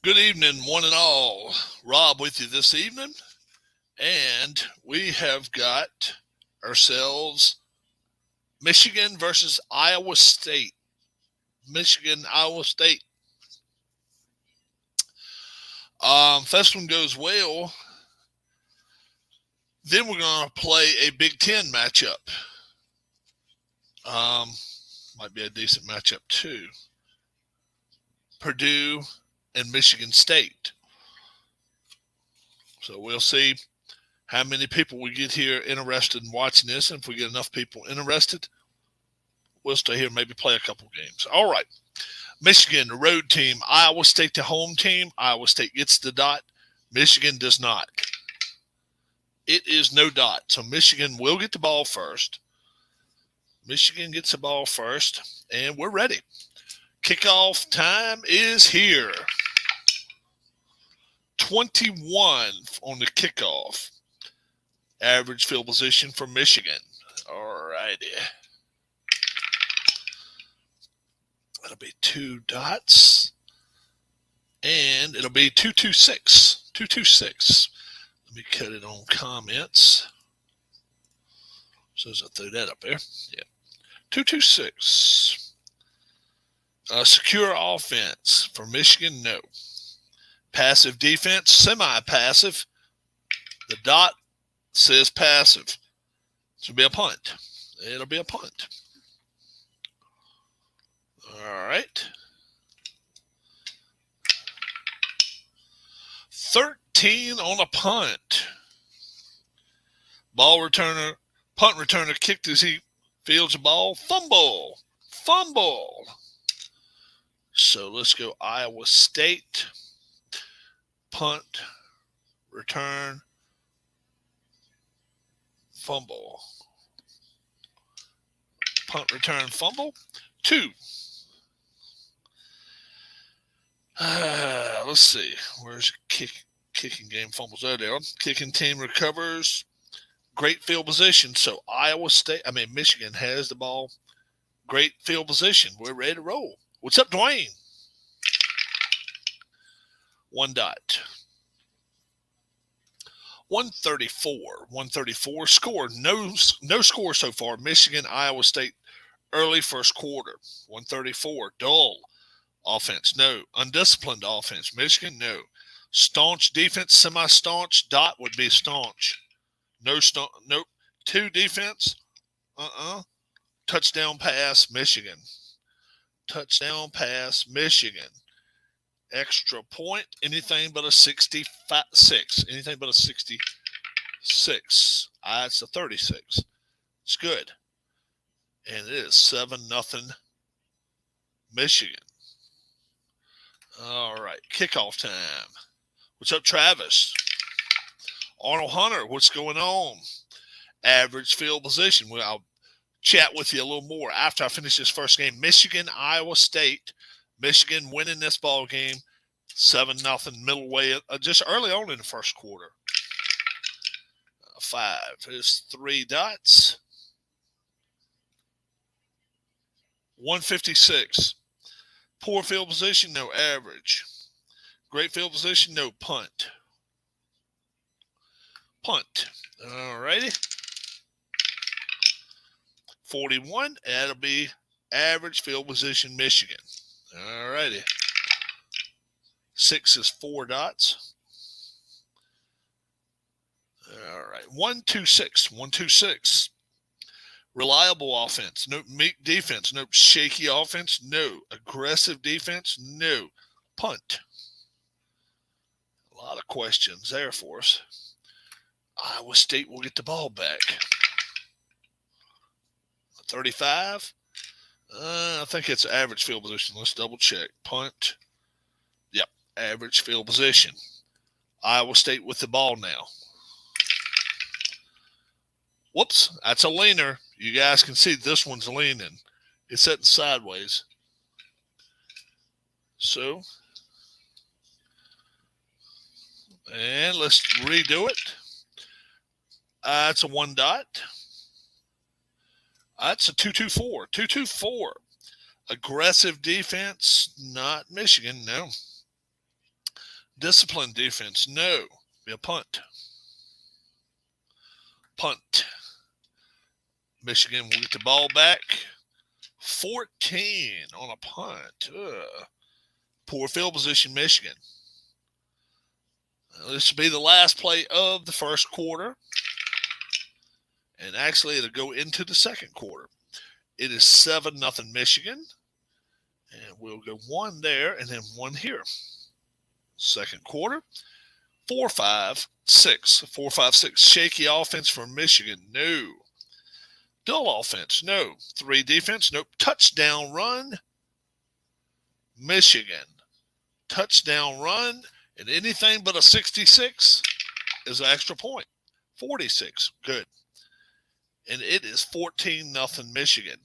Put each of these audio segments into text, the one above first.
Good evening, one and all. Rob with you this evening, and we have got ourselves Michigan versus Iowa State. Michigan, Iowa State. If this one goes well, then we're going to play a Big Ten matchup. Might be a decent matchup too. Purdue and Michigan State. So we'll see how many people we get here interested in watching this. And if we get enough people interested, we'll stay here and maybe play a couple games. All right. Michigan, the road team. Iowa State, the home team. Iowa State gets the dot. Michigan does not. It is no dot. So Michigan will get the ball first. Michigan gets the ball first, and we're ready. Kickoff time is here. 21 on the kickoff. Average field position for Michigan. All righty. That'll be 2 dots. And it'll be 226. 226. Let me cut it on comments. So as I throw that up there. Yeah. 226. Secure offense for Michigan, no. Passive defense, semi-passive. The dot says passive. It'll be a punt. It'll be a punt. All right. 13 on a punt. Punt returner kicked as he fields the ball. Fumble. So let's go Iowa State. Punt, return, fumble. Punt, return, fumble. 2. Let's see. Where's your kicking game fumbles? There they are. Kicking team recovers. Great field position. So Michigan has the ball. Great field position. We're ready to roll. What's up, Dwayne? 1 dot. 134 score. No score so far. Michigan, Iowa State, early first quarter. 134. Dull offense, no. Undisciplined offense, Michigan, no. Staunch defense, semi-staunch. Dot would be staunch. Nope. 2 defense. Touchdown pass, Michigan. Touchdown pass, Michigan. Extra point, anything but a 66. Anything but a 66. It's a 36. It's good. And it is 7-0 Michigan. All right, kickoff time. What's up, Travis? Arnold Hunter, what's going on? Average field position. Well, I'll chat with you a little more after I finish this first game. Michigan, Iowa State. Michigan winning this ball game, 7-0 middle way, just early on in the first quarter. 5. There's 3 dots. 156. Poor field position, no. Average. Great field position, no. Punt. All righty. 41. That'll be average field position, Michigan. All righty. 6 is 4 dots. All right. 126. Reliable offense. No meek defense. No shaky offense. No aggressive defense. No punt. A lot of questions there for us. Iowa State will get the ball back. 35. I think it's average field position. Let's double check. Punt. Yep, average field position. Iowa State with the ball now. Whoops, that's a leaner. You guys can see this one's leaning. It's sitting sideways. So, and let's redo it. It's a 1 dot. That's a 224. 224. Aggressive defense, not Michigan, no. Disciplined defense, no. Be a punt. Punt. Michigan will get the ball back. 14 on a punt. Poor field position, Michigan. This will be the last play of the first quarter. And actually, it'll go into the second quarter. It is 7-0 Michigan. And we'll go one there and then one here. Second quarter. 4-5-6. 4-5-6. Shaky offense for Michigan. No. Dull offense. No. 3 defense. Nope. Touchdown run. Michigan. Touchdown run. And anything but a 66 is an extra point. 46. Good. And it is 14-0 Michigan.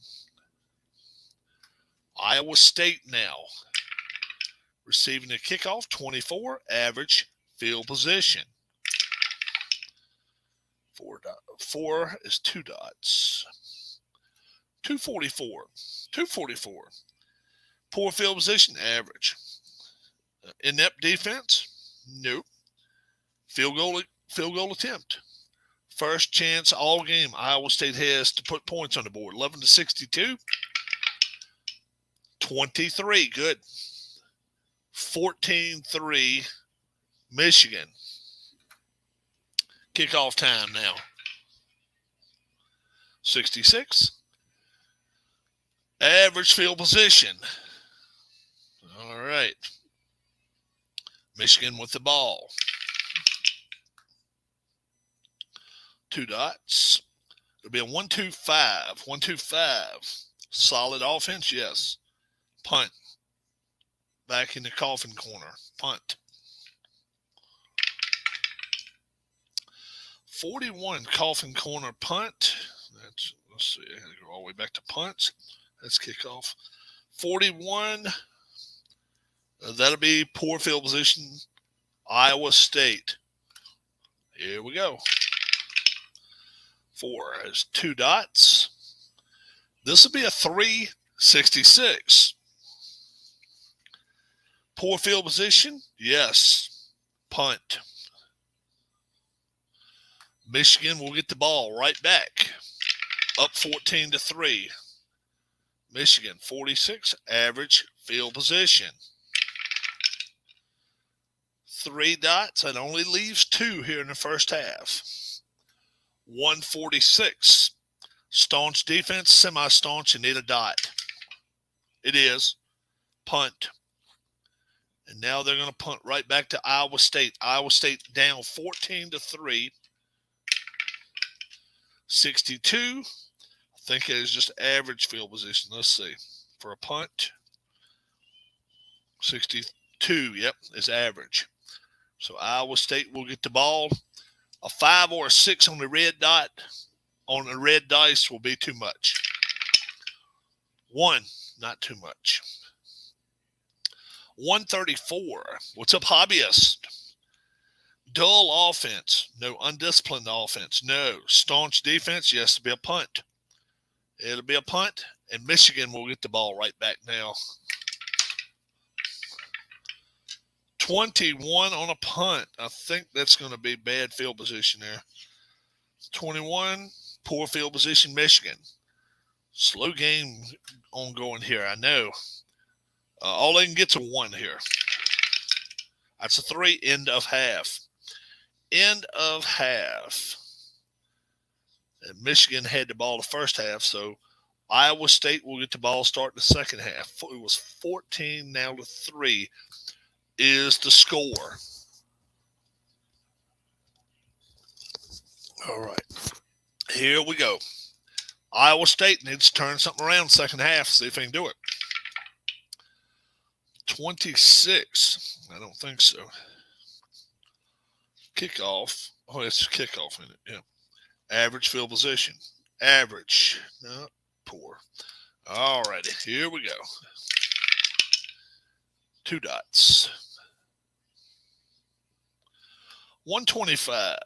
Iowa State now. Receiving the kickoff, 24, average field position. 4 is 2 dots. 244. 244. Poor field position, average. Inept defense? Nope. Field goal attempt. First chance all game Iowa State has to put points on the board. 11-62. 23. Good. 14-3 Michigan. Kickoff time now. 66. Average field position. All right. Michigan with the ball. 2 dots. It'll be a 1-2-5. 1-2-5. Solid offense, yes. Punt. Back in the coffin corner. Punt. 41 coffin corner punt. Let's see. I gotta go all the way back to punts. Let's kick off. 41. That'll be poor field position. Iowa State. Here we go. 4 has 2 dots. This will be a 3-66. Poor field position? Yes. Punt. Michigan will get the ball right back. Up 14-3. Michigan, 46, average field position. 3 dots. That only leaves 2 here in the first half. 146. Staunch defense, semi-staunch, and need a dot. It is. Punt. And now they're going to punt right back to Iowa State. Iowa State down 14-3. 62. I think it is just average field position. Let's see. For a punt. 62. Yep, is average. So Iowa State will get the ball. A 5 or a 6 on the red dot on the red dice will be too much. 1, not too much. 134. What's up, hobbyist? Dull offense. No. Undisciplined offense. No. Staunch defense. Yes, it'll be a punt. It'll be a punt, and Michigan will get the ball right back now. 21 on a punt. I think that's going to be bad field position there. 21, poor field position, Michigan. Slow game ongoing here, I know. All they can get's a 1 here. That's a 3, end of half. End of half. And Michigan had the ball the first half, so Iowa State will get the ball starting the second half. It was 14-3 is the score. All right. Here we go. Iowa State needs to turn something around second half, see if they can do it. 26. I don't think so. Kickoff. Oh, it's a kickoff in it. Yeah. Average field position. Average. Not poor. All righty. Here we go. 2 dots. 125.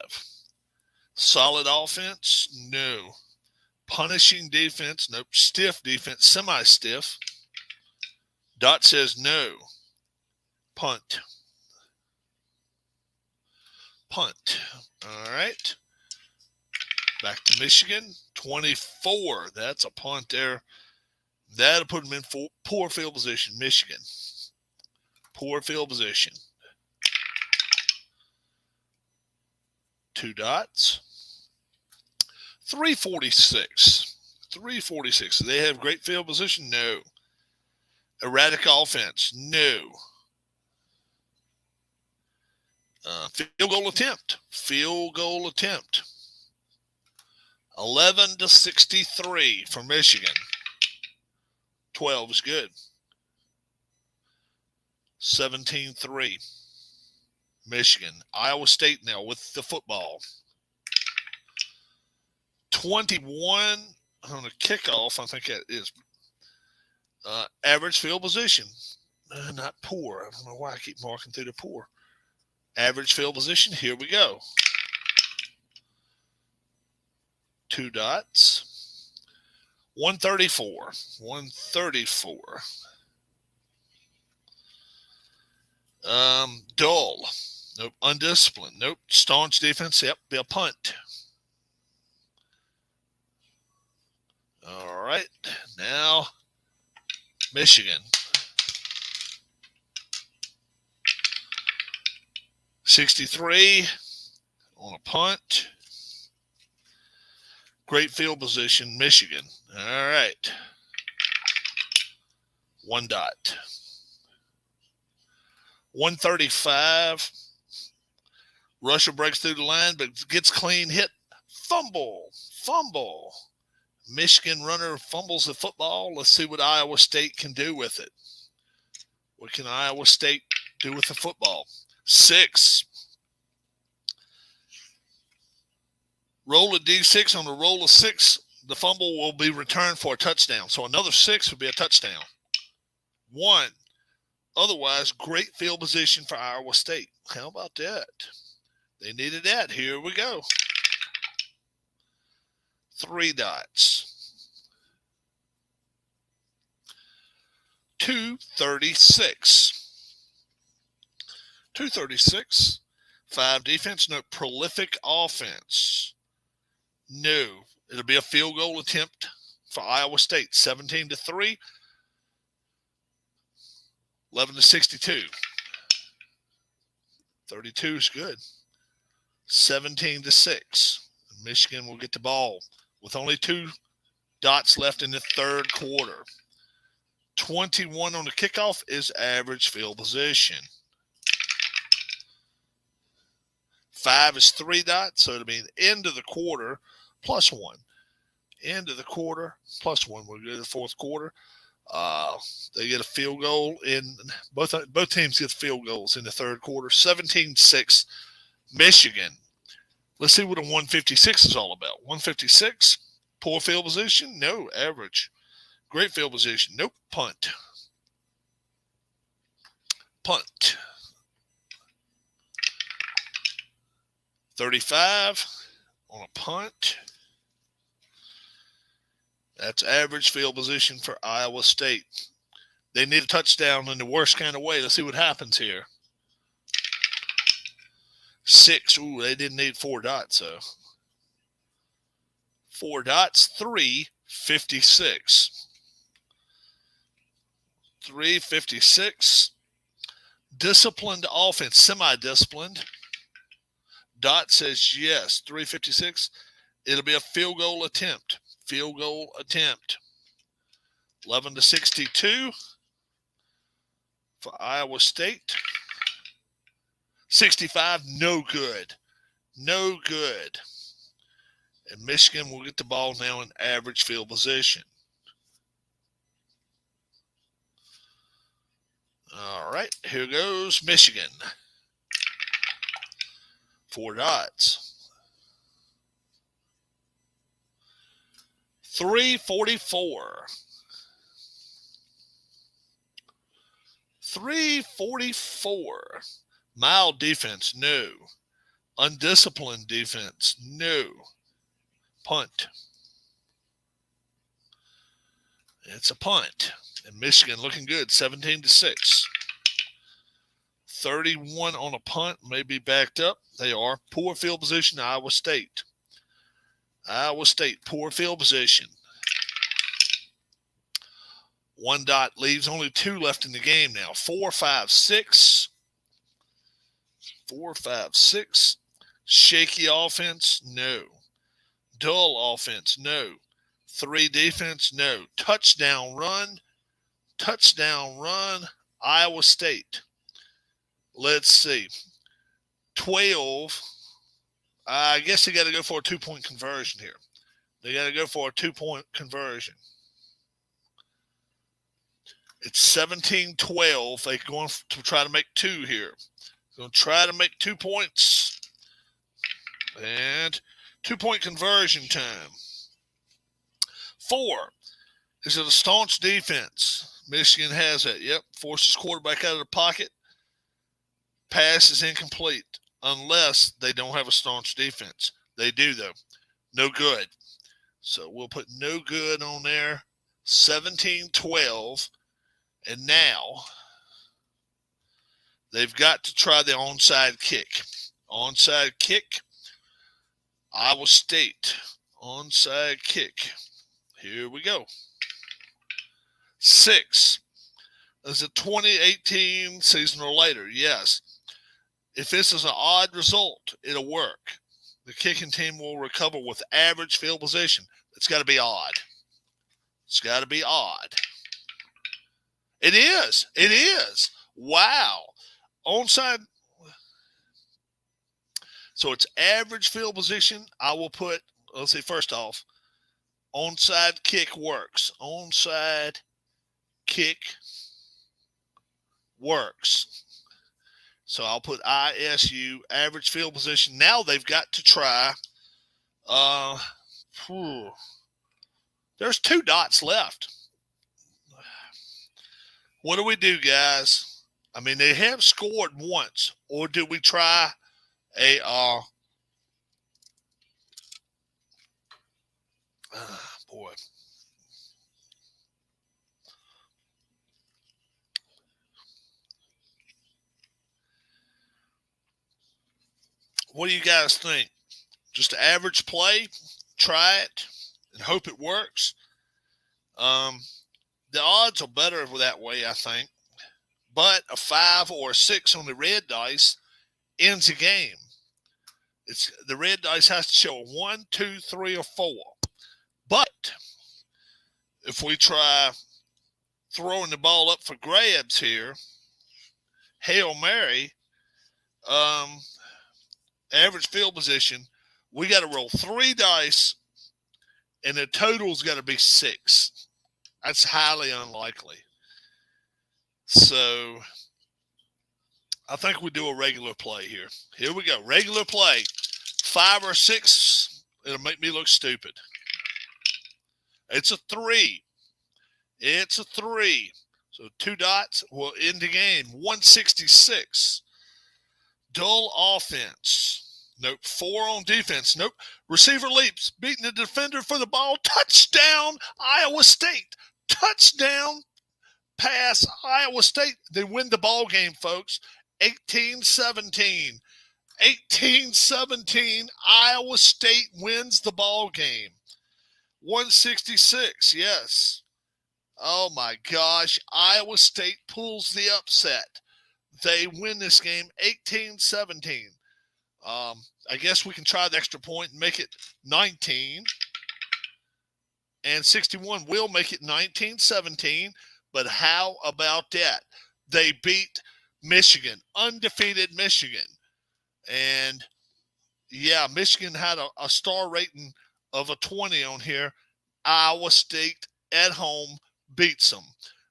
Solid offense? No. Punishing defense? Nope. Stiff defense? Semi-stiff. Dot says no. Punt. punt. All right. Back to Michigan. 24. That's a punt there. That'll put them in poor field position. Michigan. Poor field position. 2 dots. 346. 346. Do they have great field position? No. Erratic offense? No. Field goal attempt. Field goal attempt. 11-63 for Michigan. 12 is good. 17-3. Michigan. Iowa State now with the football. 21 on a kickoff. I think that is average field position. Not poor. I don't know why I keep marking through the poor. Average field position. Here we go. 2 dots. 134. 134. Dull. Nope. Undisciplined. Nope. Staunch defense. Yep. Be a punt. All right. Now, Michigan. 63 on a punt. Great field position, Michigan. All right. 1 dot. 135. Rusher breaks through the line, but gets clean hit. Fumble. Michigan runner fumbles the football. Let's see what Iowa State can do with it. What can Iowa State do with the football? 6. Roll a D6. On the roll of 6, the fumble will be returned for a touchdown. So another 6 would be a touchdown. 1. Otherwise, great field position for Iowa State. How about that? They needed that. Here we go. 3 dots. 236. 236. 5 defense. No. Prolific offense. No. It'll be a field goal attempt for Iowa State. 17-3. 11-62. 32 is good. 17-6. Michigan will get the ball with only 2 dots left in the third quarter. 21 on the kickoff is average field position. 5 is 3 dots, so it'll be an end of the quarter plus 1. End of the quarter plus 1. We'll go to the fourth quarter. They get a field goal in both teams get field goals in the third quarter. 17-6 Michigan. Let's see what a 156 is all about. 156, poor field position? No. Average. Great field position? Nope. Punt. Punt. 35 on a punt. That's average field position for Iowa State. They need a touchdown in the worst kind of way. Let's see what happens here. 6. Ooh, they didn't need 4 dots, so. 4 dots, 356. 356. Disciplined offense, semi-disciplined. Dot says yes, 356. It'll be a field goal attempt. Field goal attempt. 11-62 for Iowa State. 65, no good. No good. And Michigan will get the ball now in average field position. All right, here goes Michigan. 4 dots. 344. 344. Mild defense, no. Undisciplined defense, no. Punt. It's a punt. And Michigan looking good, 17-6. 31 on a punt, maybe backed up. They are. Poor field position, Iowa State. Iowa State, poor field position. 1 dot leaves only 2 left in the game now. 4, 5, 6. 4, 5, 6. Shaky offense? No. Dull offense? No. 3 defense? No. Touchdown run? Touchdown run. Iowa State. Let's see. 12. I guess they got to go for a 2-point conversion here. They got to go for a 2-point conversion. It's 17-12. They're going to try to make 2 here. Going to try to make 2 points. And 2-point conversion time. 4. Is it a staunch defense? Michigan has that. Yep. Forces quarterback out of the pocket. Pass is incomplete unless they don't have a staunch defense. They do, though. No good. So we'll put no good on there. 17-12. And now they've got to try the onside kick. Onside kick. Iowa State. Onside kick. Here we go. 6. Is it 2018 season or later? Yes. If this is an odd result, it'll work. The kicking team will recover with average field position. It's got to be odd. It's got to be odd. It is. It is. Wow. Onside. So it's average field position. I will put, let's see, first off, onside kick works. Onside kick works. So I'll put ISU, average field position. Now they've got to try. There's 2 dots left. What do we do, guys? I mean, they have scored once. Or do we try a boy. What do you guys think? Just average play? Try it and hope it works. The odds are better that way, I think. But a 5 or a 6 on the red dice ends the game. The red dice has to show a 1, 2, 3, or 4. But if we try throwing the ball up for grabs here, Hail Mary, average field position, we got to roll 3 dice, and the total's got to be 6. That's highly unlikely. So I think we do a regular play here. Here we go. Regular play. 5 or 6. It'll make me look stupid. It's a 3. It's a 3. So 2 dots will end the game. 166. Dull offense. Nope. 4 on defense. Nope. Receiver leaps. Beating the defender for the ball. Touchdown, Iowa State. Touchdown pass, Iowa State. They win the ball game, folks. 18-17. 18-17. Iowa State wins the ball game. 166, yes. Oh, my gosh. Iowa State pulls the upset. They win this game 18-17. I guess we can try the extra point and make it 19. And 61 will make it 19-17. But how about that? They beat Michigan, undefeated Michigan. And, yeah, Michigan had a star rating of a 20 on here. Iowa State at home beats them.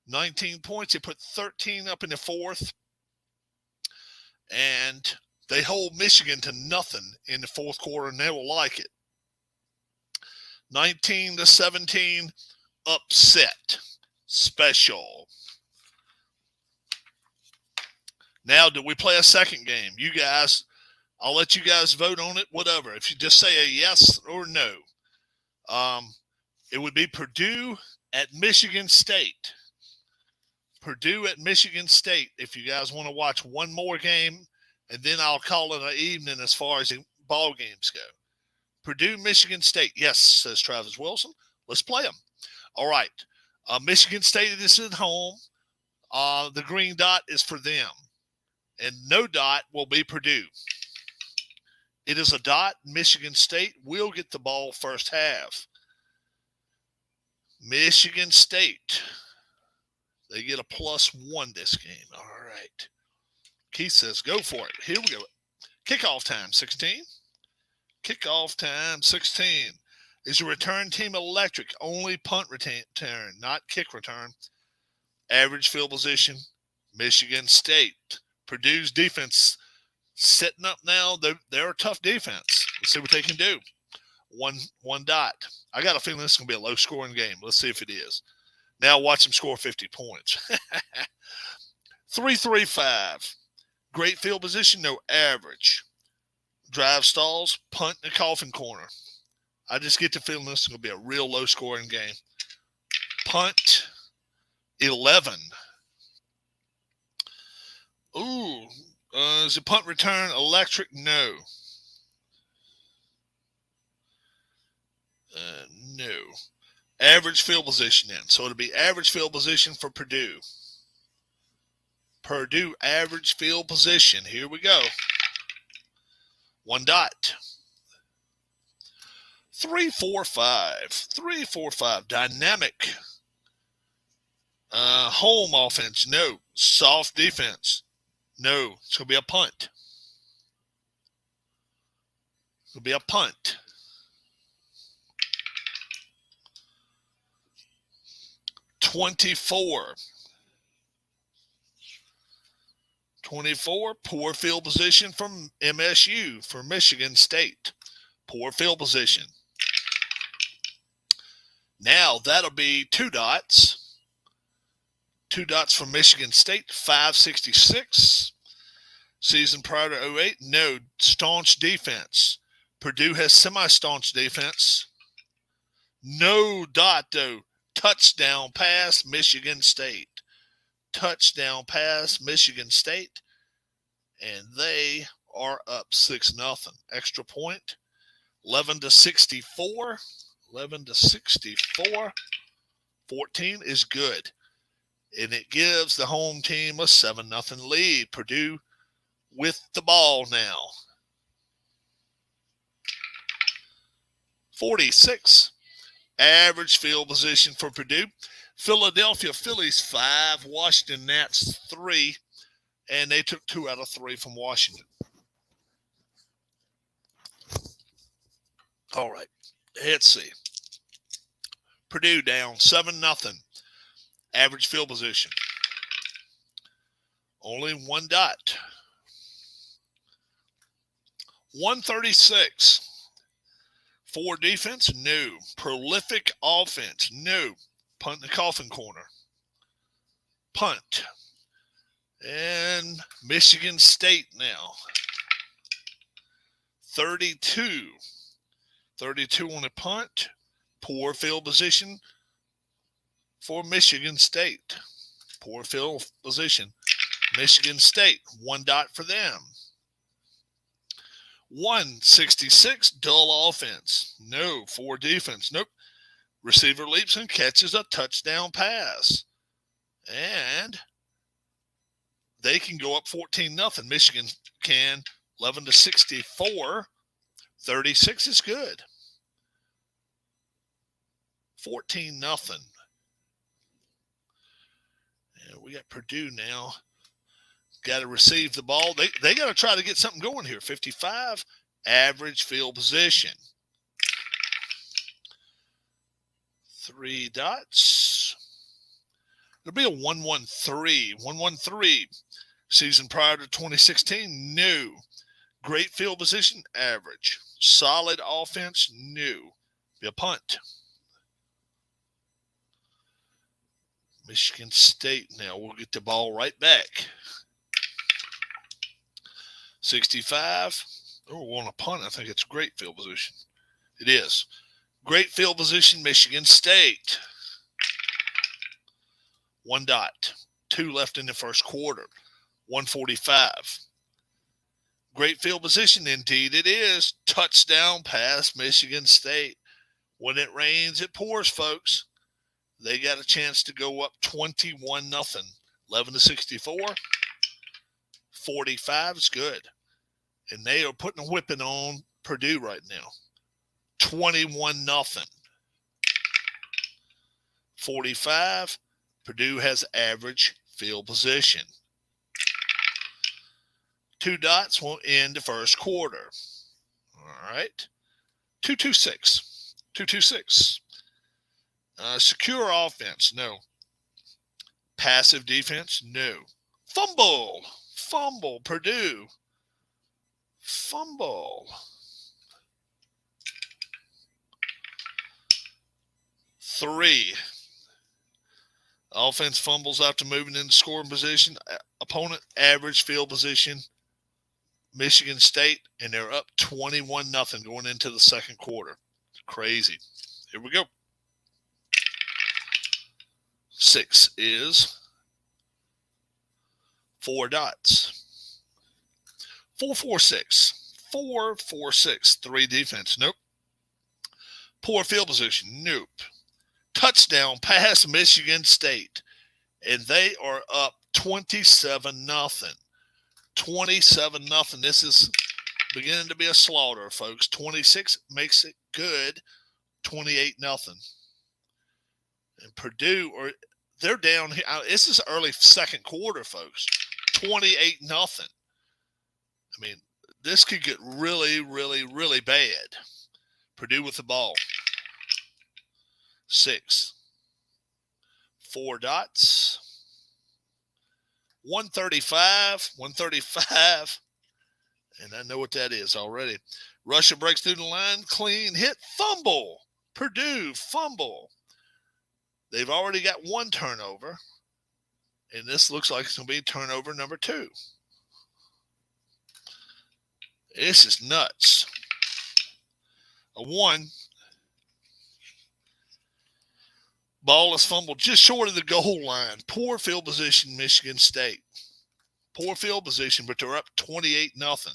19 points. They put 13 up in the fourth. And they hold Michigan to nothing in the fourth quarter, and they will like it. 19-17, upset. Special. Now, do we play a second game? You guys, I'll let you guys vote on it, whatever. If you just say a yes or no. It would be Purdue at Michigan State. Purdue at Michigan State. If you guys want to watch one more game, and then I'll call it an evening as far as the ball games go. Purdue, Michigan State. Yes, says Travis Wilson. Let's play them. All right. Michigan State is at home. The green dot is for them. And no dot will be Purdue. It is a dot. Michigan State will get the ball first half. Michigan State. They get a +1 this game. All right. Keith says, go for it. Here we go. Kickoff time, 16. Kickoff time, 16. Is your return team electric? Only punt return, not kick return. Average field position, Michigan State. Purdue's defense setting up now. They're a tough defense. Let's see what they can do. One dot. I got a feeling this is going to be a low-scoring game. Let's see if it is. Now watch them score 50 points. 3-3-5. Great field position, no average. Drive stalls, punt in the coffin corner. I just get the feeling this is going to be a real low-scoring game. Punt, 11. Ooh, is the punt return electric? No. No. Average field position then. So it'll be average field position for Purdue. Purdue average field position. Here we go. One dot. 3-4-5. 3-4-5. Dynamic. Home offense. No. Soft defense. No. It's going to be a punt. It'll be a punt. 24. 24, poor field position from MSU for Michigan State. Poor field position. Now that'll be 2 dots. 2 dots from Michigan State, 566. Season prior to 08, no, staunch defense. Purdue has semi-staunch defense. No dot, though. Touchdown pass, Michigan State. Touchdown pass, Michigan State. And they are up 6-0. Extra point, 11-64. 11-64. 14 is good. And it gives the home team a 7-0 lead. Purdue with the ball now. 46. Average field position for Purdue. Philadelphia Phillies 5, Washington Nats 3, and they took 2 out of 3 from Washington. All right, let's see. Purdue down 7-0. Average field position. Only 1 dot. 136. 4 defense? No. Prolific offense? No. Punt in the coffin corner. Punt. And Michigan State now. 32. 32 on a punt. Poor field position for Michigan State. Poor field position. Michigan State. 1 dot for them. 166, dull offense. No. 4 defense. Nope. Receiver leaps and catches a touchdown pass. And they can go up 14-0. Michigan can. 11-64. 36 is good. 14-0. And we got Purdue now. Got to receive the ball. They got to try to get something going here. 55, average field position. 3 dots. It'll be a 1-1-3. 1-1-3. Season prior to 2016, no. Great field position, average. Solid offense, no. Be a punt. Michigan State now will get the ball right back. 65. Oh, on a punt, I think it's great field position. It is. Great field position, Michigan State. 1 dot. 2 left in the first quarter. 145. Great field position, indeed it is. Touchdown pass, Michigan State. When it rains, it pours, folks. They got a chance to go up 21-0. 11-64. 45 is good. And they are putting a whipping on Purdue right now. 21-0. 45. Purdue has average field position. 2 dots will end the first quarter. All right. 2-2-6. 2-2-6. Secure offense, no. Passive defense, no. Fumble, Purdue. Fumble. 3. Offense fumbles after moving into scoring position. Opponent average field position. Michigan State, and they're up 21-0 going into the second quarter. Crazy. Here we go. 6 is 4 dots. 4-4-6. 4-4-6. 3 defense. Nope. Poor field position. Nope. Touchdown pass, Michigan State. And they are up 27-0. 27-0. This is beginning to be a slaughter, folks. 26 makes it good. 28-0. And Purdue, they're down here. This is early second quarter, folks. 28-0. I mean, this could get really, really, really bad. Purdue with the ball. 6. 4 dots. 135. 135. And I know what that is already. Russia breaks through the line. Clean hit. Fumble. Purdue fumble. They've already got 1 turnover. And this looks like it's going to be turnover number 2. This is nuts. A 1. Ball is fumbled just short of the goal line. Poor field position, Michigan State. Poor field position, but they're up 28-0.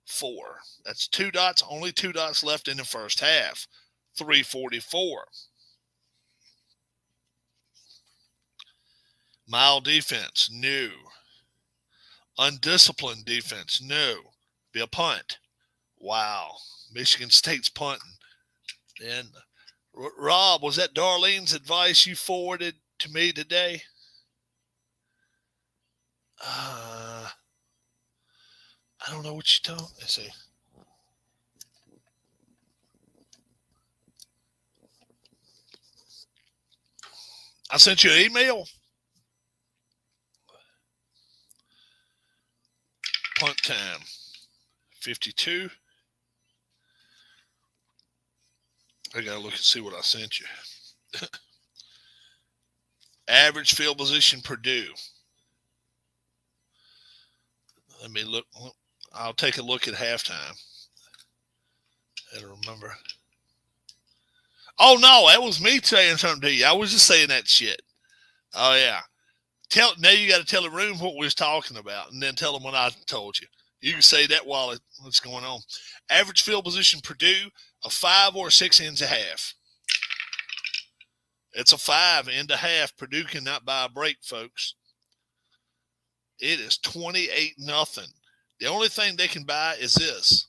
4. That's 2 dots. Only 2 dots left in the first half. 3:44. Mild defense, no. Undisciplined defense, no. Be a punt. Wow. Michigan State's punting. And Rob, was that Darlene's advice you forwarded to me today? I don't know what you told. Let's see. I sent you an email. Punt time. 52. I got to look and see what I sent you. Average field position, Purdue. Let me look. I'll take a look at halftime. I don't remember. Oh, no, that was me saying something to you. I was just saying that shit. Oh, yeah. Now you got to tell the room what we was talking about and then tell them what I told you. You can say that while it's going on. Average field position, Purdue, a 5 or a 6 ends a half. It's a 5 end a half. Purdue cannot buy a break, folks. It is 28-0. The only thing they can buy is this.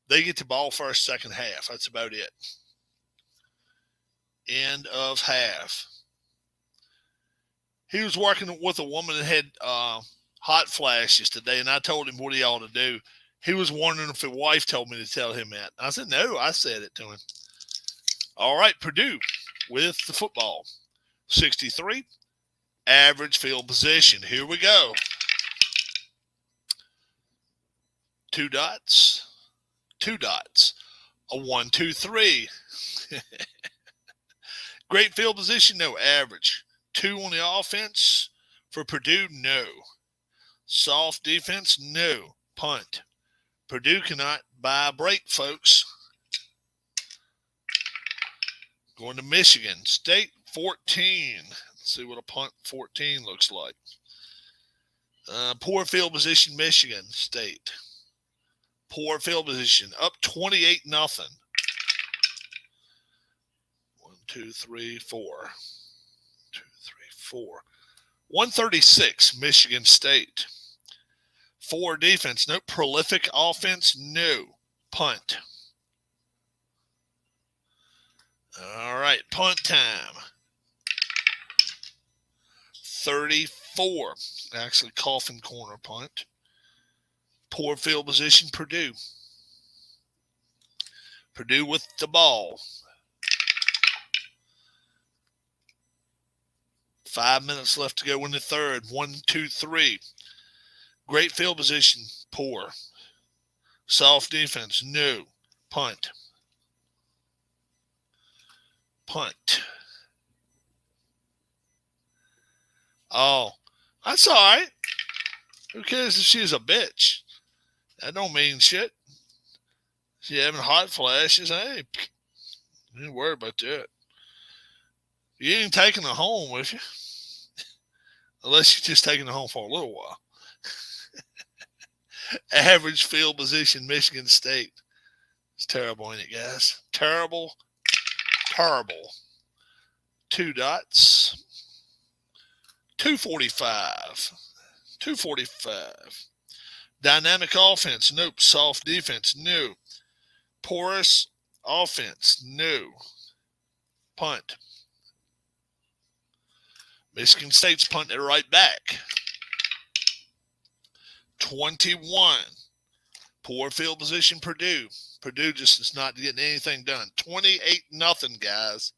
They get the ball first, second half. That's about it. End of half. He was working with a woman that had hot flashes today, and I told him what he ought to do. He was wondering if his wife told me to tell him that. I said, no, I said it to him. All right, Purdue with the football. 63, average field position. Here we go. 2 dots. 2 dots. A 1, 2, 3. Great field position, no. Average. 2 on the offense. For Purdue, no. Soft defense, no. Punt. Purdue cannot buy a break, folks. Going to Michigan State, 14. Let's see what a punt 14 looks like. Poor field position, Michigan State. Poor field position, up 28-0. 1, 2, 3, 4. 2, 3, 4. 136, Michigan State. 4 defense, no. Prolific offense, no. Punt. All right, punt time. 34. Actually, coffin corner punt. Poor field position, Purdue. Purdue with the ball. 5 minutes left to go in the third. 1, 2, 3. Great field position, poor. Soft defense, no. Punt. Punt. Oh, that's all right. Who cares if she's a bitch? That don't mean shit. She having hot flashes. Hey, you ain't worry about that. You ain't taking her home with you. Unless you're just taking her home for a little while. Average field position, Michigan State. It's terrible, ain't it, guys? Terrible. Terrible. 2 dots. 245. 245. Dynamic offense, nope. Soft defense, no. Porous offense, no. Punt. Michigan State's punting it right back. 21. Poor field position, Purdue. Purdue just is not getting anything done. 28-0, guys.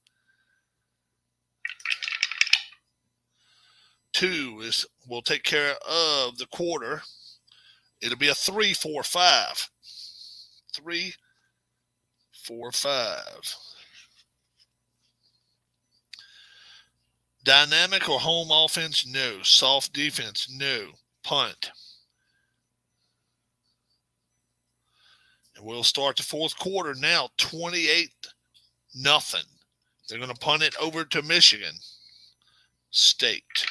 2 will take care of the quarter. It'll be a 3-4-5. 3-4-5. Dynamic or home offense? No. Soft defense? No. Punt. And we'll start the fourth quarter now. 28-0. They're going to punt it over to Michigan State.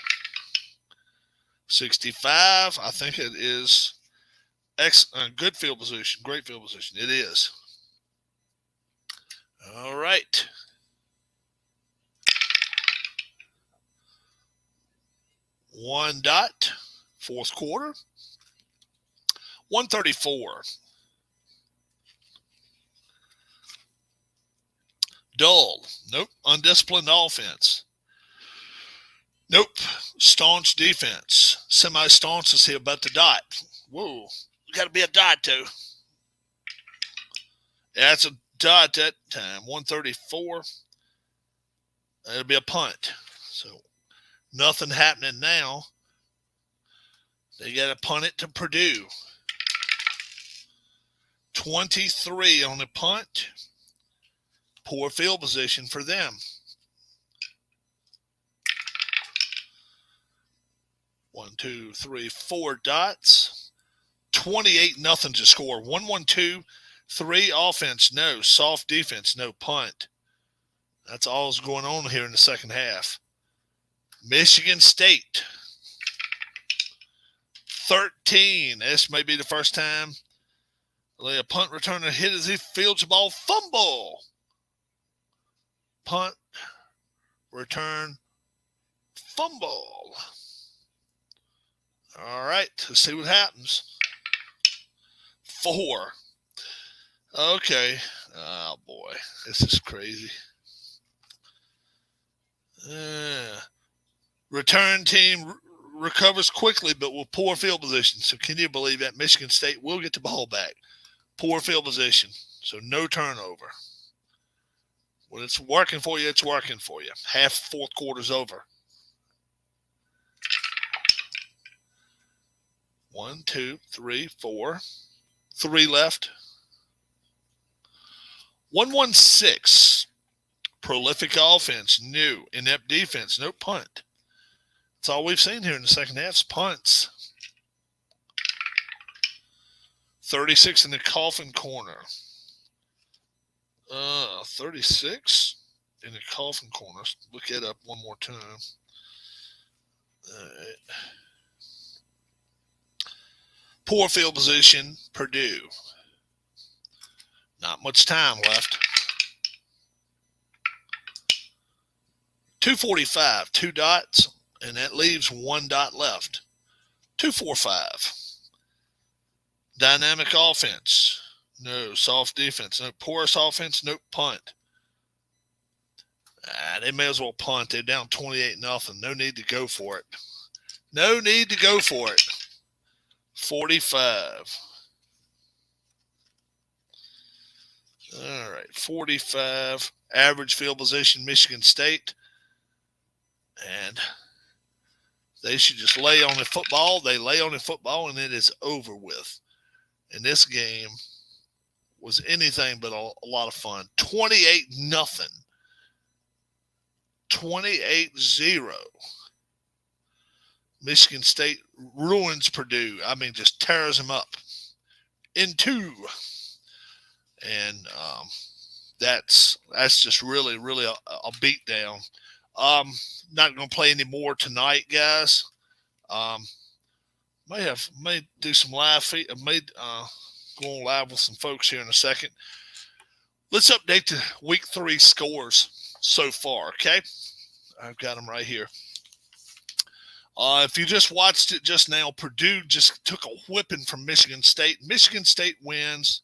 65. I think it is good field position. Great field position. It is. All right. One dot. Fourth quarter. 134. Dull. Nope. Undisciplined offense. Nope. Staunch defense. Semi-staunch is here about the dot. Whoa. Got to be a dot, too. Yeah, it's a dot that time. 134. It'll be a punt. So, nothing happening now. They got to punt it to Purdue. 23 on the punt. Poor field position for them. 1, 2, 3, 4 dots. 28-0 to score. 1-1-2, 3 offense, no. Soft defense, no. Punt. That's all that's going on here in the second half. Michigan State. 13. This may be the first time a punt returner hit as he fields the ball. Fumble. Punt. Return. Fumble. All right. Let's see what happens. 4. Okay. Oh, boy. This is crazy. Return team recovers quickly, but with poor field position. So can you believe that? Michigan State will get the ball back. Poor field position. So no turnover. When it's working for you, it's working for you. Half fourth quarter's over. 1, 2, 3, 4. 3 left. 1-1-6. Prolific offense, new. Inept defense, no. Punt. That's all we've seen here in the second half is punts. 36 in the coffin corner. 36 in the coffin corner. Look it up one more time. right. Poor field position, Purdue. Not much time left. 245, 2 dots, and that leaves 1 dot left. 245. Dynamic offense. No. Soft defense. No. Porous offense. No. Punt. They may as well punt. They're down 28-0. No need to go for it. No need to go for it. 45. All right. 45. Average field position, Michigan State. And they should just lay on the football. They lay on the football, and it is over with. And this game was anything but a lot of fun. 28-0. 28-0. Michigan State ruins Purdue. I mean, just tears them up in 2. And that's just really, really a beatdown. Not going to play any more tonight, guys. May do some live feed. May go on live with some folks here in a second. Let's update the week 3 scores so far. Okay, I've got them right here. If you just watched it just now, Purdue just took a whipping from Michigan State. Michigan State wins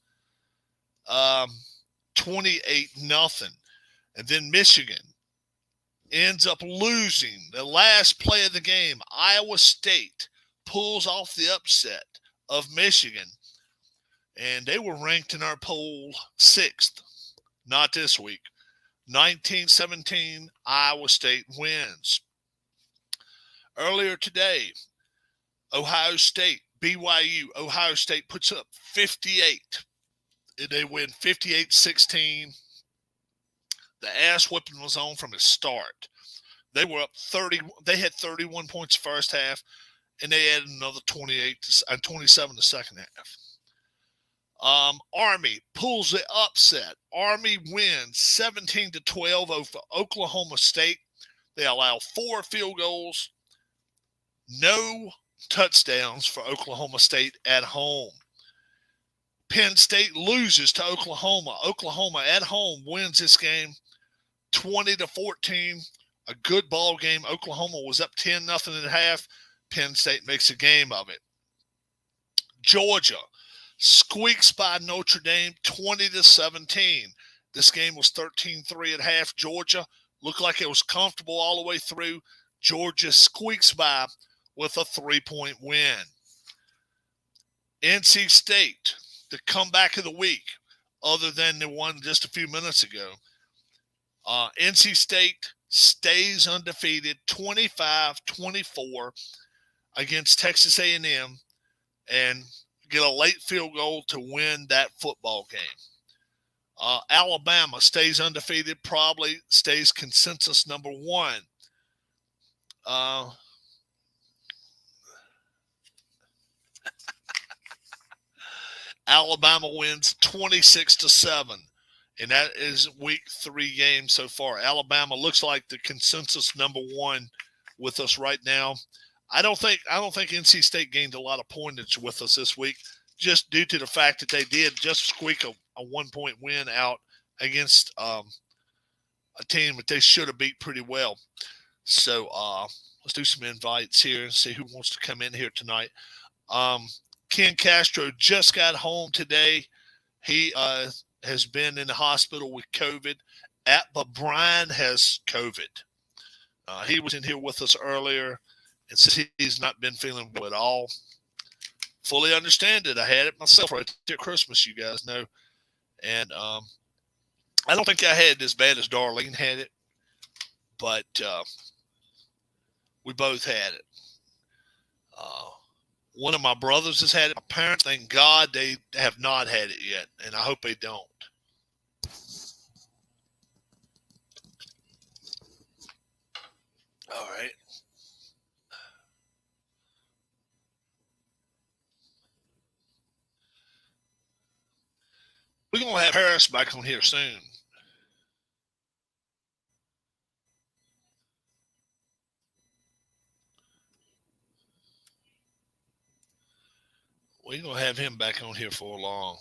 28-0, and then Michigan ends up losing the last play of the game. Iowa State pulls off the upset of Michigan, and they were ranked in our poll 6th. Not this week. 19-17, Iowa State wins. Earlier today, Ohio State, BYU, Ohio State puts up 58. And they win 58-16. The ass whipping was on from the start. They were up 30. They had 31 points first half, and they added another 27 the second half. Army pulls the upset. Army wins 17-12 over Oklahoma State. They allow 4 field goals, no touchdowns for Oklahoma State at home. Penn State loses to Oklahoma. Oklahoma at home wins this game 20-14. A good ball game. Oklahoma was up 10-0 at half. Penn State makes a game of it. Georgia squeaks by Notre Dame 20-17. This game was 13-3 at half. Georgia looked like it was comfortable all the way through. Georgia squeaks by with a 3-point win. NC State, the comeback of the week, other than the one just a few minutes ago. NC State stays undefeated 25-24 against Texas A&M and get a late field goal to win that football game. Alabama stays undefeated, probably stays consensus number 1. Alabama wins 26-7, and that is week 3 game so far. Alabama looks like the consensus number 1 with us right now. I don't think NC State gained a lot of pointage with us this week, just due to the fact that they did just squeak a 1-point win out against a team that they should have beat pretty well. So let's do some invites here and see who wants to come in here tonight. Ken Castro just got home today. He has been in the hospital with COVID. But Brian has COVID. He was in here with us earlier and says he's not been feeling well at all. Fully understand it. I had it myself right at Christmas, you guys know. And I don't think I had it as bad as Darlene had it, but we both had it. One of my brothers has had it. My parents, thank God, they have not had it yet, and I hope they don't. All right. We're going to have Harris back on here soon. We're going to have him back on here for long.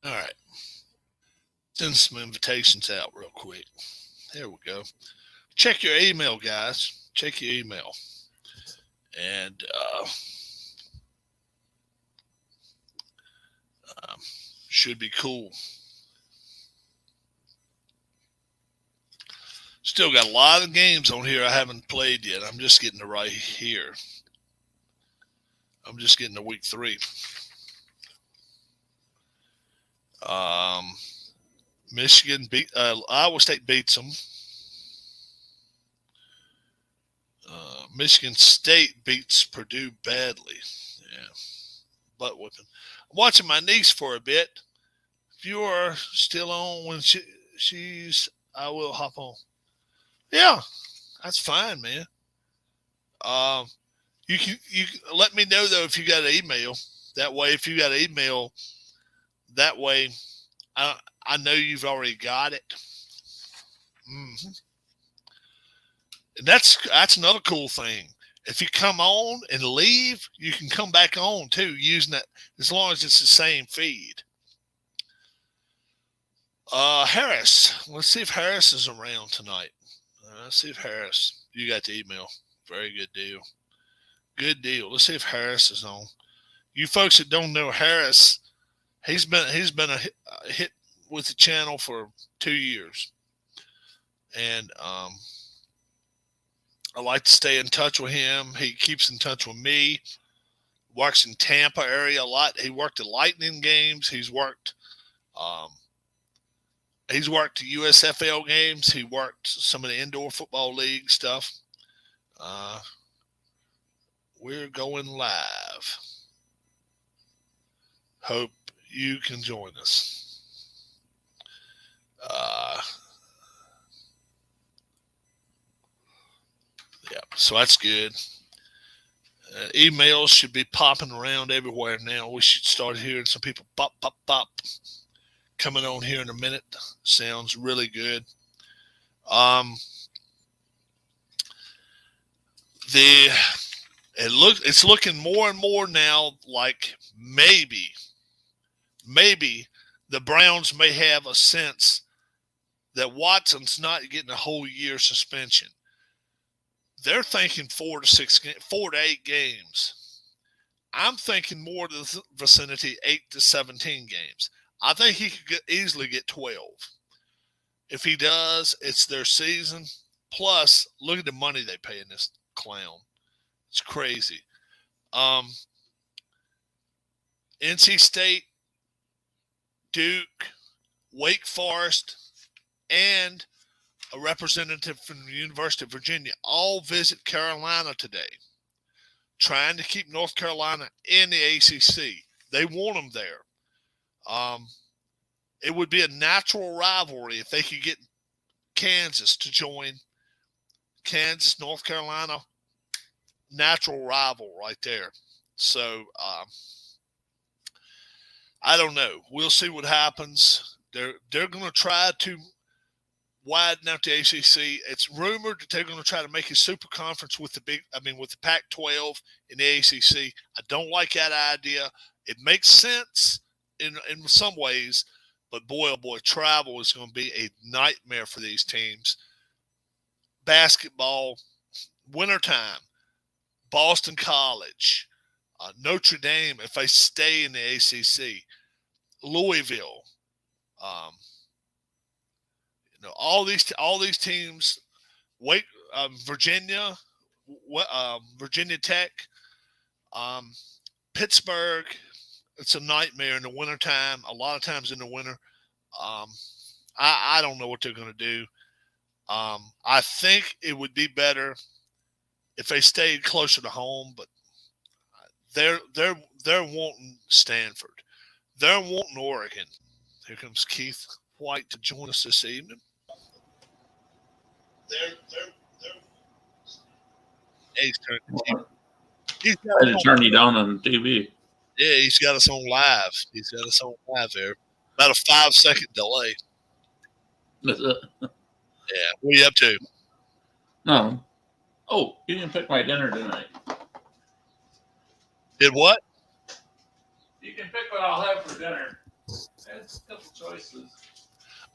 All right. Send some invitations out real quick. There we go. Check your email, guys. Check your email. And should be cool. Still got a lot of games on here I haven't played yet. I'm just getting to right here. I'm just getting to week 3. Michigan beat Iowa State beats them. Michigan State beats Purdue badly. Yeah, butt whipping. I'm watching my niece for a bit. If you are still on when she's, I will hop on. Yeah, that's fine, man. You can let me know though if you got an email. That way, if you got an email, that way I know you've already got it. Mm-hmm. And that's another cool thing. If you come on and leave, you can come back on too using that as long as it's the same feed. Harris. Let's see if Harris is around tonight. Let's see if Harris. You got the email. Very good deal. Good deal. Let's see if Harris is on. You folks that don't know Harris, he's been a hit with the channel for 2 years, and I like to stay in touch with him. He keeps in touch with me. Works in Tampa area a lot. He worked at Lightning games. He's worked USFL games. He worked some of the indoor football league stuff. We're going live. Hope you can join us. Yeah, so that's good. Emails should be popping around everywhere now. We should start hearing some people pop, pop, pop coming on here in a minute. Sounds really good. It's looking more and more now like maybe the Browns may have a sense that Watson's not getting a whole year suspension. They're thinking 4 to 8 games. I'm thinking more to the vicinity 8 to 17 games. I think he could easily get 12. If he does, it's their season. Plus, look at the money they pay in this clown. It's crazy. NC State, Duke, Wake Forest, and a representative from the University of Virginia all visit Carolina today, trying to keep North Carolina in the ACC. They want them there. It would be a natural rivalry if they could get Kansas to join. Kansas, North Carolina, natural rival right there. So I don't know. We'll see what happens. They're going to try to widen out the ACC. It's rumored that they're going to try to make a super conference with the Pac-12 in the ACC. I don't like that idea. It makes sense in some ways, but boy, oh boy, travel is going to be a nightmare for these teams. Basketball, wintertime, Boston College, Notre Dame, if they stay in the ACC, Louisville, all these teams, Virginia, Virginia Tech, Pittsburgh. It's a nightmare in the wintertime. A lot of times in the winter, I don't know what they're going to do. I think it would be better if they stayed closer to home, but they're wanting Stanford. They're wanting Oregon. Here comes Keith White to join us this evening. They're he's turning. He's got I had to turn you down on TV. Yeah, he's got us on live. He's got us on live there. About a 5-second delay. That's it. Yeah, what are you up to? No. Oh, you didn't pick my dinner tonight. Did what? You can pick what I'll have for dinner. That's a couple choices.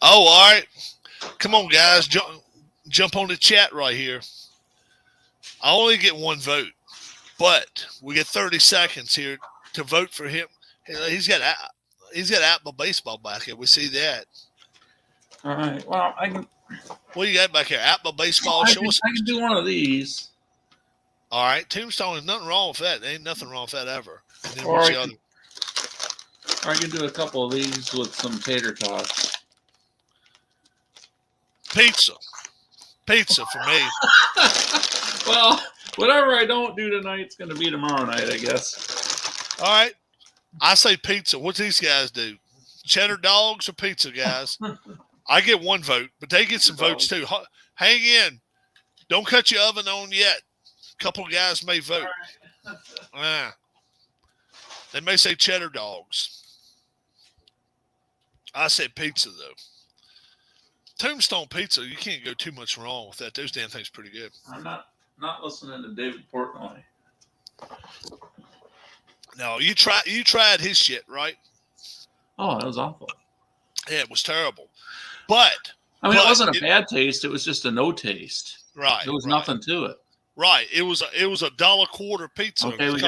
Oh, all right. Come on, guys. Jump on the chat right here. I only get one vote, but we get 30 seconds here to vote for him. He's got Apple Baseball back here. We see that. All right. Well, I can. What do you got back here? Apple Baseball. I can do one of these. All right. Tombstone, there's nothing wrong with that. There ain't nothing wrong with that ever. And then Or I can do a couple of these with some tater tots. Pizza for me. Well, whatever I don't do tonight's going to be tomorrow night, I guess. All right. I say pizza. What these guys do? Cheddar dogs or pizza, guys? I get one vote, but they get some votes too. Hang in. Don't cut your oven on yet. A couple of guys may vote. They may say cheddar dogs. I said pizza, though. Tombstone Pizza, you can't go too much wrong with that. Those damn things pretty good. I'm not listening to David Portnoy. No, you tried his shit, right? Oh, that was awful. Yeah, it was terrible. But I mean, it wasn't a bad taste. It was just a no taste. Right. There was nothing to it. Right. It was $1.25 pizza. Okay, we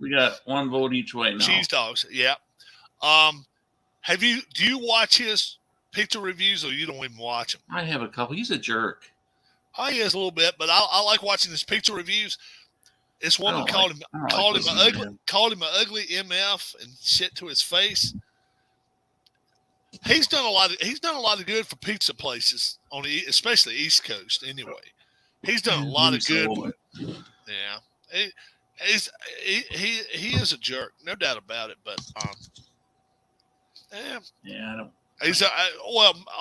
got one vote each way now. Cheese dogs. Yeah. Do you watch his pizza reviews, or you don't even watch them? I have a couple. He's a jerk. Oh, he is a little bit, but I like watching his pizza reviews. This woman called him an ugly MF and shit to his face. He's done a lot of good for pizza places especially East Coast. Anyway, he's done a lot of good. Yeah, he is a jerk, no doubt about it. But yeah, I don't. A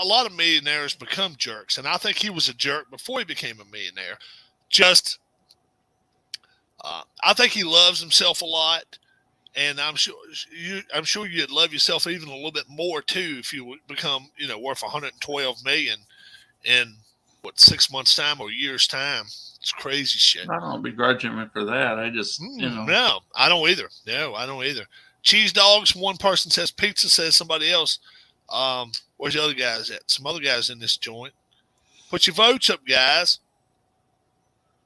lot of millionaires become jerks, and I think he was a jerk before he became a millionaire. Just, I think he loves himself a lot, and I'm sure you'd love yourself even a little bit more too if you would become, worth $112 million in 6 months' time or a year's time. It's crazy shit. I don't begrudge him for that. I just, No, I don't either. No, I don't either. Cheese dogs. One person says pizza. Says somebody else. Where's the other guys at? Some other guys in this joint. Put your votes up, guys.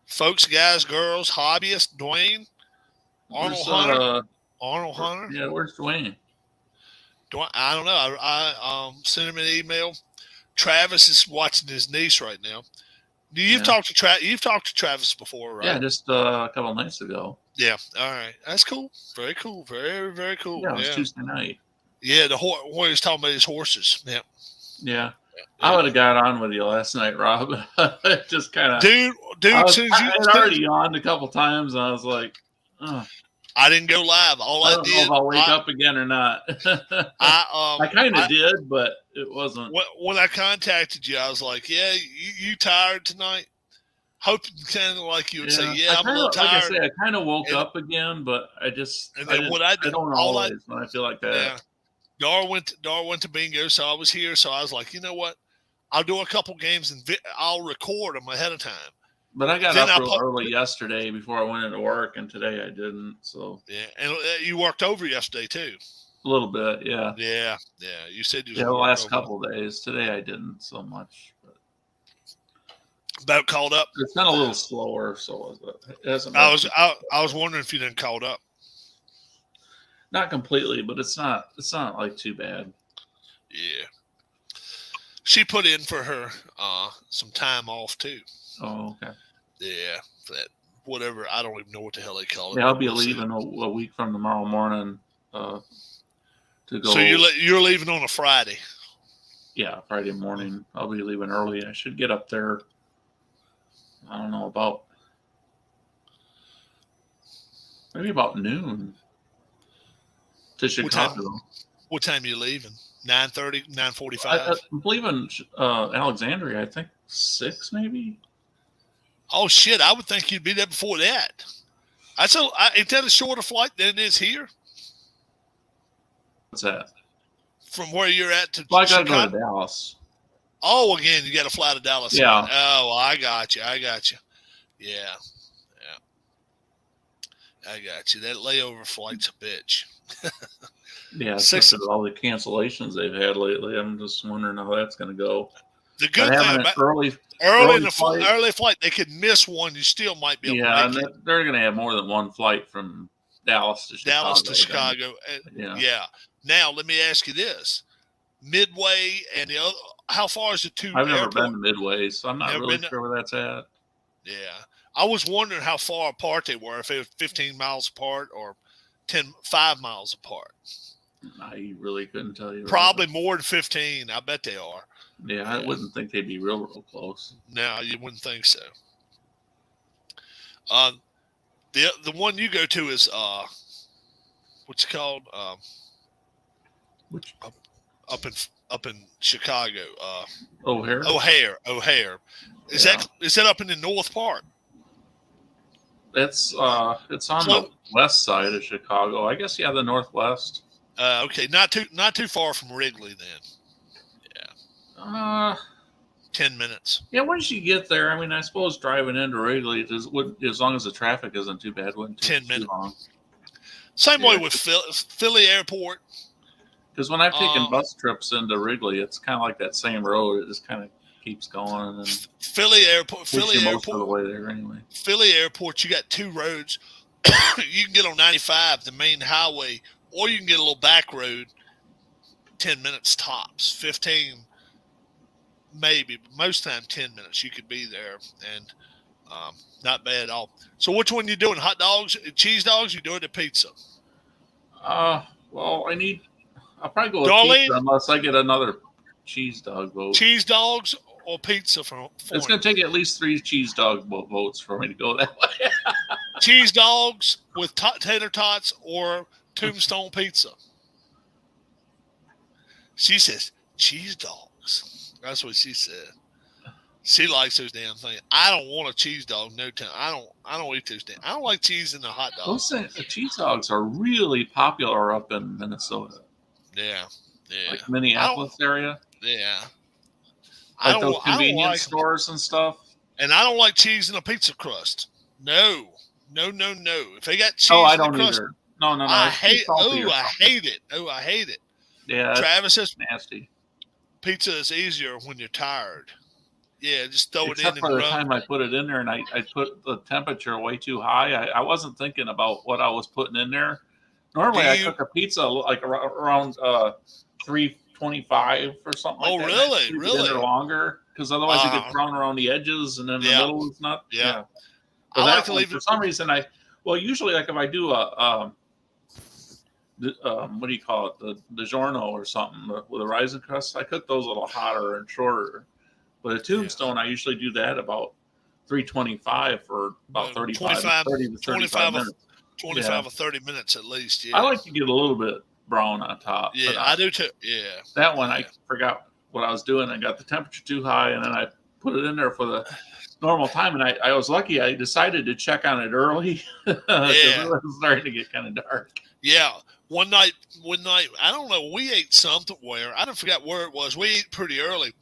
Folks, guys, girls, hobbyists, Dwayne, Arnold Hunter. Yeah, where's Dwayne? I don't know. I sent him an email. Travis is watching his niece right now. You've talked to Travis before, right? Yeah, just a couple nights ago. Yeah. All right. That's cool. Very cool. Very, very cool. Yeah, it was Tuesday night. Yeah, what he was talking about his horses. Yeah. Yeah. I would have got on with you last night, Rob. Just kind of. Dude. I had already yawned a couple times, and I was like, oh. I didn't go live. I don't know if I'll wake up again or not. I kind of did, but it wasn't. When I contacted you, I was like, yeah, you tired tonight? Hoping kind of like you would say, yeah, I'm a little tired. Like I say, I kind of woke up again, but I just. And then I don't always when I feel like that. Yeah. Dar went to bingo, so I was here. So I was like, you know what? I'll do a couple games and I'll record them ahead of time. But I got up real early yesterday before I went into work, and today I didn't. So yeah, and you worked over yesterday too. A little bit, yeah. Yeah. You said you. The last couple of days. Today I didn't so much. But about called up. It's been a little slower, so it hasn't. I was wondering if you didn't called up. Not completely, but it's not like too bad. Yeah. She put in for her some time off too. Oh, okay. Yeah, that whatever. I don't even know what the hell they call it. Yeah, I'll be leaving a week from tomorrow morning to go. So you're leaving on a Friday. Yeah, Friday morning. I'll be leaving early. I should get up there. I don't know, about maybe about noon to What time? Chicago. What time are you leaving? 9:30, I 9:45. believe in Alexandria. I think 6 maybe. Oh shit! I would think you'd be there before that. Is that a shorter flight than it is here What's that? from where you're at to Well, I gotta go Chicago? to Dallas. Oh, again, you got to fly to Dallas. Yeah. Again. Oh, I got you. Yeah, I got you. That layover flight's a bitch. Yeah, Six. especially with all the cancellations they've had lately. I'm just wondering how that's going to go. The good But thing having an about early flight, early flight, they could miss one. You still might be able yeah, to and make it. they're going to have more than one flight from Dallas to Chicago. Dallas to Chicago. Yeah. Now let me ask you this: Midway and the other. How far is the two? I've never been to Midway, so I'm not Never really been sure where that's at. Yeah, I was wondering how far apart they were. If it was 15 miles apart or 5 miles apart. I really couldn't tell you. Probably more than 15. I bet they are. Yeah, I wouldn't think they'd be real close. No, you wouldn't think so. The one you go to is what's it called? Which Up in Chicago. O'Hare. O'Hare. Is that up in the north part? It's on the west side of Chicago. I guess the northwest. Okay, not too far from Wrigley then. Yeah. 10 minutes. Yeah, once you get there, I mean, I suppose driving into Wrigley, as long as the traffic isn't too bad, wouldn't take 10 minutes. too long. Same way with Philly Airport. Because when I've taken bus trips into Wrigley, it's kind of like that same road. It just kind of keeps going. And Philly Airport. most of the way there anyway. Philly Airport, you got two roads. You can get on 95, the main highway, or you can get a little back road. 10 minutes tops, 15 maybe, but most time 10 minutes you could be there, and not bad at all. So which one you doing? Hot dogs, cheese dogs? You doing the pizza? Well, I'll probably go with pizza unless I get another cheese dog vote. Cheese dogs or pizza for it's going to take at least 3 cheese dog votes for me to go that way. Cheese dogs with tater tots or Tombstone pizza. She says cheese dogs. That's what she said. She likes those damn things. I don't want a cheese dog. No time. I don't eat those damn. I don't like cheese in the hot dog. Those cheese dogs are really popular up in Minnesota. Yeah. Like Minneapolis area. Yeah. Like those convenience stores and stuff. And I don't like cheese in a pizza crust. No. If they got cheese I in the don't crust, either. No. I hate it. I hate it. Yeah. Travis says nasty. Pizza is easier when you're tired. Yeah, just throw it in. Except for the time I put it in there and I put the temperature way too high. I wasn't thinking about what I was putting in there. Normally I cook a pizza like around 325 or something like that. Oh, really? Or longer, because otherwise it gets brown around the edges and then the middle is not. Yeah. I like to leave it. For some reason, usually like if I do a what do you call it, the DiGiorno or something with a rising crust, I cook those a little hotter and shorter. But a Tombstone, I usually do that about 325 for about 30 to 35 minutes. 25 or 30 minutes at least. Yeah. I like to get a little bit brown on top. Yeah, I do too. Yeah. That one, I forgot what I was doing. I got the temperature too high, and then I put it in there for the normal time. And I was lucky. I decided to check on it early. It was starting to get kind of dark. Yeah. One night, I don't know, we ate something I don't forget where it was. We ate pretty early.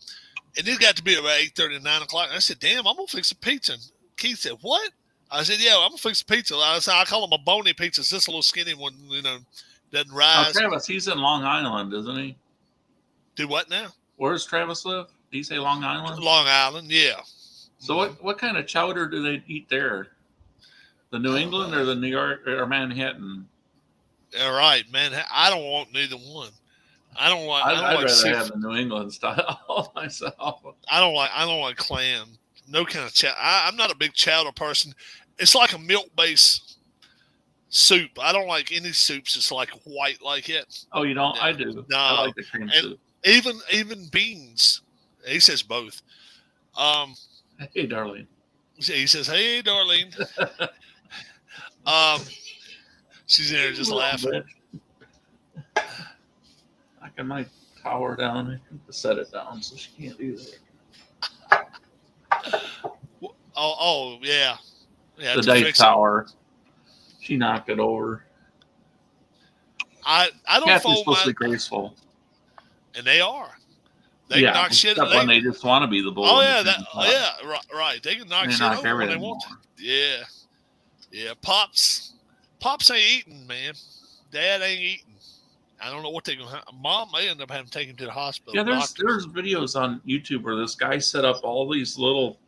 And it got to be about 8:30, 9 o'clock. And I said, damn, I'm going to fix a pizza. And Keith said, what? I said, yeah, I'm going to fix a pizza. I call them a bony pizza. It's just a little skinny one, doesn't rise. Travis, he's in Long Island, isn't he? Do what now? Where does Travis live? Did he say Long Island? Long Island, yeah. So what kind of chowder do they eat there? The New England or the New York or Manhattan? All right, man. I don't want neither one. I'd rather have the New England style myself. I don't like clam. No kind of chowder. I'm not a big chowder person. It's like a milk-based soup. I don't like any soups that's like white like it. Oh, you don't? I do. No. I like the cream soup. Even beans. He says both. Hey, Darlene. He says, "Hey, Darlene." She's in there just laughing. I can my tower down. I have to set it down so she can't do that. Oh yeah. The dice tower. She knocked it over. I don't Cats fold are supposed my, to be graceful. And they are. They can knock shit. When they just want to be the bull. Oh yeah, right. They can knock shit over when they want to. Yeah. Pops ain't eating, man. Dad ain't eating. I don't know what they're gonna. Mom may end up having to take him to the hospital. Yeah, there's videos on YouTube where this guy set up all these little,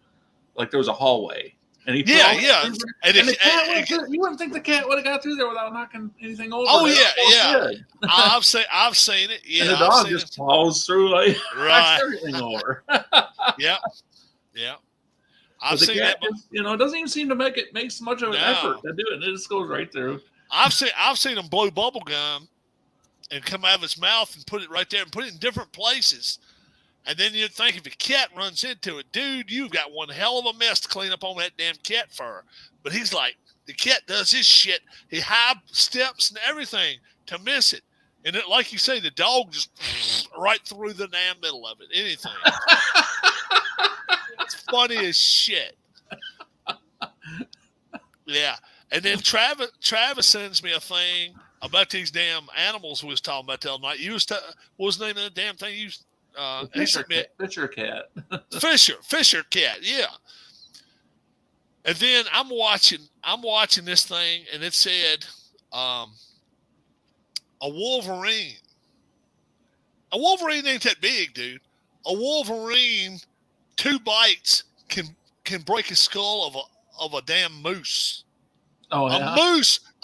like there was a hallway. And he and the cat you wouldn't think the cat would have got through there without knocking anything over. Oh yeah. I've seen it. Yeah, and the dog just plows through knocks everything over. Yeah. I've seen that. It doesn't even seem to make much of an effort to do it. It just goes right through. I've seen him blow bubble gum and come out of his mouth and put it right there and put it in different places. And then you'd think if a cat runs into it, dude, you've got one hell of a mess to clean up on that damn cat fur. But he's like, the cat does his shit. He high steps and everything to miss it. And it, like you say, the dog just right through the damn middle of it. Anything. It's funny as shit. Yeah. And then Travis sends me a thing about these damn animals we was talking about the other night. What was the name of the damn thing you Fisher cat. Fisher cat, yeah. And then I'm watching this thing, and it said a Wolverine. A Wolverine ain't that big, dude. A Wolverine, 2 bites can break a skull of a damn moose. Oh, yeah.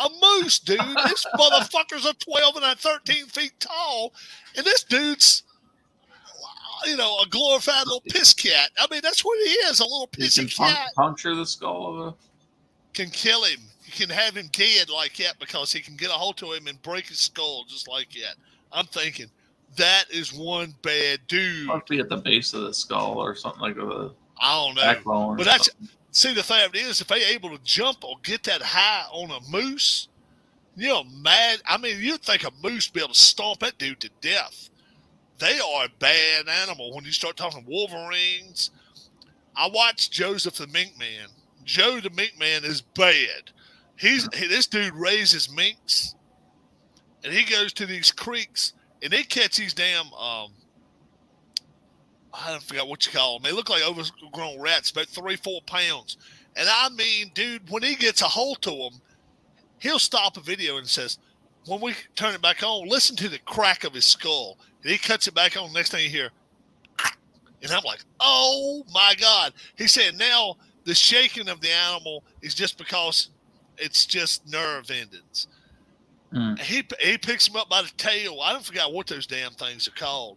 A moose, dude. This motherfucker's a 12 and 13 feet tall, and this dude's a glorified little piss cat. I mean, that's what he is, a little pissy cat. Puncture the skull of can kill him. You can have him dead like that because he can get a hold of him and break his skull just like that. I'm thinking that is one bad dude. Must be at the base of the skull or something like that. I don't know. Backbone. But see, the thing is, if they're able to jump or get that high on a moose, mad. I mean, you'd think a moose be able to stomp that dude to death. They are a bad animal when you start talking Wolverines. I watched Joseph the Mink Man. Joe the Mink Man is bad. This dude raises minks, and he goes to these creeks, and they catch these damn I forgot what you call them. They look like overgrown rats, about 3-4 pounds. And I mean, dude, when he gets a hold to them, he'll stop a video and says, when we turn it back on, listen to the crack of his skull. And he cuts it back on. Next thing you hear, and I'm like, oh my God. He said now the shaking of the animal is just because it's just nerve endings. He picks him up by the tail. I don't forget what those damn things are called,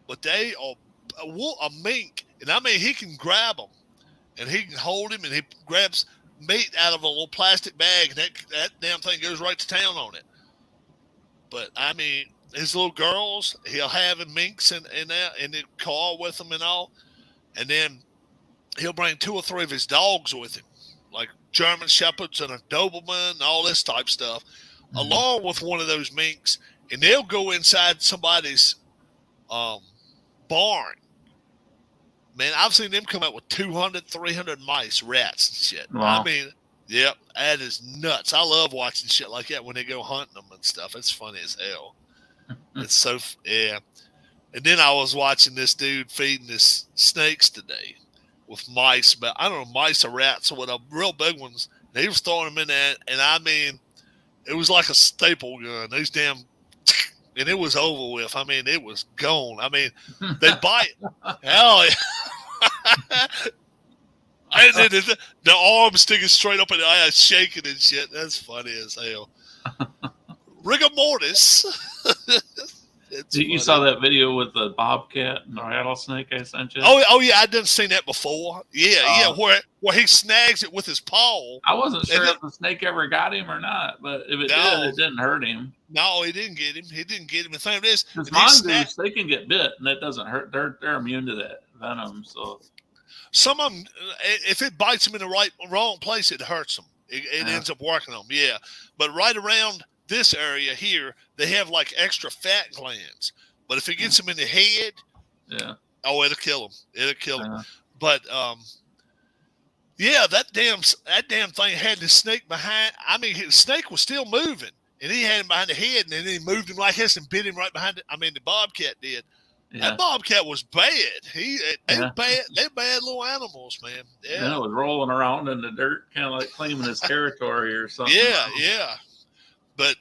but they are a mink. And I mean, he can grab them and he can hold him, and he grabs meat out of a little plastic bag, and that damn thing goes right to town on it. But I mean, his little girls, he'll have minks in the car with him and all. And then he'll bring 2 or 3 of his dogs with him, like German Shepherds and a Doberman and all this type stuff, along with one of those minks. And they'll go inside somebody's barn. Man, I've seen them come out with 200, 300 mice, rats, and shit. Wow. I mean, yep, that is nuts. I love watching shit like that when they go hunting them and stuff. It's funny as hell. It's so, yeah. And then I was watching this dude feeding this snakes today with mice, but I don't know, mice or rats or whatever, real big ones. And he was throwing them in there, and I mean, it was like a staple gun. Those damn, and it was over with. I mean, it was gone. I mean, they bite. Hell yeah. And then the arm sticking straight up in the eye, shaking and shit. That's funny as hell. Rigor mortis. You saw that video with the bobcat and the rattlesnake I sent you? Oh yeah, I done seen that before. Yeah, where he snags it with his paw. I wasn't sure if the snake ever got him or not, but if it did, it didn't hurt him. No, he didn't get him. He didn't get him. The thing is, because mongoose, they can get bit and that doesn't hurt. They're immune to that venom. So some of them, if it bites them in the wrong place, it hurts them. It ends up working on them. Yeah, but right around this area here, they have like extra fat glands. But if it gets them in the head, it'll kill them. It'll kill them. But that damn thing had the snake behind. I mean, the snake was still moving, and he had him behind the head, and then he moved him like this and bit him right behind it. I mean, the bobcat did. Yeah. That bobcat was bad. They're bad little animals, man. Yeah. And it was rolling around in the dirt, kind of like claiming his territory or something. Yeah. But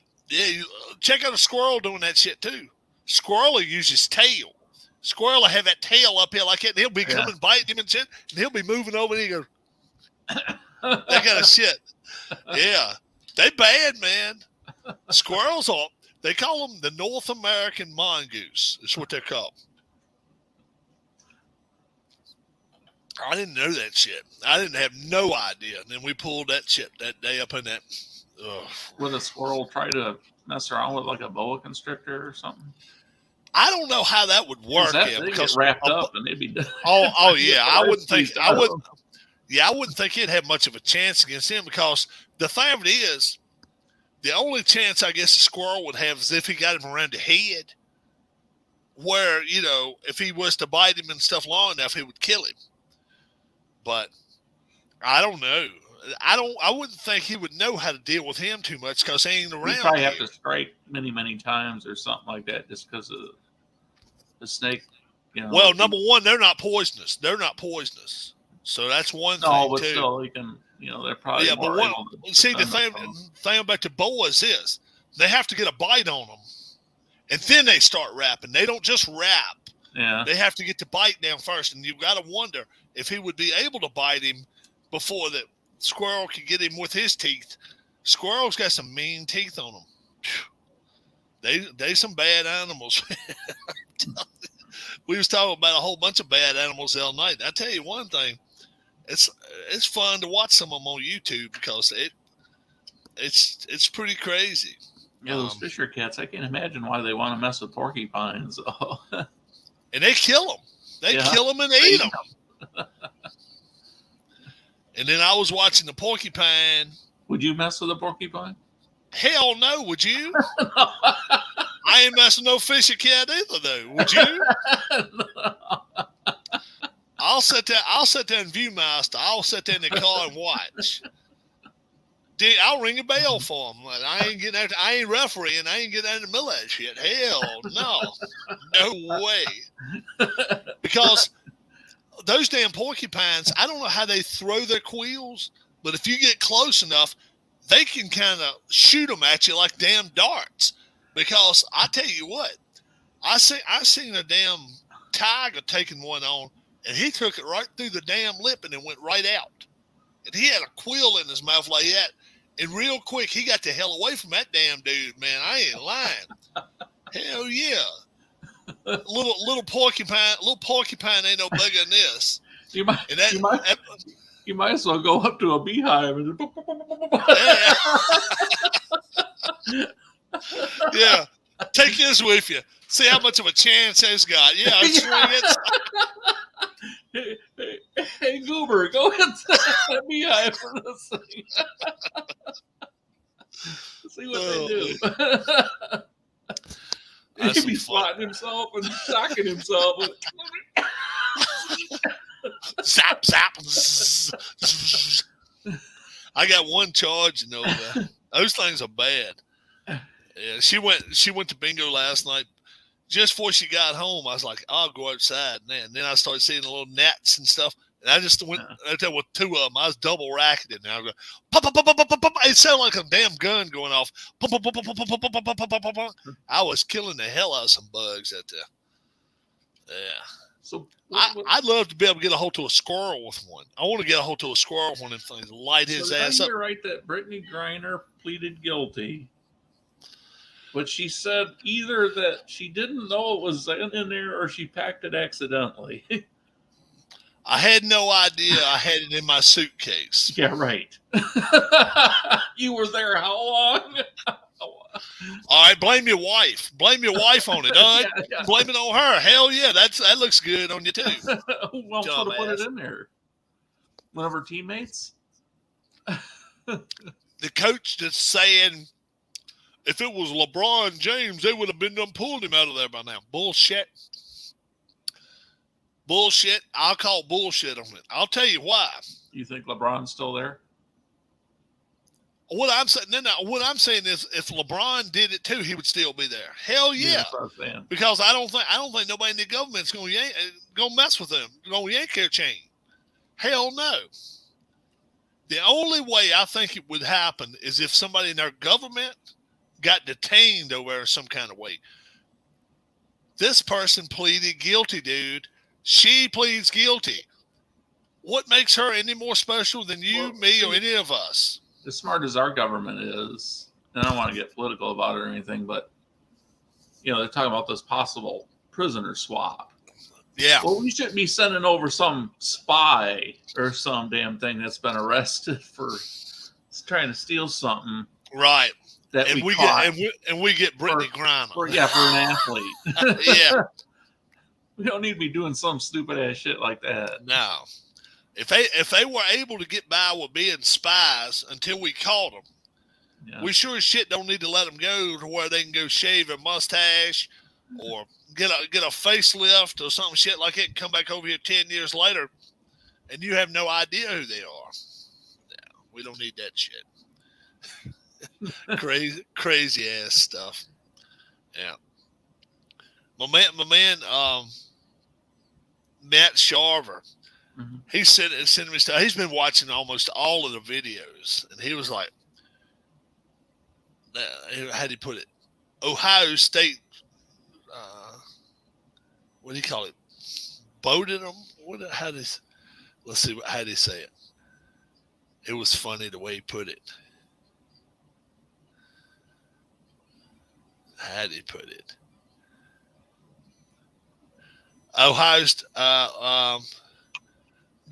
check out a squirrel doing that shit too. Squirrel will use his tail. Squirrel will have that tail up here like that, and he'll be coming biting him and shit, and he'll be moving over and he goes, that kind of shit. Yeah. They bad, man. Squirrels are. They call them the North American mongoose. That's what they're called. I didn't know that shit. I didn't have no idea. And then we pulled that shit that day up in that. Would a squirrel try to mess around with like a boa constrictor or something? I don't know how that would work. They get wrapped up and they'd be done. Oh yeah. I wouldn't think it'd have much of a chance against him because the thing of it is, the only chance I guess a squirrel would have is if he got him around the head, where, if he was to bite him and stuff long enough, he would kill him. But I don't know. I wouldn't think he would know how to deal with him too much because he ain't around. He'd probably have to strike many, many times or something like that just because of the snake. Well, number one, they're not poisonous. So that's one thing, but too. Still, you can, they're probably more the thing about the boas is they have to get a bite on them, and then they start wrapping. They don't just wrap. Yeah. They have to get the bite down first, and you've got to wonder if he would be able to bite him before the squirrel could get him with his teeth. Squirrels got some mean teeth on them. They some bad animals. We was talking about a whole bunch of bad animals the other night. I tell you one thing. It's fun to watch some of them on YouTube because it's pretty crazy. Yeah, those fisher cats. I can't imagine why they want to mess with porcupines. And they kill them. They kill them and eat them. And then I was watching the porcupine. Would you mess with a porcupine? Hell no. Would you? I ain't messing no fisher cat either, though. Would you? I'll sit there and Viewmaster. I'll sit there in the car and watch. I'll ring a bell for them. I ain't refereeing. I ain't getting out in the middle of that shit. Hell no. No way. Because those damn porcupines, I don't know how they throw their quills, but if you get close enough, they can kind of shoot them at you like damn darts. Because I tell you what, I seen a damn tiger taking one on, and he took it right through the damn lip and it went right out. And he had a quill in his mouth like that. And real quick, he got the hell away from that damn dude, man. I ain't lying. Hell yeah. Little porcupine ain't no bigger than this. You might as well go up to a beehive and yeah. Take this with you. See how much of a chance it's got. Yeah, Hey, Goober, go into the beehive for this thing. See what they do. He'd be swatting himself and shocking himself. Zap, zap. I got one charging over. Those things are bad. Yeah, she went to bingo last night. Just before she got home, I was like, I'll go outside. And then I started seeing the little gnats and stuff. And I just went out there with two of them. I was double racketing. And I was going, pop, pop, pop, pop, pop, pop. It sounded like a damn gun going off. Pop, pop, pop, pop, pop, pop, pop, pop, pop, pop, pop. I was killing the hell out of some bugs out there. Yeah. So I'd love to be able to get a hold to a squirrel with one. I want to get a hold to a squirrel with one of them things, light his ass up. You're right that Brittany Griner pleaded guilty. But she said either that she didn't know it was in there or she packed it accidentally. I had no idea I had it in my suitcase. Yeah, right. You were there how long? All right, blame your wife. Blame your wife on it. Yeah. Blame it on her. Hell yeah, that looks good on you too. Who else would have put it in there? One of her teammates? The coach that's saying if it was LeBron James, they would have been done pulled him out of there by now. Bullshit. Bullshit. I'll call bullshit on it. I'll tell you why. You think LeBron's still there? What I'm saying, what I'm saying is, if LeBron did it too, he would still be there. Hell yeah, because I don't think nobody in the government's going to mess with them, going to yank their chain. Hell no. The only way I think it would happen is if somebody in our government got detained over some kind of way. This person pleaded guilty, dude. She pleads guilty. What makes her any more special than you, me, or any of us? As smart as our government is, and I don't want to get political about it or anything, but they're talking about this possible prisoner swap. Yeah. Well, we shouldn't be sending over some spy or some damn thing that's been arrested for trying to steal something. Right. That and we get Brittany Griner. For an athlete. Yeah. We don't need to be doing some stupid ass shit like that. No. If they were able to get by with being spies until we caught them, we sure as shit don't need to let them go to where they can go shave a mustache or get a facelift or something shit like it and come back over here 10 years later and you have no idea who they are. No, we don't need that shit. crazy ass stuff. Yeah. My man, Matt Sharver. Mm-hmm. He sent me stuff. He's been watching almost all of the videos, and he was like, how do you put it? Ohio State, what do you call it? Boated them? Let's see, how did he say it? It was funny the way he put it. How did he put it? Ohio's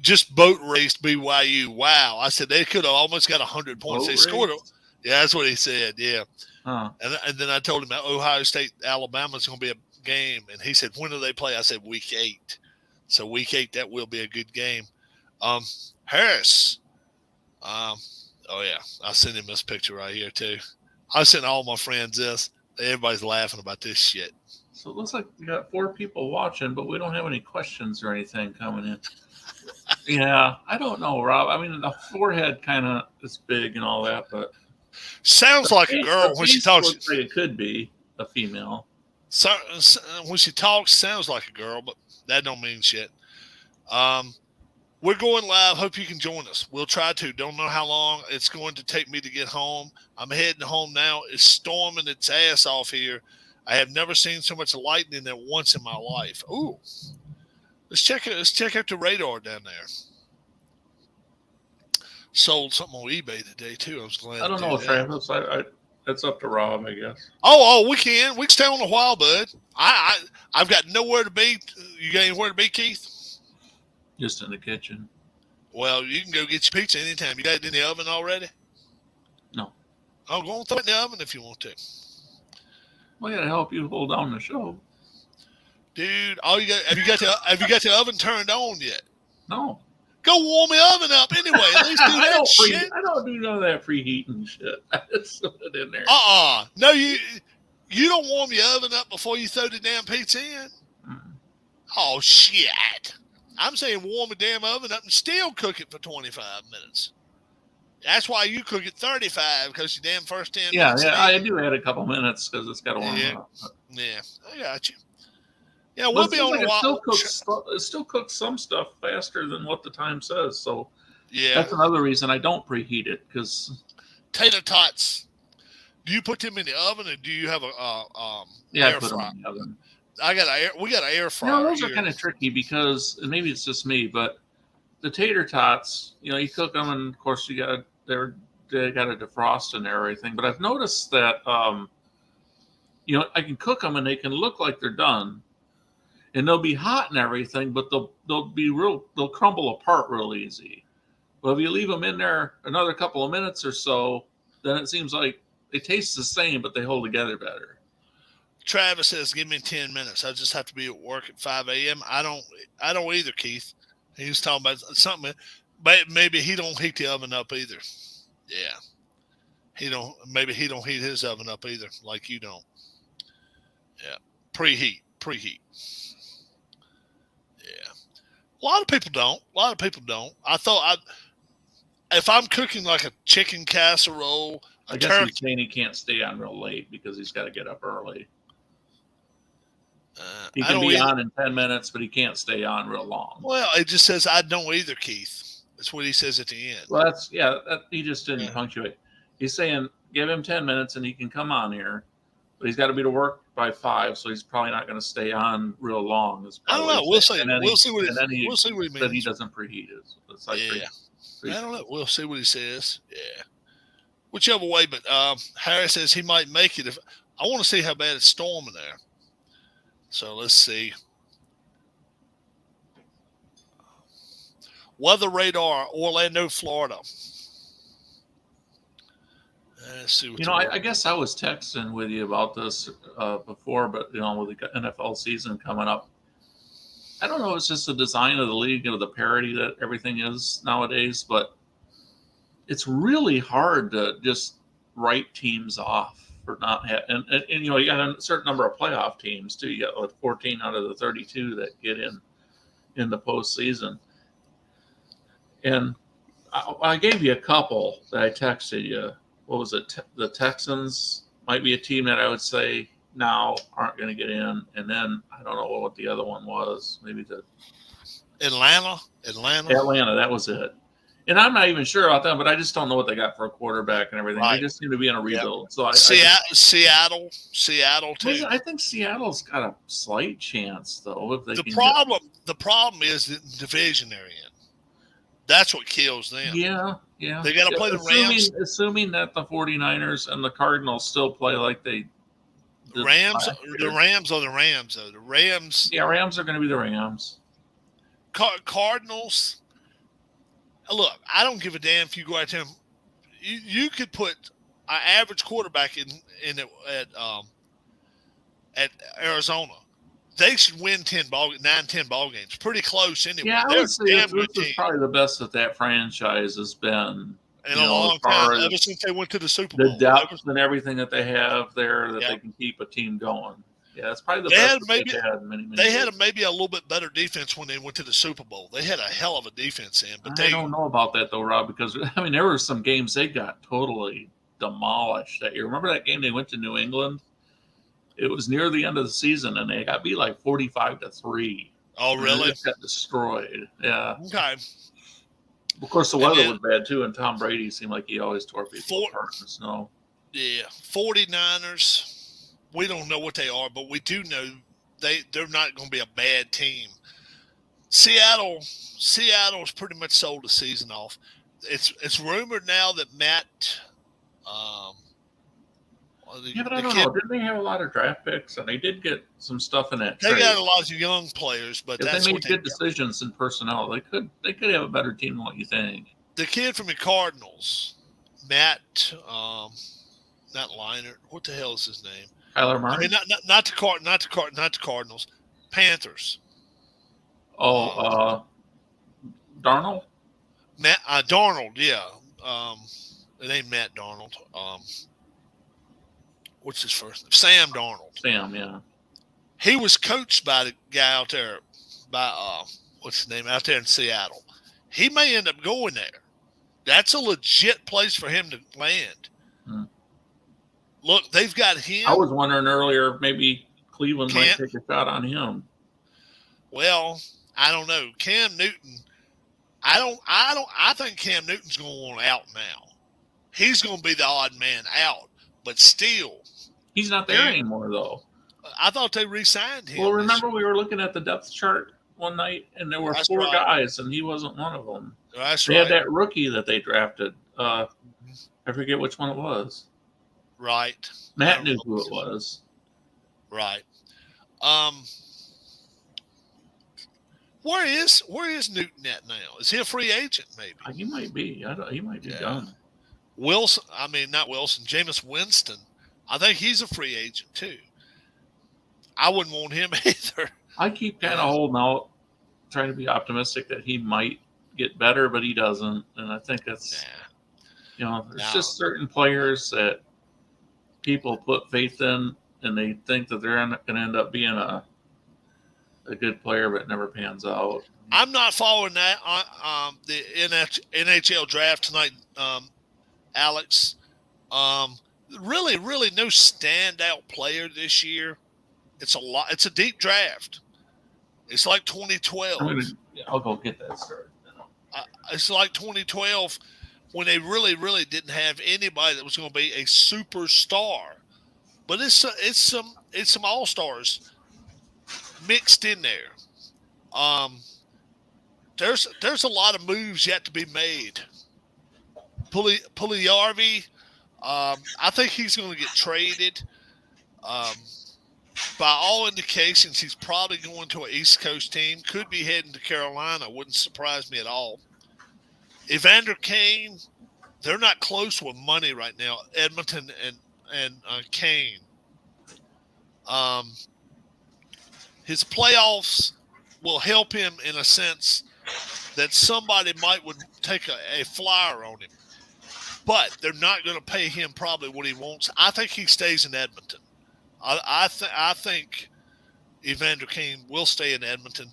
just boat raced BYU. Wow. I said they could have almost got 100 points. They scored it. Yeah, that's what he said. Yeah. Huh. And then I told him that Ohio State, Alabama's going to be a game. And he said, when do they play? I said, week 8. So week 8, that will be a good game. Harris. Oh, yeah. I'll send him this picture right here, too. I sent all my friends this. Everybody's laughing about this shit. So it looks like we got 4 people watching, but we don't have any questions or anything coming in. Yeah, I don't know, Rob. I mean, the forehead kind of is big and all that, but sounds like a girl when she talks. Looks like it could be a female. So, when she talks, sounds like a girl, but that don't mean shit. We're going live. Hope you can join us. We'll try to. Don't know how long it's going to take me to get home. I'm heading home now. It's storming its ass off here. I have never seen so much lightning at once in my life. Ooh. Let's check out the radar down there. Sold something on eBay today too. I was glad. I don't know, Travis. That's up to Rob, I guess. Oh, we can stay on a while, bud. I've got nowhere to be. You got anywhere to be, Keith? Just in the kitchen. Well, you can go get your pizza anytime. You got it in the oven already? No. Oh, go and throw it in the oven if you want to. Well, I gotta help you hold down the show. Dude, have you got the oven turned on yet? No. Go warm the oven up anyway. At least do that shit. I don't do none of that preheating shit. I just put it in there. No, you don't warm your oven up before you throw the damn pizza in. Mm-hmm. Oh shit! I'm saying warm the damn oven up and still cook it for 25 minutes. That's why you cook it 35 because you damn first 10 minutes. Yeah, I do add a couple minutes because it's got to warm up. Yeah, I got you. Yeah, we'll be on a while. It still cooks some stuff faster than what the time says. So yeah, that's another reason I don't preheat it because tater tots. Do you put them in the oven or do you have a air fryer? Them in the oven. We got an air fryer. No, those are kind of tricky because and maybe it's just me, but the tater tots, you cook them and of course they got to defrost and everything. But I've noticed that I can cook them and they can look like they're done, and they'll be hot and everything, but they'll crumble apart real easy. Well, if you leave them in there another couple of minutes or so, then it seems like they taste the same, but they hold together better. Travis says, "Give me 10 minutes. I just have to be at work at 5 a.m." I don't either, Keith. He was talking about something, but maybe he don't heat the oven up either. Yeah, maybe he don't heat his oven up either, like you don't. Yeah, preheat. Yeah, a lot of people don't. I thought if I'm cooking like a chicken casserole, I guess he's saying he can't stay on real late because he's got to get up early. He can be on in 10 minutes, but he can't stay on real long. Well, it just says I don't either, Keith. That's what he says at the end. Well, he just didn't punctuate. He's saying give him 10 minutes and he can come on here, but he's got to be to work by 5, so he's probably not going to stay on real long. I don't know. We'll see. We'll see what he means. That he doesn't preheat it. It's like I don't know. We'll see what he says. Yeah. Whichever way, but Harry says he might make it. I want to see how bad it's storming there. So let's see. Weather radar, Orlando, Florida. Let's see what I guess I was texting with you about this before, but with the NFL season coming up, I don't know if it's just the design of the league, the parity that everything is nowadays, but it's really hard to just write teams off for not having, and you got a certain number of playoff teams too. You got like 14 out of the 32 that get in the postseason. And I gave you a couple that I texted you. What was it? The Texans might be a team that I would say now aren't going to get in. And then I don't know what the other one was. Maybe the Atlanta. That was it. And I'm not even sure about them, but I just don't know what they got for a quarterback and everything. Right. They just seem to be in a rebuild. Yep. So Seattle too. I think Seattle's got a slight chance though. If they the problem is the division they're in. That's what kills them. Yeah. They got to play the Rams. Assuming that the 49ers and the Cardinals still play like they. The Rams are the Rams, though. The Rams. Yeah, Rams are going to be the Rams. Cardinals. Look, I don't give a damn if you go out there. You could put an average quarterback at Arizona. They should win 10 ball games. Pretty close anyway. Yeah, I would say this is probably the best that franchise has been in a long time. Ever since they went to the Super Bowl. The depth and everything that they have there that they can keep a team going. Yeah, that's probably the best they've had in many They years. had maybe a little bit better defense when they went to the Super Bowl. They had a hell of a defense in. But I don't know about that, though, Rob, because, there were some games they got totally demolished that year. Remember that game they went to New England? It was near the end of the season, and they got beat like 45-3. Oh, really? They got destroyed. Yeah. Okay. Of course, the weather was bad, too, and Tom Brady seemed like he always tore people apart in the snow. Yeah. 49ers. We don't know what they are, but we do know they're not going to be a bad team. Seattle's pretty much sold the season off. It's rumored now that Matt. But I don't know. Didn't they have a lot of draft picks? And they did get some stuff in that trade. They got a lot of young players, but they made good decisions in personnel. They could have a better team than what you think. The kid from the Cardinals, Matt, not Leinart. What the hell is his name? Kyler Murray. Not the Cardinals. Panthers. Oh, Darnold. Darnold, yeah. It ain't Matt Darnold. What's his first name? Sam Darnold. Sam, yeah. He was coached by the guy out there, what's his name, out there in Seattle. He may end up going there. That's a legit place for him to land. Look, they've got him. I was wondering earlier, maybe Cleveland might take a shot on him. Well, I don't know. Cam Newton, I think Cam Newton's going to want out now. He's going to be the odd man out, but still. He's not there anymore, though. I thought they re-signed him. Well, remember we were looking at the depth chart one night, and there were four guys, and he wasn't one of them. They had that rookie that they drafted. I forget which one it was. Right. Matt knew who it was. Right. Where is Newton at now? Is he a free agent? Maybe He might be. He might be done. Wilson. I mean, not Wilson. Jameis Winston. I think he's a free agent too. I wouldn't want him either. I keep kind of holding out, trying to be optimistic that he might get better, but he doesn't. And I think that's, there's just certain players that people put faith in, and they think that they're going to end up being a good player, but it never pans out. I'm not following that the NHL draft tonight, Alex. Really no standout player this year. It's a deep draft. It's like 2012. I'll go get that started. It's like 2012 when they really didn't have anybody that was going to be a superstar. But it's some all-stars mixed in there. There's a lot of moves yet to be made. Puljujarvi, I think he's going to get traded. By all indications, he's probably going to an East Coast team. Could be heading to Carolina. Wouldn't surprise me at all. Evander Kane, they're not close with money right now. Edmonton and Kane. His playoffs will help him in a sense that somebody would take a flyer on him. But they're not going to pay him probably what he wants. I think he stays in Edmonton. I think Evander Kane will stay in Edmonton.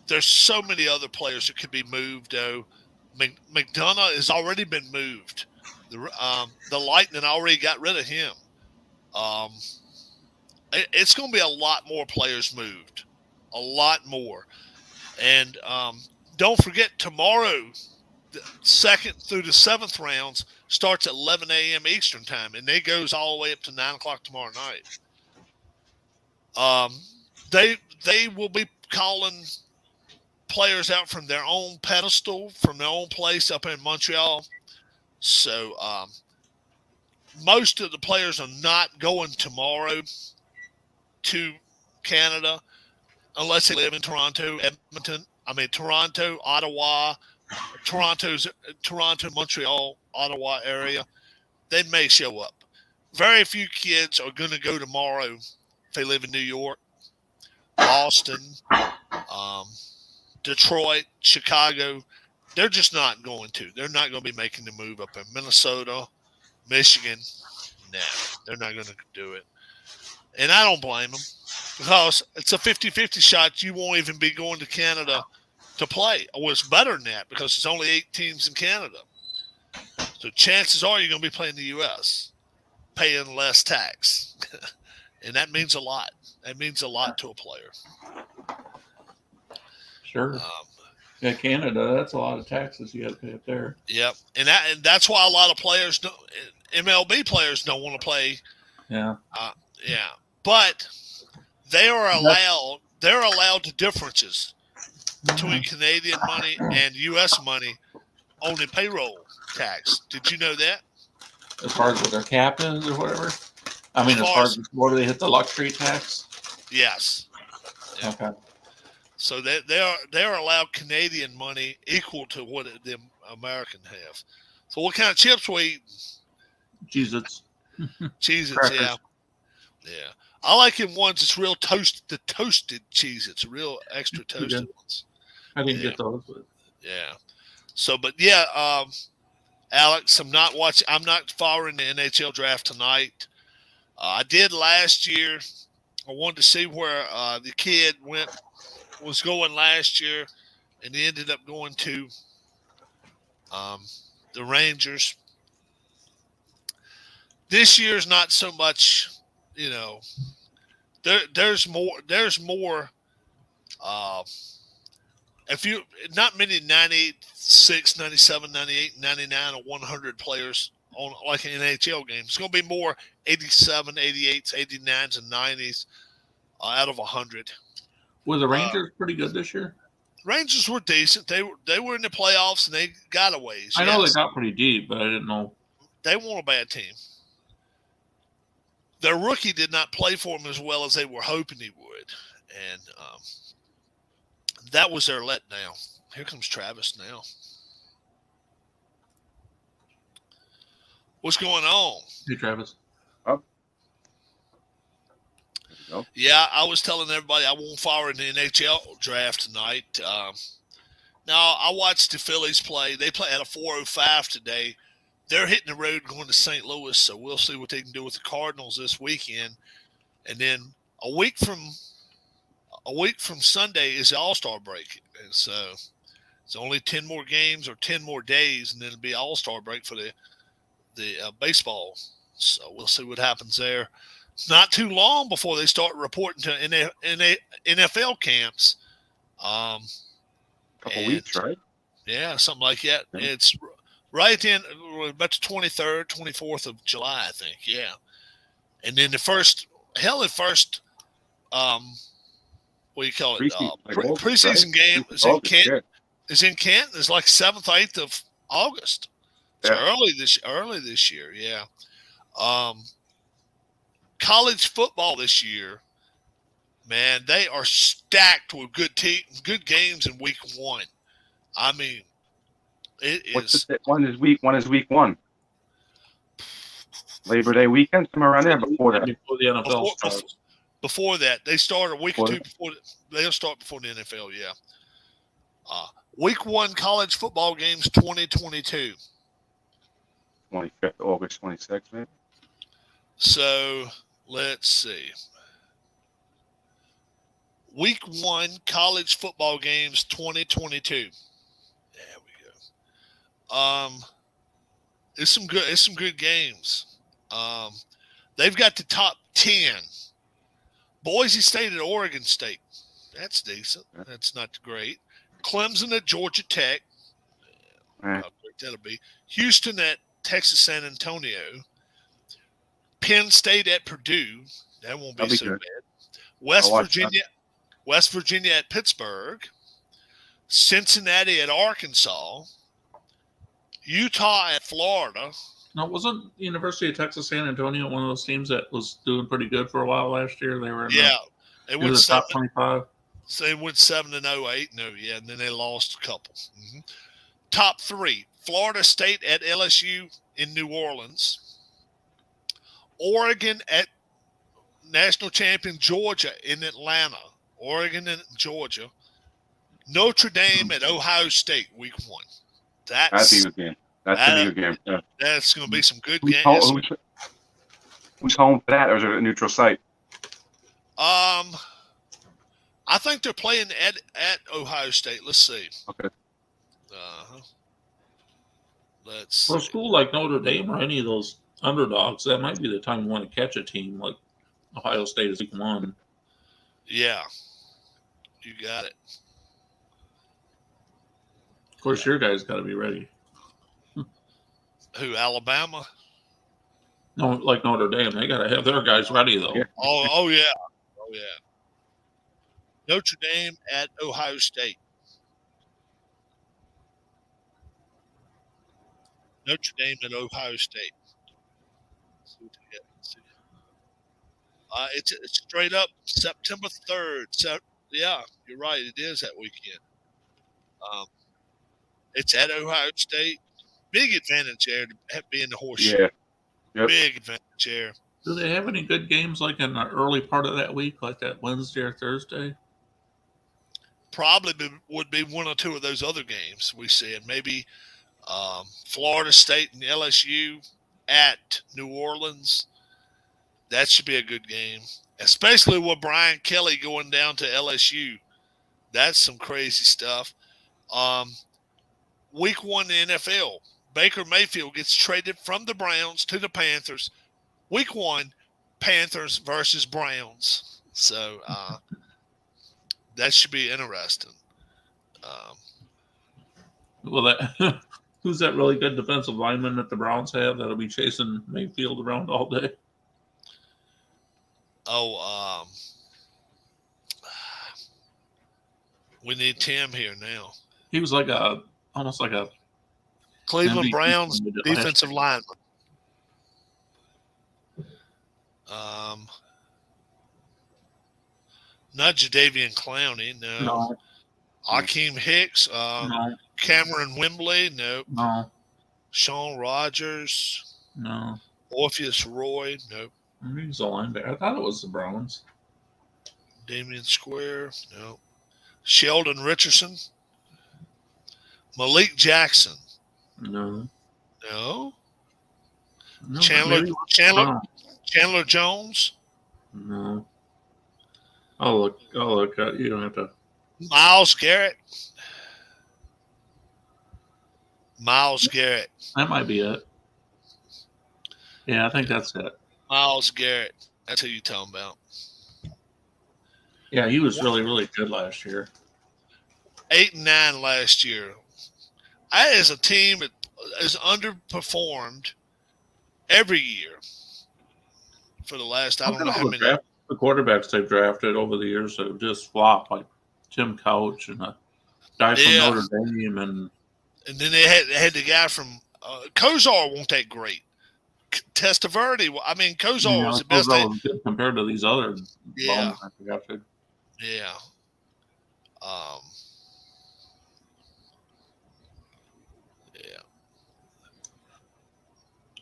There's so many other players that could be moved, though. McDonough has already been moved. The Lightning already got rid of him. It's going to be a lot more players moved. A lot more. And don't forget, tomorrow, the 2nd through the 7th rounds starts at 11 a.m. Eastern time, and it goes all the way up to 9 o'clock tomorrow night. They will be calling players out from their own pedestal, from their own place up in Montreal. So most of the players are not going tomorrow to Canada unless they live in Toronto, Toronto, Ottawa, Toronto, Montreal, Ottawa area. They may show up. Very few kids are going to go tomorrow if they live in New York, Boston, Detroit, Chicago. They're just not going to. They're not going to be making the move up in Minnesota, Michigan. No, they're not going to do it. And I don't blame them because it's a 50-50 shot. You won't even be going to Canada to play. Well, it's better than that because it's only 8 teams in Canada. So chances are you're going to be playing the U.S., paying less tax. And that means a lot. That means a lot to a player. Sure. Canada, that's a lot of taxes you got to pay up there. Yep. And that's why a lot of players, MLB players, don't want to play. Yeah. Yeah. But they are allowed. They're allowed the differences between Canadian money and U.S. money on the payroll tax. Did you know that? As far as what their cap is or whatever? I mean, as far as where they hit the luxury tax? Yes. Yeah. Okay. So they're allowed Canadian money equal to what the American have. So what kind of chips we eat? Cheez-Its. Cheez-Its, yeah. Yeah. I like them ones that's real the toasted Cheez-Its, real extra toasted ones. I didn't get those. But. Yeah. So, but yeah, Alex, I'm not following the NHL draft tonight. I did last year. I wanted to see where the kid was going last year, and he ended up going to the Rangers. This year's not so much, there's more. If you not many 96, 97, 98, 99, or 100 players on like an NHL game. It's going to be more 87, 88s, 89s, and 90s out of 100. Were the Rangers pretty good this year? Rangers were decent. They were in the playoffs and they got a ways. I know they got pretty deep, but I didn't know. They weren't a bad team. their rookie did not play for them as well as they were hoping he would. And that was their letdown. Here comes Travis now. What's going on? Hey, Travis. Oh. Yeah, I was telling everybody I won't fire in the NHL draft tonight. Now, I watched the Phillies play. They play at a 4:05 today. They're hitting the road going to St. Louis, so we'll see what they can do with the Cardinals this weekend. And then a week from Sunday is the All-Star break. And so it's only 10 more games or 10 more days, and then it'll be All-Star break for the baseball. So we'll see what happens there. It's not too long before they start reporting to NFL camps. Couple weeks, right? Yeah, something like that. Yeah. It's right in about the 23rd, 24th of July, I think. Yeah. And then the first, what do you call it? Preseason game is in Canton. Yeah. Is in Canton. It's like 7th, 8th of August. So early this year, yeah. College football this year, man, they are stacked with good games in week 1. I mean, One is week 1. Labor Day weekend, somewhere around there before that. Before the NFL starts. Before that, they start a week or two before. They'll start before the NFL. Yeah. Week 1 college football games 2022. 25th, August 26th, maybe. So let's see. Week 1 college football games 2022. There we go. It's some good games. They've got the top 10. Boise State at Oregon State. That's decent. That's not great. Clemson at Georgia Tech. How great that'll be. Houston at Texas San Antonio. Penn State at Purdue. That won't be so bad. West Virginia at Pittsburgh. Cincinnati at Arkansas. Utah at Florida. Now, wasn't University of Texas San Antonio one of those teams that was doing pretty good for a while last year? They were in the top 25. So they went 7-0, 8-0, and then they lost a couple. Mm-hmm. Top 3, Florida State at LSU in New Orleans. Oregon at national champion Georgia in Atlanta. Oregon and Georgia. Notre Dame at Ohio State week 1. That's a good game. That's a good game. Yeah. That's going to be some good games. Who's home for that, or is it a neutral site? I think they're playing at Ohio State. Let's see. Okay. Let's see. For a school like Notre Dame or any of those underdogs, that might be the time you want to catch a team like Ohio State is week 1. Yeah. You got it. Of course, your guys got to be ready. Who, Alabama? No, like Notre Dame, they got to have their guys ready though. Yeah. Oh yeah. Notre Dame at Ohio State. Notre Dame at Ohio State. It's straight up September 3rd. So, yeah, you're right. It is that weekend. It's at Ohio State. Big advantage there to be in the horseshoe. Yeah. Yep. Big advantage there. Do they have any good games like in the early part of that week, like that Wednesday or Thursday? Probably would be one or two of those other games we said. Maybe Florida State and LSU at New Orleans. That should be a good game, especially with Brian Kelly going down to LSU. That's some crazy stuff. Week 1 in the NFL, Baker Mayfield gets traded from the Browns to the Panthers. Week 1, Panthers versus Browns. So that should be interesting. Who's that really good defensive lineman that the Browns have that'll be chasing Mayfield around all day? We need Tim here now. He was almost like a Cleveland MVP Browns defensive lineman. Not Jadeveon Clowney, no. No. Akeem Hicks, No. Cameron Wembley, no. No. Sean Rogers, No. Orpheus Roy, no. He's a linebacker. I thought it was the Browns. Damian Square, no. Sheldon Richardson, Malik Jackson, No. no. No. Chandler maybe- Chandler No. Chandler Jones, No. I'll look. You don't have to. Miles Garrett. Miles Garrett. That might be it. Yeah, I think that's it. Miles Garrett. That's who you're talking about. Yeah, he was really, really good last year. 8-9 last year. That is a team that is underperformed every year for the last, I don't know how many. The quarterbacks they've drafted over the years have just flopped, like Tim Couch and a guy from Yeah. Notre Dame. And then they had the guy from Kozar won't that great. Testaverde, I mean, Kozar was the best. Kozar was good compared to these other Yeah. bums I drafted. Yeah. Yeah.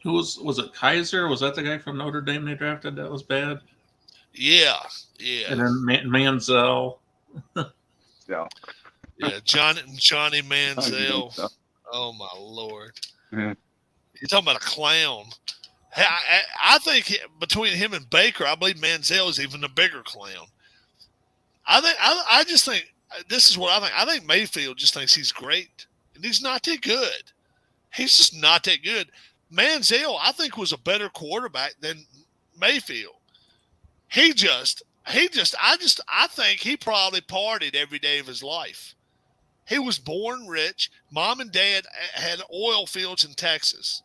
Who was it? Kaiser? Was that the guy from Notre Dame they drafted that was bad? Yeah. Yeah. And then Manziel. Yeah. Yeah. Johnny Manziel. Oh my Lord. Yeah. You're talking about a clown. I think between him and Baker, I believe Manziel is even a bigger clown. I just think this is what I think. I think Mayfield just thinks he's great, and he's not that good. He's just not that good. Manziel, I think, was a better quarterback than Mayfield. I think he probably partied every day of his life. He was born rich. Mom and dad had oil fields in Texas.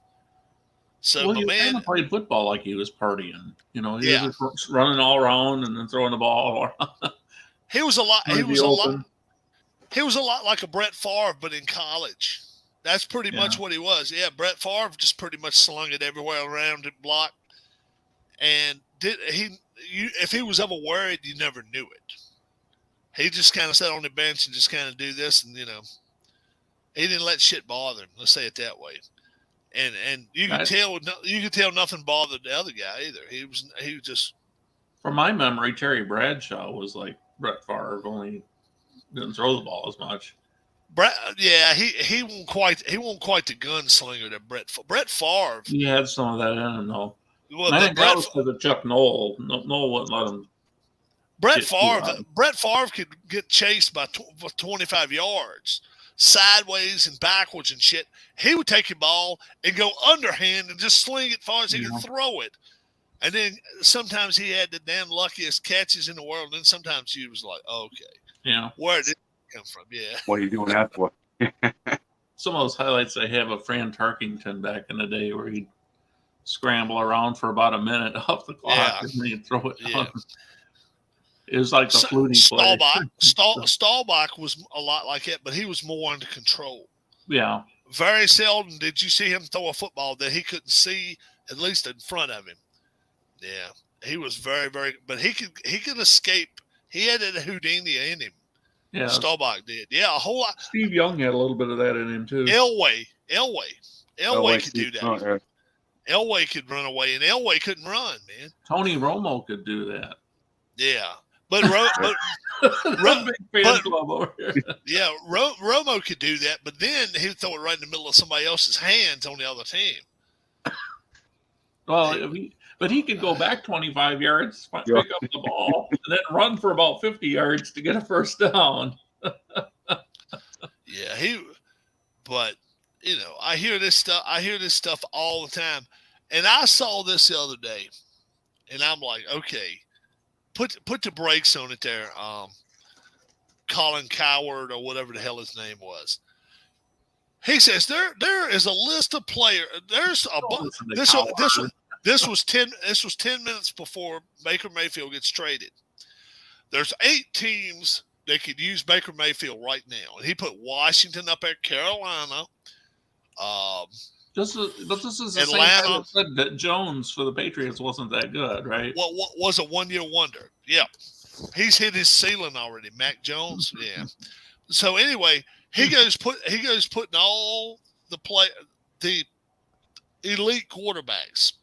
So Well, my he man kind of played football like he was partying. He Yeah. was just running all around and then throwing the ball around. he was a lot. He Trying to be was a lot. open. He was a lot like a Brett Favre, but in college. That's pretty much what he was. Yeah, Brett Favre just pretty much slung it everywhere around the block. And if he was ever worried, you never knew it. He just kind of sat on the bench and just kind of do this, and he didn't let shit bother him. Let's say it that way. And you could tell nothing bothered the other guy either. He was just. From my memory, Terry Bradshaw was like Brett Favre, only didn't throw the ball as much. He won't quite the gunslinger that Brett Favre. He had some of that in him though. Well, I think that was because of Chuck Noll. Noll wouldn't let him. Brett Favre could get chased by 25 yards, sideways and backwards and shit. He would take a ball and go underhand and just sling it as far as he could throw it. And then sometimes he had the damn luckiest catches in the world. And then sometimes he was like, okay, where did it come from? Yeah. What are you doing that for? Some of those highlights I have of Fran Tarkington back in the day where he'd scramble around for about a minute off the clock and then he'd throw it down. It was like the Flutie play. Staubach was a lot like it, but he was more under control. Yeah. Very seldom did you see him throw a football that he couldn't see, at least in front of him. Yeah. He was very, very, but he could escape. He had a Houdini in him. Yeah. Staubach did. Yeah, a whole lot. Steve Young had a little bit of that in him too. Elway could do that. Yeah. Elway could run away, and Elway couldn't run, man. Tony Romo could do that. Yeah. But Big fan club over here. Yeah, Romo could do that, but then he'd throw it right in the middle of somebody else's hands on the other team. Well, but he could go back 25 yards, pick up the ball, and then run for about 50 yards to get a first down. Yeah, but I hear this stuff all the time. And I saw this the other day, and I'm like, okay, put the brakes on it there. Colin Coward or whatever the hell his name was. He says there is a list of players. There's a this was 10 minutes before Baker Mayfield gets traded. There's 8 teams that could use Baker Mayfield right now, and he put Washington up there, Carolina, But this is the same Atlanta. guy that said that Jones for the Patriots wasn't that good, right? What was a 1 year wonder? Yeah, he's hit his ceiling already. Mac Jones, yeah. So anyway, he goes putting all the elite quarterbacks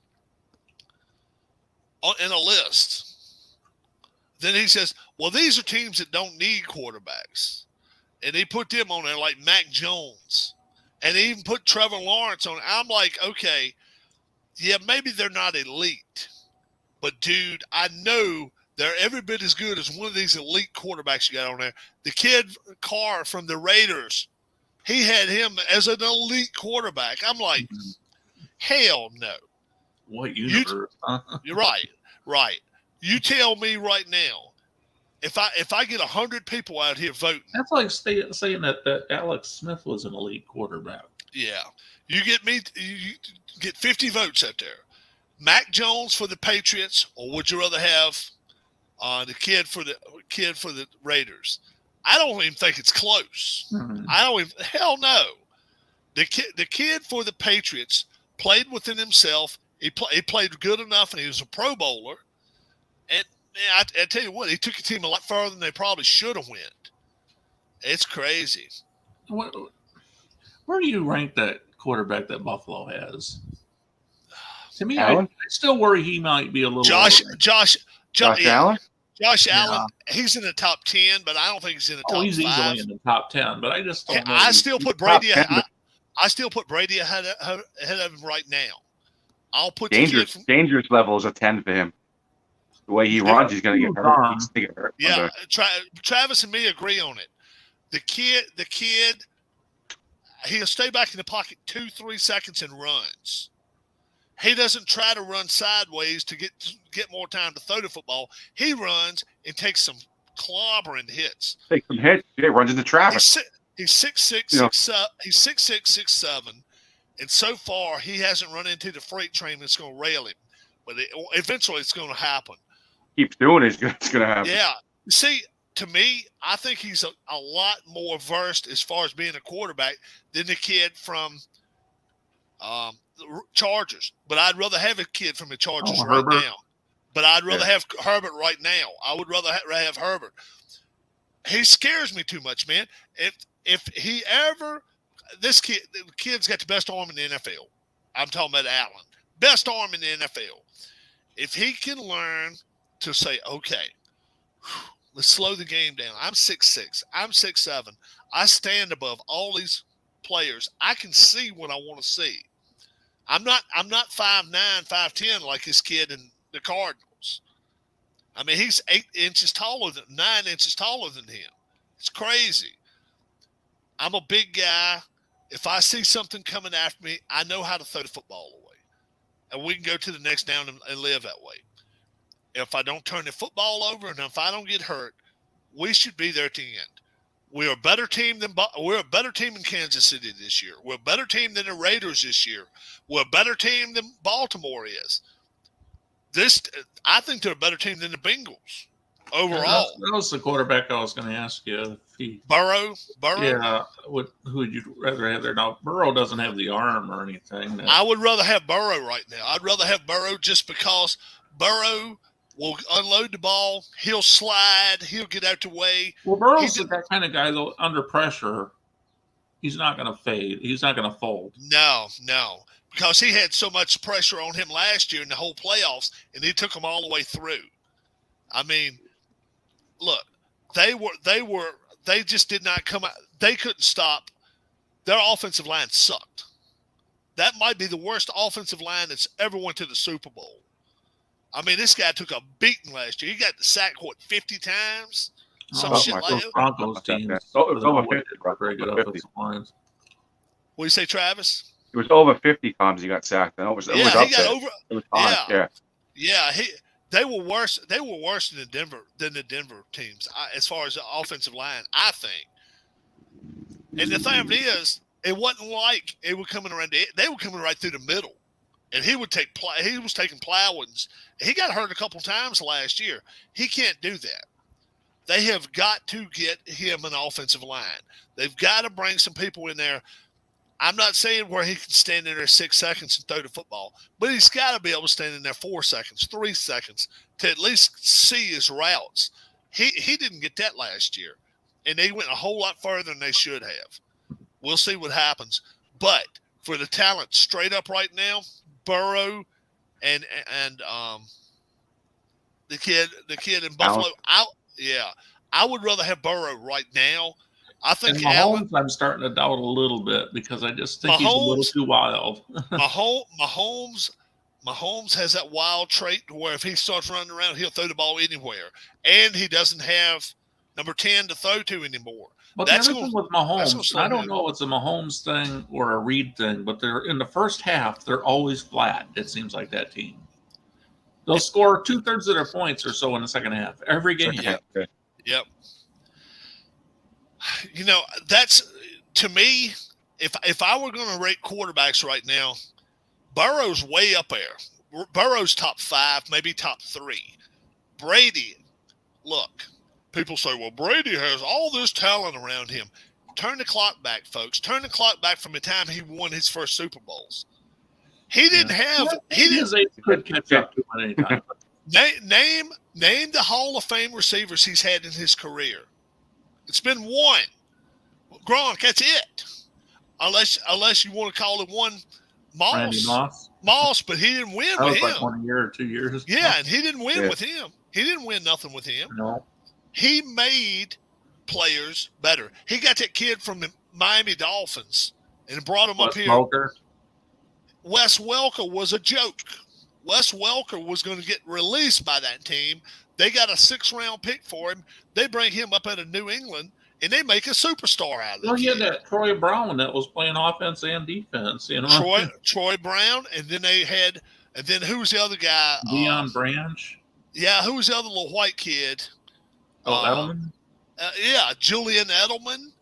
in a list. Then he says, "Well, these are teams that don't need quarterbacks," and he put them on there like Mac Jones. And he even put Trevor Lawrence on. I'm like, okay, yeah, maybe they're not elite. But, dude, I know they're every bit as good as one of these elite quarterbacks you got on there. The kid Carr from the Raiders, he had him as an elite quarterback. I'm like, hell no. What universe? You're right. You tell me right now, if I get 100 people out here voting. That's like saying that Alex Smith was an elite quarterback. Yeah. You get 50 votes out there. Mac Jones for the Patriots, or would you rather have the kid for the Raiders? I don't even think it's close. Hell no. The kid for the Patriots played within himself. He played good enough, and he was a Pro Bowler. And I tell you what, he took a team a lot further than they probably should have went. It's crazy. Where do you rank that quarterback that Buffalo has? To me, Allen? I still worry he might be a little. Josh Allen? Josh Allen, he's in the top 10, but I don't think he's in the top 5. He's easily in the top 10, but I just don't know. I still put Brady. I still put Brady ahead of him right now. I'll put dangerous level is a 10 for him. The way he runs, he's going to get hurt. He's gonna get hurt. Yeah, Travis and me agree on it. The kid, he'll stay back in the pocket 2-3 seconds and runs. He doesn't try to run sideways to get more time to throw the football. He runs and takes some clobbering hits. Takes some hits. Yeah, runs into traffic. He's 6'6", 6'7", and so far he hasn't run into the freight train that's going to rail him. But eventually it's going to happen. Keeps doing it, it's going to happen. Yeah. See, to me, I think he's a lot more versed as far as being a quarterback than the kid from the Chargers. But I'd rather have a kid from the Chargers now. But I'd rather have Herbert right now. I would rather have Herbert. He scares me too much, man. If he ever – the kid's got the best arm in the NFL. I'm talking about Allen. Best arm in the NFL. If he can learn to say, okay, let's slow the game down. I'm 6'6". I'm 6'7". I stand above all these players. I can see what I want to see. I'm not 5'9", 5'10" like this kid in the Cardinals. I mean, he's 9 inches taller than him. It's crazy. I'm a big guy. If I see something coming after me, I know how to throw the football away. And we can go to the next down and live that way. If I don't turn the football over and if I don't get hurt, we should be there at the end. We're a better team than Kansas City this year. We're a better team than the Raiders this year. We're a better team than Baltimore is. I think they're a better team than the Bengals overall. That was the quarterback I was going to ask you. Burrow? Yeah. Who would you rather have there? Now, Burrow doesn't have the arm or anything. I would rather have Burrow right now. I'd rather have Burrow just because Burrow will unload the ball. He'll slide. He'll get out the way. Well, Burrow's that kind of guy, though, under pressure, he's not going to fade. He's not going to fold. No. Because he had so much pressure on him last year in the whole playoffs, and he took them all the way through. I mean, look, they just did not come out. They couldn't stop. Their offensive line sucked. That might be the worst offensive line that's ever went to the Super Bowl. I mean, this guy took a beating last year. He got sacked, 50 times? Shit like that. Broncos teams. Over 50. Very good offensive lines. What do you say, Travis? It was over 50 times he got sacked. And it was he up got there. over. It was fine. Yeah. They were worse. They were worse than the Denver teams as far as the offensive line, I think. And the thing of it is, it wasn't like it was coming around. They were coming right through the middle, and he was taking plowings. He got hurt a couple times last year. He can't do that. They have got to get him an offensive line. They've got to bring some people in there. I'm not saying where he can stand in there 6 seconds and throw the football, but he's got to be able to stand in there 4 seconds, 3 seconds to at least see his routes. He didn't get that last year, and they went a whole lot further than they should have. We'll see what happens. But for the talent straight up right now, Burrow and the kid in Buffalo, I would rather have Burrow right now. I think Mahomes, I'm starting to doubt a little bit because I just think he's a little too wild. Mahomes has that wild trait to where if he starts running around, he'll throw the ball anywhere, and he doesn't have number 10 to throw to anymore. But that's the other thing with Mahomes, I don't know if it's a Mahomes thing or a Reed thing, but they're in the first half, they're always flat. It seems like that team. They'll score 2/3 of their points or so in the second half every game. Yep. You know, that's to me. If I were going to rate quarterbacks right now, Burrow's way up there. Burrow's top 5, maybe top 3. Brady, look. People say, well, Brady has all this talent around him. Turn the clock back, folks. Turn the clock back from the time he won his first Super Bowls. He didn't have. He didn't could catch up to him at any time. Name the Hall of Fame receivers he's had in his career. It's been one. Gronk, that's it. Unless you want to call it one, Moss. Randy Moss. Moss, but he didn't win with him. Like 1 year or 2 years. Yeah, and he didn't win with him. He didn't win nothing with him. No. He made players better. He got that kid from the Miami Dolphins and brought him up here. Welker. Wes Welker was a joke. Wes Welker was going to get released by that team. They got a 6th-round pick for him. They bring him up out of New England, and they make a superstar out of him. Well, you had that Troy Brown that was playing offense and defense. You know, Troy Brown, and then who was the other guy? Deion Branch. Yeah, who was the other little white kid? Edelman? Julian Edelman.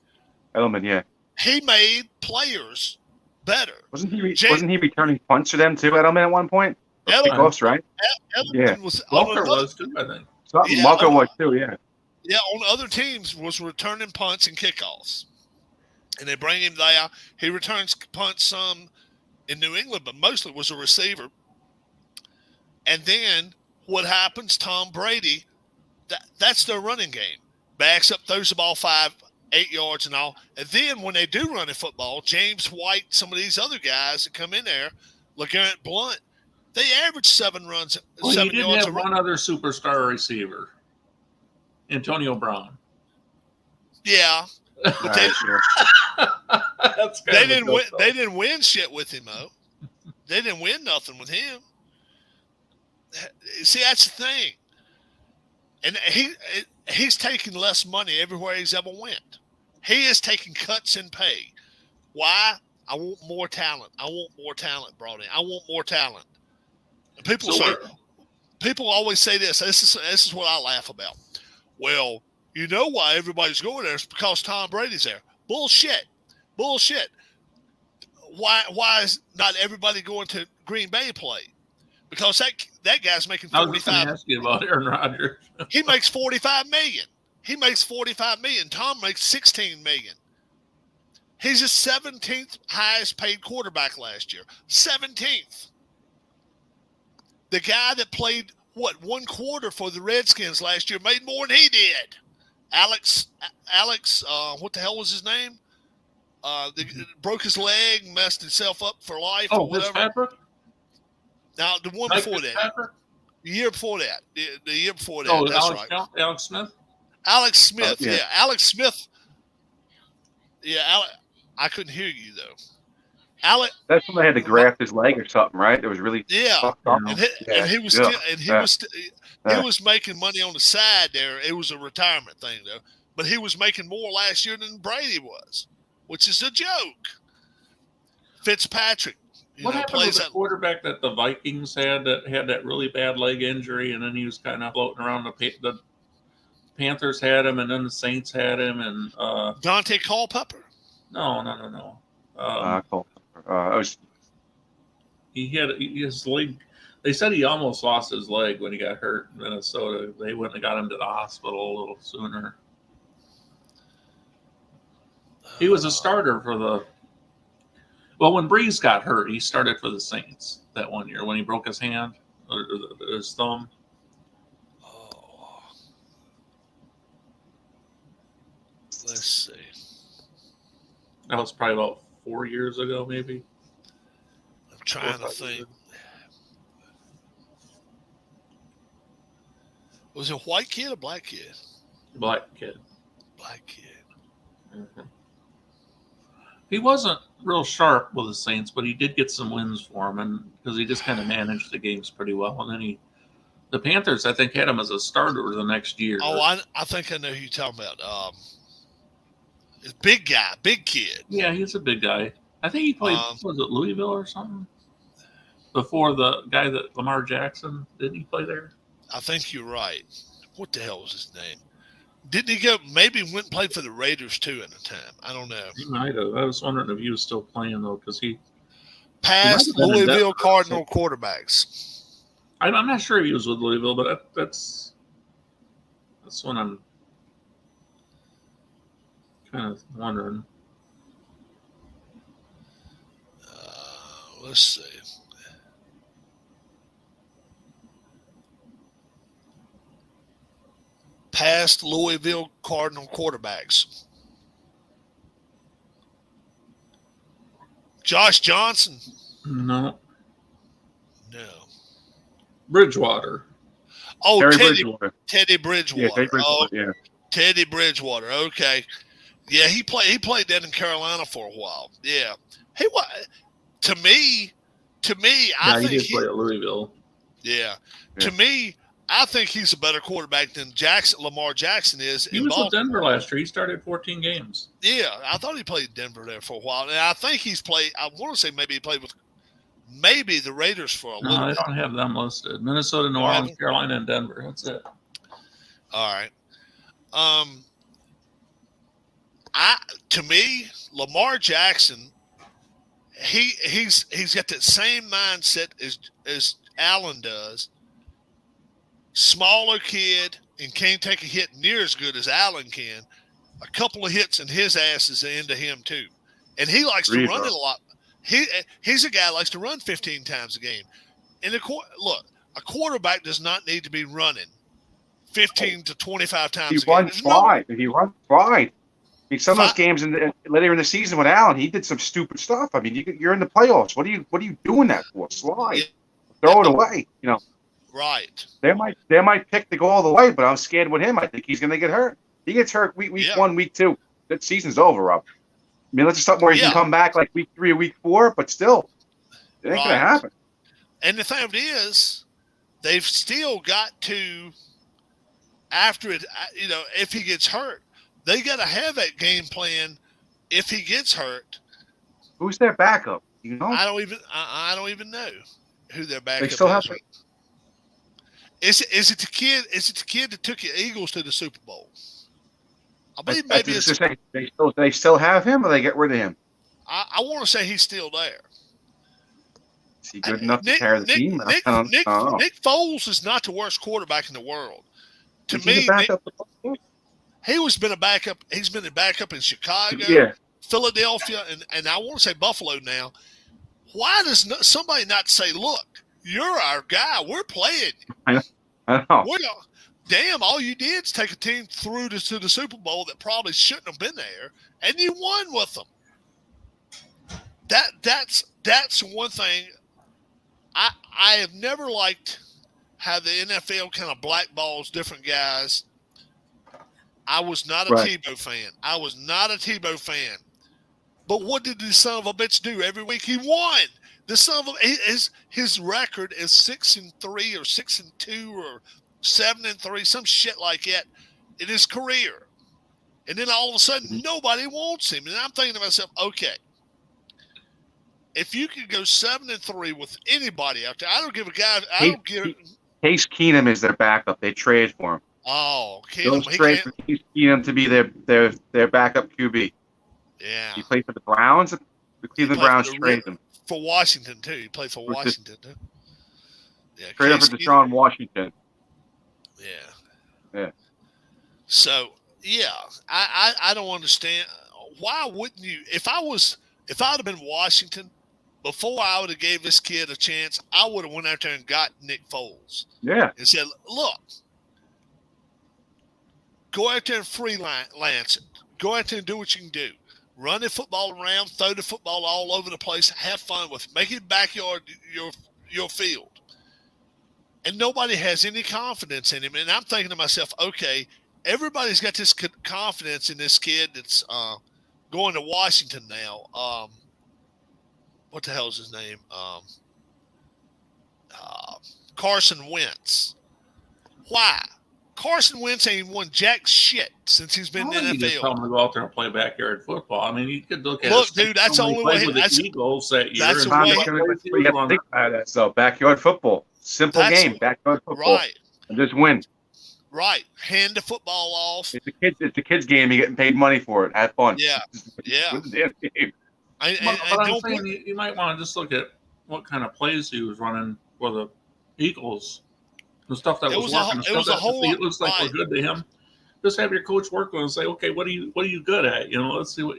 Edelman, yeah. He made players better. Wasn't he returning punts to them too, Edelman, at one point? Close, right? Edelman was. Welker was too, I think. Welker was too, yeah. Yeah, on other teams was returning punts and kickoffs. And they bring him there. He returns punts some in New England, but mostly was a receiver. And then what happens? Tom Brady, that's their running game. Backs up, throws the ball 5-8 yards and all. And then when they do run a football, James White, some of these other guys that come in there, LeGarrette Blount, they average 7 runs, well, 7 he yards. Have one other superstar receiver, Antonio Brown. Yeah, but they didn't win. They didn't win shit with him, though. They didn't win nothing with him. See, that's the thing. And he's taking less money everywhere he's ever went. He is taking cuts in pay. Why? I want more talent. I want more talent brought in. I want more talent. And people always say this. This is what I laugh about. Well, you know why everybody's going there? It's because Tom Brady's there. Bullshit. Why is not everybody going to Green Bay play? Because that guy's making 45. I was going to ask you about Aaron Rodgers. He makes $45 million. $45 million. Tom makes $16 million. He's the 17th highest paid quarterback last year. 17th. The guy that played, 1 quarter for the Redskins last year made more than he did. Alex, what the hell was his name? Broke his leg, messed himself up for life or whatever. Fitzpatrick? Now, the one before that. The year before that. The year before that. Oh, that's right. Alex Smith? Alex Smith, yeah. Alex Smith. Yeah, I couldn't hear you, though. That's when they had to graft his leg or something, right? It was really fucked up. And he was making money on the side there. It was a retirement thing, though. But he was making more last year than Brady was, which is a joke. Fitzpatrick. What happened to the quarterback that the Vikings had that really bad leg injury, and then he was kind of floating around? The Panthers had him, and then the Saints had him, and Dante Culpepper? No. He had his leg. They said he almost lost his leg when he got hurt in Minnesota. They wouldn't have got him to the hospital a little sooner. He was a starter for the Well, when Breeze got hurt, he started for the Saints that one year when he broke his hand or his thumb. Oh. Let's see. That was probably about 4 years ago, maybe. I'm trying to think. Was it a white kid or black kid? Black kid. Black kid. Mm-hmm. He wasn't real sharp with the Saints, but he did get some wins for him, and because he just kind of managed the games pretty well. And then the Panthers, I think, had him as a starter the next year. Oh, I think I know who you're talking about. Big guy, big kid. Yeah, he's a big guy. I think he played, was it Louisville or something? Before the guy that Lamar Jackson, didn't he play there? I think you're right. What the hell was his name? Didn't he go, maybe went and played for the Raiders too at the time? I don't know. He might have. I was wondering if he was still playing though, because he passed Louisville Cardinal quarterbacks. I'm not sure if he was with Louisville, but that's what I'm kind of wondering. Let's see. Past Louisville Cardinal quarterbacks. Josh Johnson. No. No. Bridgewater. Oh, Teddy Bridgewater. Yeah, Teddy Bridgewater. Oh, yeah. Teddy Bridgewater. Okay. Yeah, he played that in Carolina for a while. Yeah. He was to me, I think he did play at Louisville. Yeah. To me, I think he's a better quarterback than Lamar Jackson is. He was with Denver last year. He started 14 games. Yeah, I thought he played Denver there for a while. And I think he's played. I want to say maybe he played with the Raiders for a little. No, I don't have them listed. Minnesota, New Orleans, Carolina, and Denver. That's it. All right. To me, Lamar Jackson, he's got that same mindset as Allen does. Smaller kid and can't take a hit near as good as Allen can. A couple of hits and his ass is into him too, and he likes to run it a lot. He's a guy that likes to run 15 times a game. And look, a quarterback does not need to be running 15 to 25 times a game. He runs fine. I mean, some of those games later in the season with Allen, he did some stupid stuff. I mean, you're in the playoffs. What are you doing that for? Slide, throw it away. You know. Right. They might pick to go all the way, but I'm scared with him. I think he's going to get hurt. He gets hurt week 1, week 2. That season's over, Rob. I mean, let's just talk where he can come back like week 3 or week 4, but still, it ain't going to happen. And the thing of it is, they've still got to, after it, if he gets hurt, they got to have that game plan. If he gets hurt, who's their backup? You know, I don't even know who their backup is. They still have. Is it the kid? Is it the kid that took the Eagles to the Super Bowl? I believe maybe it's. They still have him, or they get rid of him? I want to say he's still there. Is he good enough to carry the team? Nick Foles is not the worst quarterback in the world. To me, he was been a backup. He's been a backup in Chicago, Philadelphia, and I want to say Buffalo now. Why does somebody not say, "Look, you're our guy. We're playing"? I know. Damn! All you did is take a team through to the Super Bowl that probably shouldn't have been there, and you won with them. That's one thing. I have never liked how the NFL kind of blackballs different guys. I was not a Tebow fan. But what did this son of a bitch do every week? He won. The son of his record is 6-3 or 6-2 or 7-3, some shit like that in his career. And then all of a sudden, nobody wants him. And I'm thinking to myself, okay, if you can go 7-3 with anybody out there, I don't give a guy. Case Keenum is their backup. They traded for him. Oh, Keenum. Those trade for Case Keenum to be their backup QB. Yeah. He played for the Browns. The Cleveland Browns traded him. For Washington, too. He played for Washington, too. Yeah, traded for Deshaun Washington. Yeah. So, yeah, I don't understand. Why wouldn't you? If I was If I'd have been Washington, before I would have gave this kid a chance, I would have went out there and got Nick Foles. Yeah. And said, look, go out there and freelance it. Go out there and do what you can do. Run the football around, throw the football all over the place, have fun with it. Make it backyard your field. And nobody has any confidence in him. And I'm thinking to myself, okay, everybody's got this confidence in this kid that's going to Washington now. What the hell is his name? Carson Wentz. Why? Carson Wentz ain't won jack shit since he's been in the NFL. Just tell him to go out there and play backyard football. I mean, you could look at dude, that's the only way. With the Eagles that year. That's the way. You have to think about that. So backyard football, simple game, backyard football, right? And just win. Right. Hand the football off. It's a kid's game. You're getting paid money for it. Have fun. Yeah. Yeah. I'm saying you might want to just look at what kind of plays he was running for the Eagles. The stuff that was working. It looks like we're good to him. Just have your coach work on and say, okay, what are you good at? Let's see what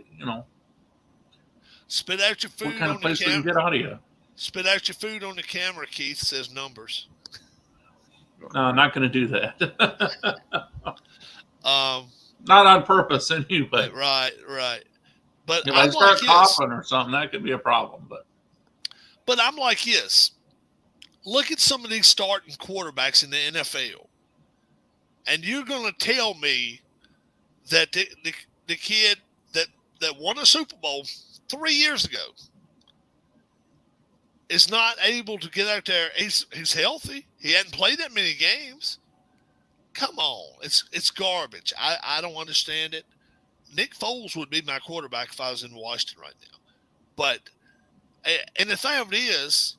Spit out your food. What kind on of place the we can camera. get out of you? Spit out your food on the camera. Keith says numbers. No, I'm not going to do that. Not on purpose, anyway. Right. But if I start coughing or something, that could be a problem. But I'm like this. Look at some of these starting quarterbacks in the NFL, and you're going to tell me that the kid that won a Super Bowl 3 years ago is not able to get out there. He's healthy. He hadn't played that many games. Come on, it's garbage. I don't understand it. Nick Foles would be my quarterback if I was in Washington right now. But and the thing of it is,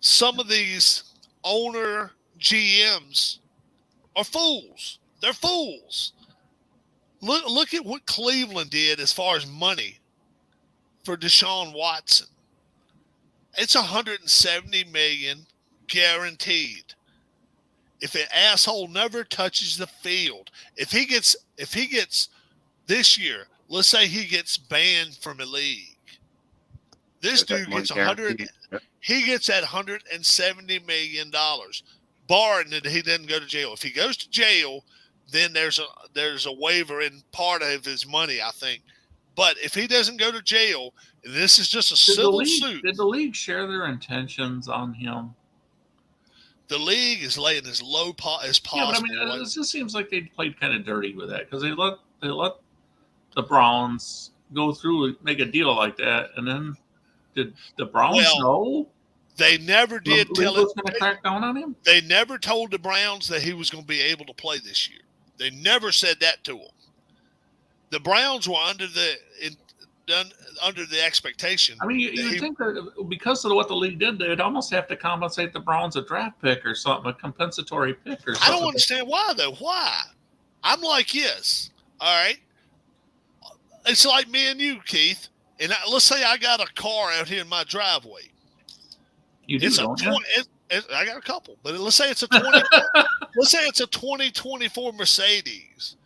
some of these owner GMs are fools. They're fools. Look at what Cleveland did as far as money for Deshaun Watson. It's $170 million guaranteed. If an asshole never touches the field, if he gets this year, let's say he gets banned from the league. This dude gets he gets that $170 million, barring that he doesn't go to jail. If he goes to jail, then there's a waiver in part of his money, I think. But if he doesn't go to jail, and this is just a civil suit. Did the league share their intentions on him? The league is laying as low as possible. Yeah, but it just seems like they played kind of dirty with that because they let the Browns go through and make a deal like that, and then did the Browns know? They never did tell him. Was going to crack down on him. They never told the Browns that he was going to be able to play this year. They never said that to him. The Browns were under the expectation. I mean, you think that because of what the league did, they'd almost have to compensate the Browns a draft pick or something, a compensatory pick or something. I don't understand why, though. Why? I'm like this. All right. It's like me and you, Keith. And let's say I got a car out here in my driveway. You do, don't you? I got a couple, but let's say it's a 20. Let's say it's a 2024 Mercedes,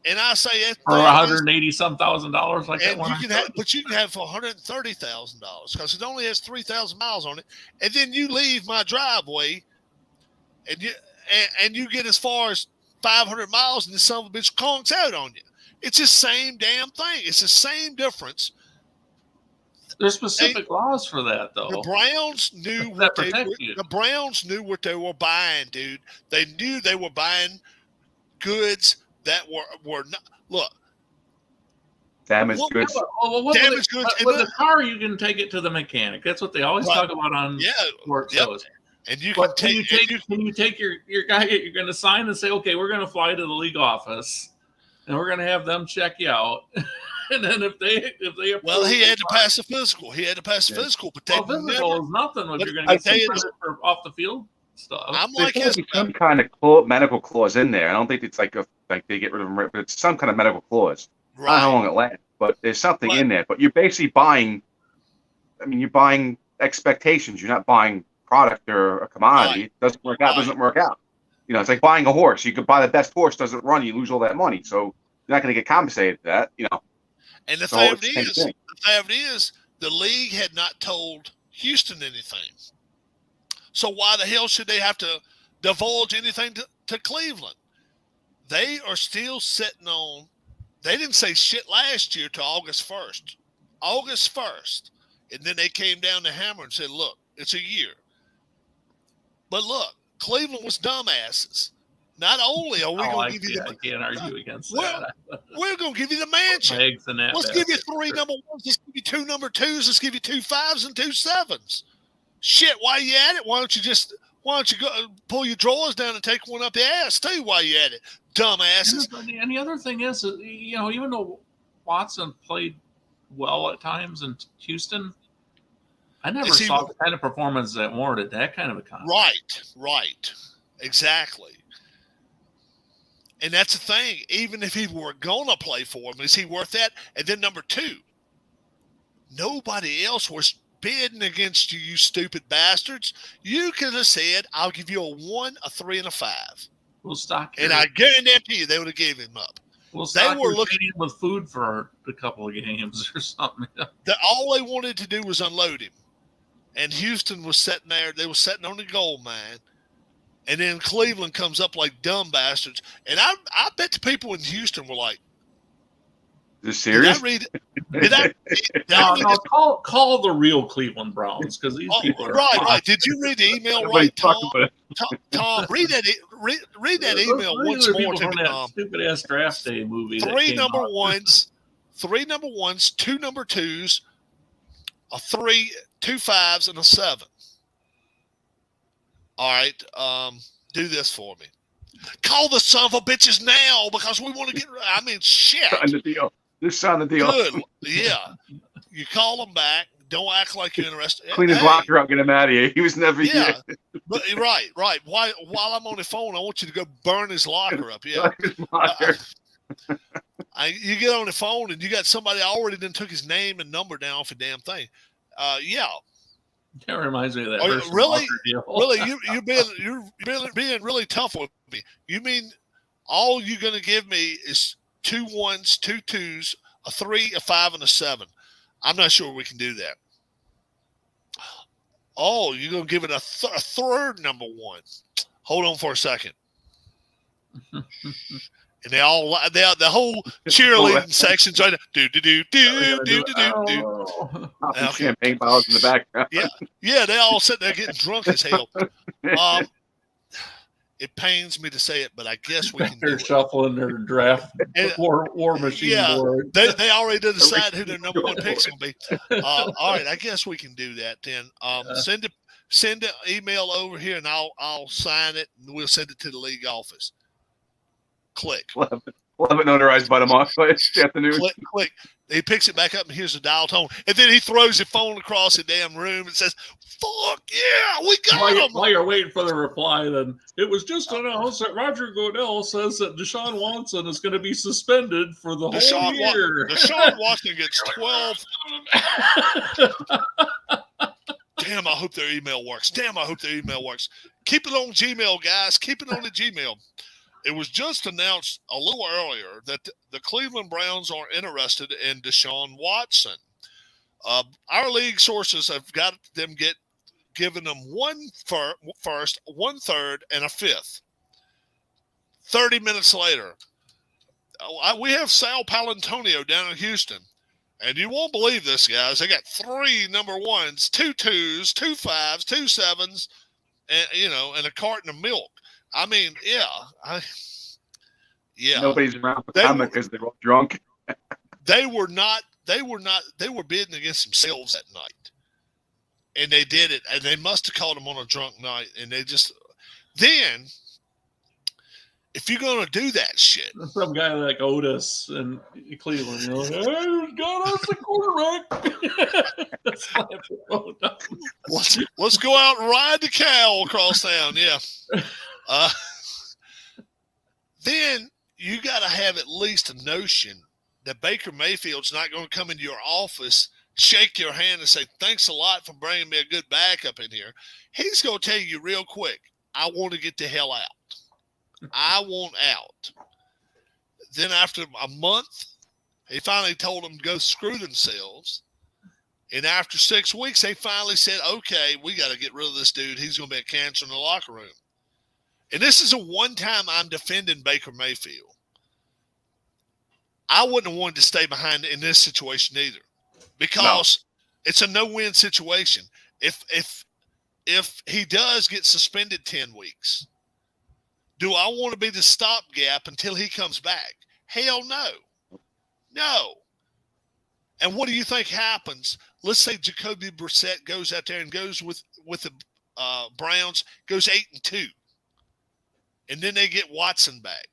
and I say it for $180,000 like that one. But you can have for $130,000 because it only has 3,000 miles on it, and then you leave my driveway, and you get as far as 500 miles, and the son of a bitch conks out on you. It's the same damn thing. It's the same difference. There's specific laws for that, though. The Browns knew what they were buying, dude. They knew they were buying goods that were not. Look, damaged goods. Damaged goods. With the car, you can take it to the mechanic. That's what they always talk about on sports shows. And you can you take your guy you're going to sign and say, okay, we're going to fly to the league office, and we're going to have them check you out. And then if they he had to pass a physical. He had to pass a physical, but physical is nothing when you're going to get for off the field stuff. I'm like some kind of medical clause in there. I don't think it's like they get rid of them, but it's some kind of medical clause. Right. I don't know how long it lasts, but there's something in there. But you're basically buying. I mean, you're buying expectations. You're not buying product or a commodity. Right. It doesn't work out. Doesn't work out. It's like buying a horse. You could buy the best horse, doesn't run, you lose all that money. So you're not going to get compensated for that. And the fact is, the league had not told Houston anything. So why the hell should they have to divulge anything to Cleveland? They are still sitting on. They didn't say shit last year till August 1st. August 1st. And then they came down the hammer and said, look, it's a year. But look, Cleveland was dumbasses. Not only are we going to give you I can't argue against that. We're going to give you the mansion. Let's give you 3 number ones. Let's give you 2 number twos. Let's give you 2 5s and 2 7s. Shit, while you at it, why don't you go pull your drawers down and take one up the ass too while you at it, dumbasses. And the other thing is, even though Watson played well at times in Houston, I never saw the kind of performance that warranted that kind of a contract. Right, exactly. And that's the thing. Even if he were going to play for him, is he worth that? And then number 2, nobody else was bidding against you, you stupid bastards. You could have said, I'll give you a 1, a 3, and a 5. We'll stock. And I guarantee you they would have gave him up. Well, they were looking with food for a couple of games or something. All they wanted to do was unload him. And Houston was sitting there. They were sitting on the gold mine. And then Cleveland comes up like dumb bastards. And I bet the people in Houston were like, is this serious? Call the real Cleveland Browns, because these people are right. Did you read the email right, Tom? Tom, read that email once more to me, Tom. Stupid ass draft day movie. 3 number ones, 2 number twos, a 3, 2 5s, and a 7. All right, do this for me. Call the son of a bitches now, because we want to get. I mean, shit. Sign the deal. Just sign the deal. Good. Yeah. You call them back. Don't act like you're interested. Clean his locker up, get him out of here. He was never here. But, right. While I'm on the phone, I want you to go burn his locker up. Yeah. You get on the phone and you got somebody already then took his name and number down off the damn thing. Yeah. That reminds me of that. Really? You're being really tough with me. You mean all you're going to give me is 2 1s, 2 2s, a 3, a 5, and a 7. I'm not sure we can do that. Oh, you're going to give it a third number 1. Hold on for a second. And the whole cheerleading section's right now. Okay. Champagne bottles in the background. Yeah, they all sitting there getting drunk as hell. It pains me to say it, but I guess we can. They're shuffling their draft war machine. Yeah, board. They already decide who their number 1 pick's going to be. All right, I guess we can do that then. Send an email over here, and I'll sign it, and we'll send it to the league office. Click. We'll have it notarized by tomorrow afternoon. Click. He picks it back up, and here's the dial tone. And then he throws the phone across the damn room and says, fuck yeah, we got him. While you're waiting for the reply, then it was just announced that Roger Goodell says that Deshaun Watson is going to be suspended for the whole year. Deshaun Watson gets 12. Damn, I hope their email works. Keep it on Gmail, guys. Keep it on the Gmail. It was just announced a little earlier that the Cleveland Browns are interested in Deshaun Watson. Our league sources have got them given them 1 first, 1 third, and a 5th. 30 minutes later, we have Sal Palantonio down in Houston, and you won't believe this, guys. They got 3 number 1s, 2 2s, 2 5s, 2 7s, and a carton of milk. I mean, yeah. Nobody's around for comment because they're all drunk. They were bidding against themselves that night. And they did it. And they must have caught them on a drunk night. And they just, then, if you're going to do that shit. Some guy like Otis in Cleveland, hey, got us a quarterback. Let's go out and ride the cow across town. Yeah. Then you got to have at least a notion that Baker Mayfield's not going to come into your office, shake your hand, and say, thanks a lot for bringing me a good backup in here. He's going to tell you real quick, I want to get the hell out. I want out. Then after a month, He finally told them to go screw themselves. And after 6 weeks, they finally said, okay, we got to get rid of this dude. He's going to be a cancer in the locker room. And this is a one time I'm defending Baker Mayfield. I wouldn't have wanted to stay behind in this situation either, because it's a no-win situation. If he does get suspended 10 weeks, do I want to be the stopgap until he comes back? Hell no. No. And what do you think happens? Let's say Jacoby Brissett goes out there and goes with the Browns, goes 8-2. And then they get Watson back.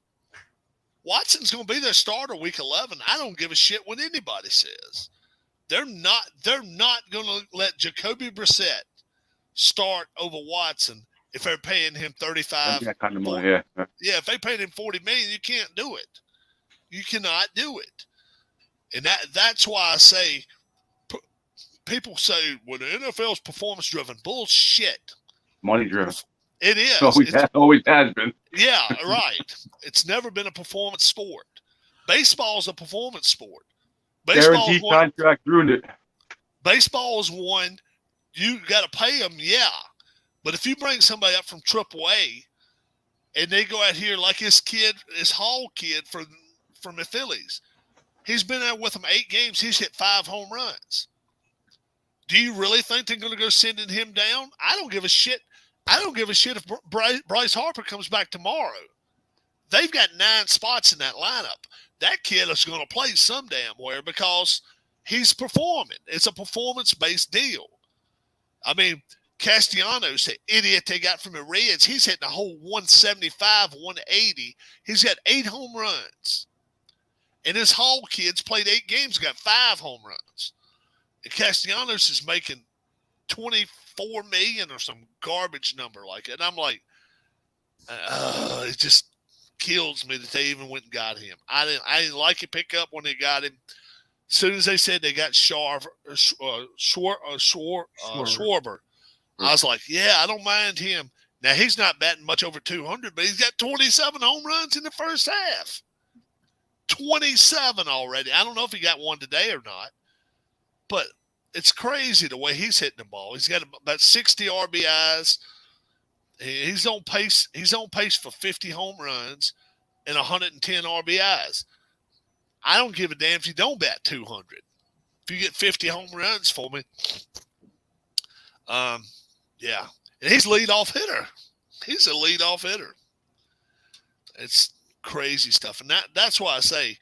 Watson's going to be their starter week 11. I don't give a shit what anybody says. They're not going to let Jacoby Brissett start over Watson if they're paying him $35 that kind of money. Yeah. Yeah, if they paid him $40 million, you can't do it. You cannot do it. And that's why I say people say, well, the NFL's performance driven. Bullshit. Money driven. It is. Always has been. Yeah, right. It's never been a performance sport. Baseball is a performance sport. Guaranteed contract ruined it. Baseball is one. You got to pay them, yeah. But if you bring somebody up from AAA and they go out here like this Hall kid from the Phillies, he's been out with them 8 games. He's hit 5 home runs. Do you really think they're going to go sending him down? I don't give a shit. I don't give a shit if Bryce Harper comes back tomorrow. They've got 9 spots in that lineup. That kid is going to play some damn where because he's performing. It's a performance-based deal. I mean, Castellanos, the idiot they got from the Reds, he's hitting a whole 175, 180. He's got 8 home runs. And his Hall kids played 8 games, got 5 home runs. And Castellanos is making $24 million or some garbage number like it. And I'm like, it just kills me that they even went and got him. I didn't like it pick up when they got him. As soon as they said they got Schwarber, I was like, yeah, I don't mind him. Now, he's not batting much over 200, but he's got 27 home runs in the first half. 27 already. I don't know if he got one today or not, but it's crazy the way he's hitting the ball. He's got about 60 RBIs. He's on pace. He's on pace for 50 home runs and 110 RBIs. I don't give a damn if you don't bat 200. If you get 50 home runs for me, yeah. And he's leadoff hitter. He's a leadoff hitter. It's crazy stuff, and that's why I say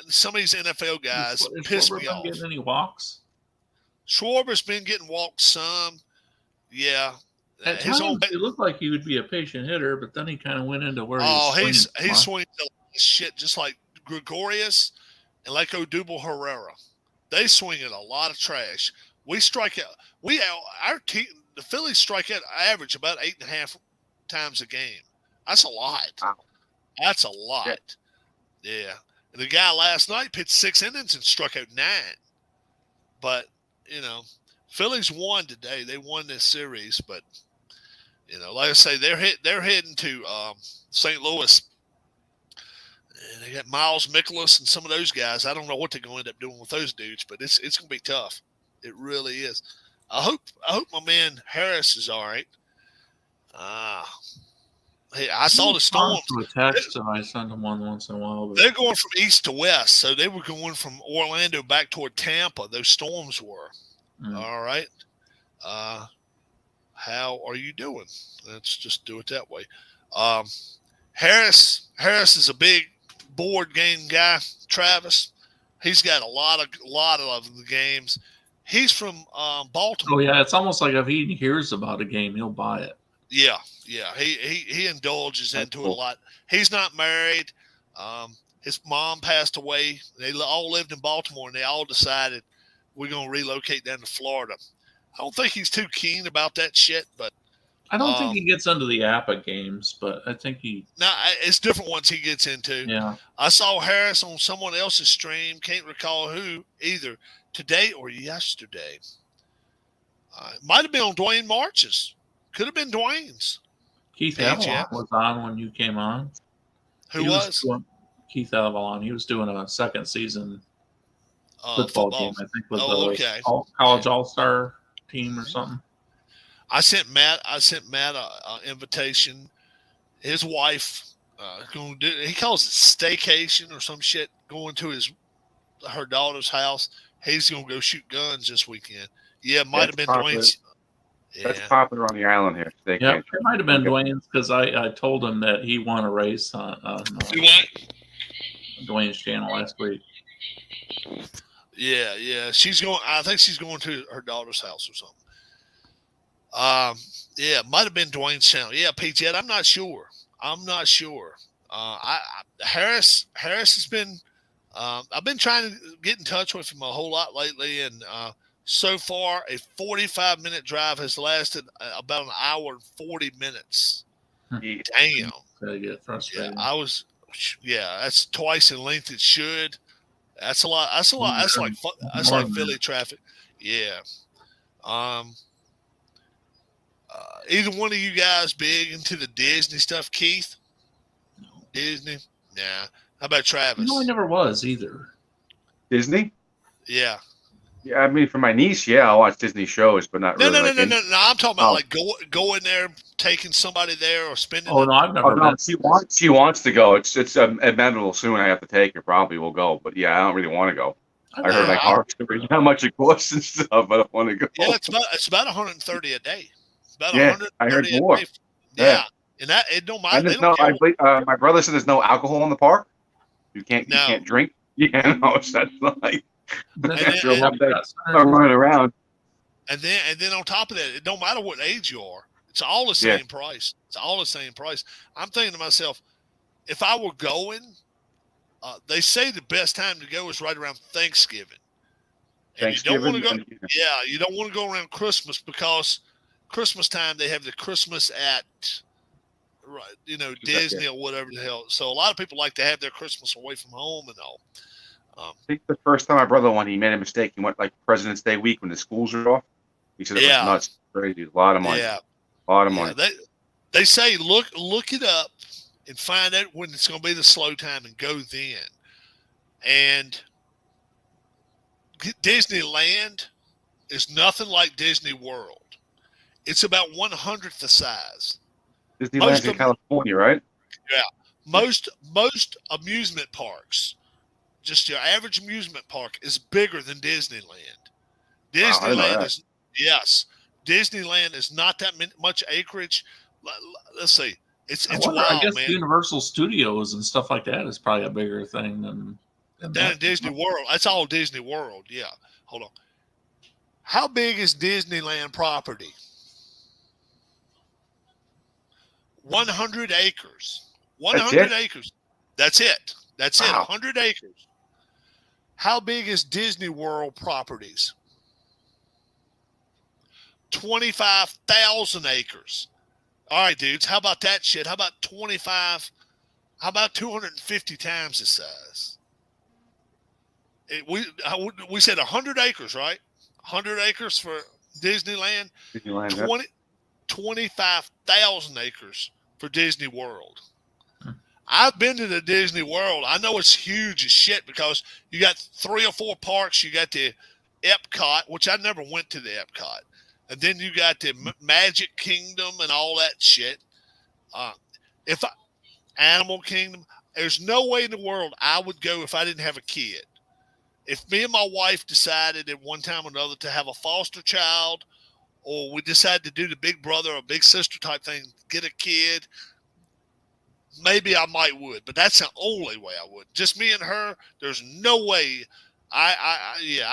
some of these NFL guys piss me off. Getting any walks? Schwarber's been getting walked some. Yeah. At times, it looked like he would be a patient hitter, but then he kind of went into where he swings a lot of shit just like Gregorius and like Odubel Herrera. They swing at a lot of trash. We strike out. Our team, the Phillies strike out average about 8.5 times a game. That's a lot. Wow. That's a lot. Yeah. And the guy last night pitched 6 innings and struck out 9. But, Phillies won today. They won this series, but like I say, they're heading to St. Louis. And they got Miles Mikolas and some of those guys. I don't know what they're going to end up doing with those dudes, but it's going to be tough. It really is. I hope my man Harris is all right. Hey, I saw the Storms. To a text, and I send them one once in a while. They're going from east to west, so they were going from Orlando back toward Tampa. Those Storms were. All right. How are you doing? Let's just do it that way. Harris is a big board game guy. Travis, he's got a lot of the games. He's from Baltimore. Oh yeah, it's almost like if he hears about a game, he'll buy it. Yeah. He indulges into it a lot. He's not married. His mom passed away. They all lived in Baltimore, and they all decided we're going to relocate down to Florida. I don't think he's too keen about that shit, but I don't think he gets into the APA games, but I think it's different ones he gets into. Yeah. I saw Harris on someone else's stream. Can't recall who either today or yesterday. It might have been on Dwayne March's. Could have been Dwayne's. Keith Avalon was on when you came on. Who was? Keith Avalon. He was doing a second season football game, I think, with the college all-star team or something. I sent Matt an invitation. His wife going to do. He calls it staycation or some shit. Going to her daughter's house. He's going to go shoot guns this weekend. Yeah, it might have been Dwayne's. That's popular on the island here. Yeah, it might have been Dwayne's because I told him that he won a race on Dwayne's channel last week. Yeah. She's going. I think she's going to her daughter's house or something. Yeah, it might have been Dwayne's channel. Yeah, PJ, I'm not sure. Harris has been. I've been trying to get in touch with him a whole lot lately, and so far a 45-minute drive has lasted about an hour and 40 minutes. Damn. I get frustrated. Yeah, that's twice in length. It should. That's a lot. That's like Philly traffic. Yeah. Either one of you guys big into the Disney stuff, Keith? No. Disney? Nah. How about Travis? No, I never was either. Disney? Yeah. Yeah, I mean, for my niece, yeah, I'll watch Disney shows, but not really. No. I'm talking about like going there, taking somebody there, or spending. Oh no, I've never. No, she wants to go. It's inevitable. Soon I have to take her. Probably will go, but yeah, I don't really want to go. I heard like horror stories, how much it costs and stuff. I don't want to go. Yeah, it's about 130 a day. It's about I heard more. Yeah, and that it don't matter. My brother said there's no alcohol in the park. You can't drink. Yeah, no, that's like. Running around. And then on top of that, it don't matter what age you are. It's all the same price. It's all the same price. I'm thinking to myself, if I were going, they say the best time to go is right around Thanksgiving. And you don't want to go. Yeah, you don't want to go around Christmas because Christmas time they have the Christmas at, Disney or whatever the hell. So a lot of people like to have their Christmas away from home and all. I think the first time my brother went, he made a mistake. He went like President's Day week when the schools are off. He said it was nuts, crazy, a lot of money. Yeah, a lot of money. They say look it up and find out when it's going to be the slow time and go then. And Disneyland is nothing like Disney World. It's about 1/100th the size. Disneyland's in California, right? Yeah, most amusement parks. Just your average amusement park is bigger than Disneyland. Disneyland Disneyland is not that much acreage. Let's see. It's wild, I guess man. Universal Studios and stuff like that is probably a bigger thing than Disney World. That's all Disney World. Yeah. Hold on. How big is Disneyland property? 100 acres. 100 acres. That's it. That's it. 100 acres. How big is Disney World properties? 25,000 acres. All right, dudes. How about that shit? How about 25? How about 250 times the size? We said 100 acres, right? 100 acres for Disneyland. 25,000 acres for Disney World. I've been to the Disney World. I know it's huge as shit because you got 3 or 4 parks. You got the Epcot, which I never went to the Epcot. And then you got the Magic Kingdom and all that shit. Animal Kingdom, there's no way in the world I would go if I didn't have a kid. If me and my wife decided at one time or another to have a foster child, or we decided to do the big brother or big sister type thing, get a kid, maybe I would, but that's the only way I would. Just me and her. There's no way. I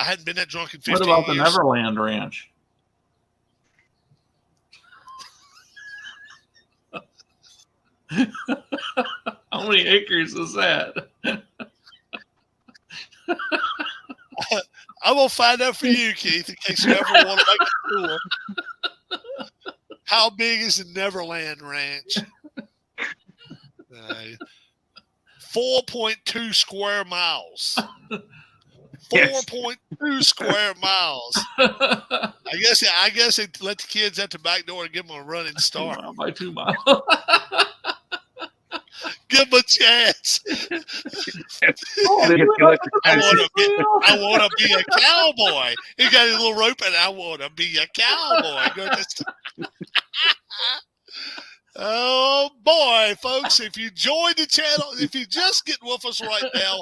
hadn't been that drunk in 15 years. What about the Neverland Ranch? How many acres is that? I'm gonna find out for you, Keith, in case you ever want to make a tour. How big is the Neverland Ranch? 4.2 square miles. 4.2 square miles. I guess they let the kids at the back door and give them a running start. By 2 miles. Give him a chance. I want to be a cowboy. He got his little rope, and I want to be a cowboy. Oh boy, folks! If you joined the channel, if you just get with us right now,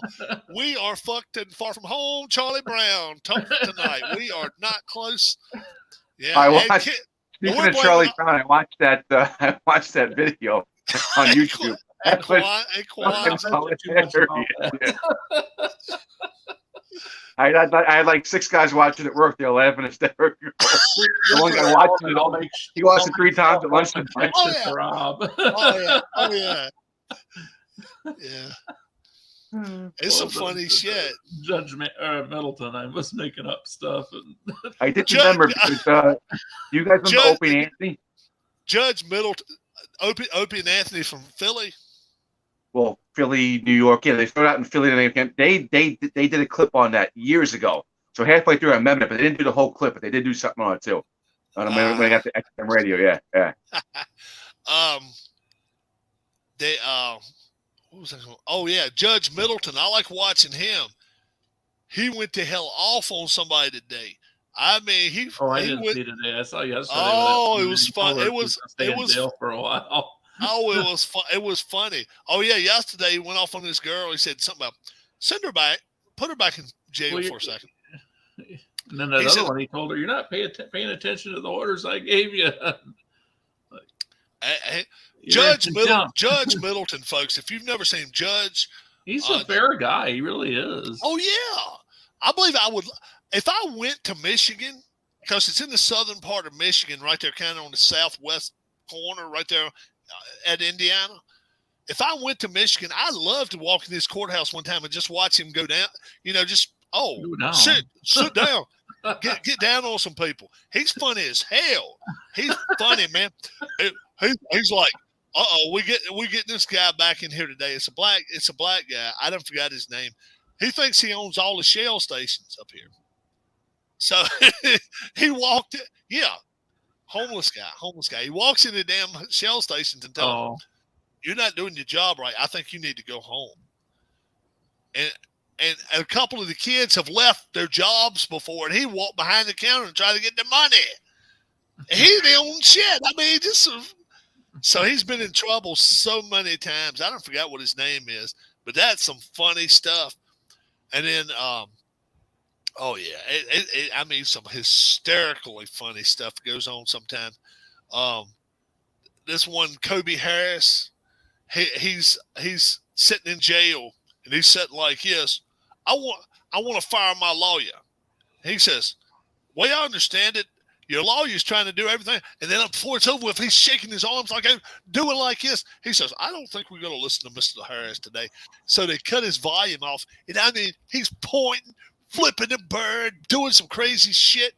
we are fucked and far from home. Charlie Brown tonight. We are not close. Yeah, I watched. Speaking of Charlie Brown, I watched that. I watched that video on YouTube. I had like 6 guys watching at work. They're laughing hysterical. The one guy watching it, he watched it 3 times at lunchtime. Oh yeah. It's some funny shit. Judge Middleton, I was making up stuff. I did remember because you guys remember Opie and Anthony? Judge Middleton, Opie and Anthony from Philly. Well, Philly, New York, yeah, they started out in Philly. And they did a clip on that years ago. So halfway through, I remember it, but they didn't do the whole clip, but they did do something on it too. When I got the XM radio, yeah. What was that? Oh yeah, Judge Middleton. I like watching him. He went to hell off on somebody today. I mean, I didn't see today. I saw yesterday. Oh, it was fun. It was jail for a while. Oh, it was fun. It was funny. Oh yeah, yesterday he went off on this girl. He said something about send her back, put her back in jail for a second. And then that other one, he told her, "You're not paying attention to the orders I gave you." Judge Middleton, folks. If you've never seen Judge, he's a fair guy. He really is. Oh yeah, I believe I would if I went to Michigan, because it's in the southern part of Michigan, right there, kind of on the southwest corner, right there at Indiana. If I went to Michigan, I'd love to walk in this courthouse one time and just watch him go down. Sit down, get down on some people. He's funny as hell. He's funny, man. He's like, we get this guy back in here today. It's a black guy. I don't forgot his name. He thinks he owns all the Shell stations up here. So he walked. Yeah, homeless guy. He walks into damn Shell stations and tells him, "You're not doing your job right. I think you need to go home." And a couple of the kids have left their jobs before, and he walked behind the counter and tried to get the money. He didn't own shit. I mean, so he's been in trouble so many times. I don't forget what his name is, but that's some funny stuff. And then, some hysterically funny stuff goes on sometimes. This one, Kobe Harris, he's sitting in jail, and he's sitting like this. I want to fire my lawyer. He says, "Way I understand it, your lawyer's trying to do everything." And then before it's over with, he's shaking his arms like doing like this. He says, "I don't think we're going to listen to Mr. Harris today." So they cut his volume off. And I mean, he's pointing, flipping the bird, doing some crazy shit.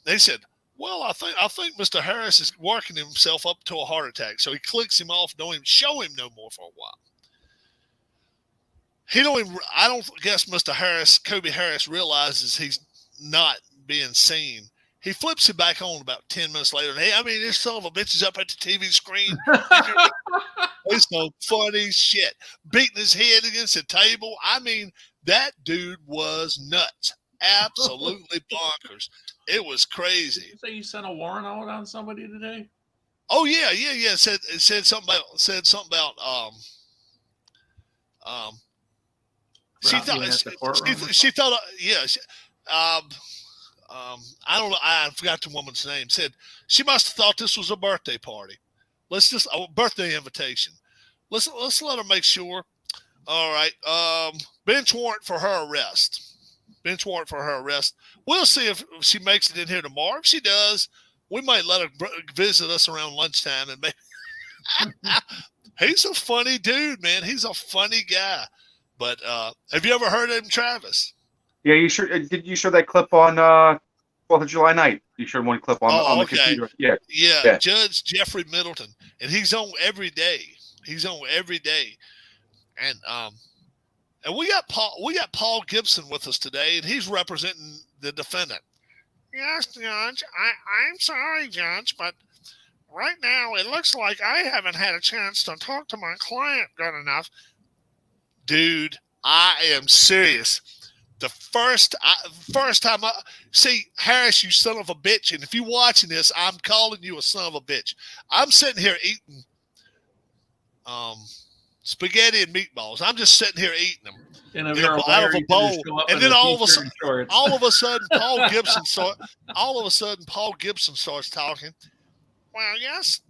They said, "Well, I think Mr. Harris is working himself up to a heart attack." So he clicks him off, don't even show him no more for a while. I don't guess Mr. Harris, Kobe Harris, realizes he's not being seen. He flips it back on about 10 minutes later. And this son of a bitch is up at the TV screen. It's some funny shit. Beating his head against the table. I mean, that dude was nuts. Absolutely bonkers. It was crazy. Did you say you sent a warrant out on somebody today? Oh yeah. It said something about She thought, I don't know. I forgot the woman's name. Said she must have thought this was a birthday party. A birthday invitation. Let's let her make sure. All right. Bench warrant for her arrest. We'll see if she makes it in here tomorrow. If she does, we might let her visit us around lunchtime. And maybe he's a funny dude, man. He's a funny guy. But have you ever heard of him, Travis? Yeah, did you show that clip on 4th of July night? You showed one clip on the computer. Yeah. Judge Jeffrey Middleton, and he's on every day. And we got Paul Gibson with us today, and he's representing the defendant. Yes, Judge. I'm sorry, Judge, but right now it looks like I haven't had a chance to talk to my client good enough. Dude, I am serious. The first time see, Harris, you son of a bitch, and if you're watching this, I'm calling you a son of a bitch. I'm sitting here eating spaghetti and meatballs. I'm just sitting here eating them out of a bowl, and then all of a sudden, Paul Gibson starts talking. Well, yes,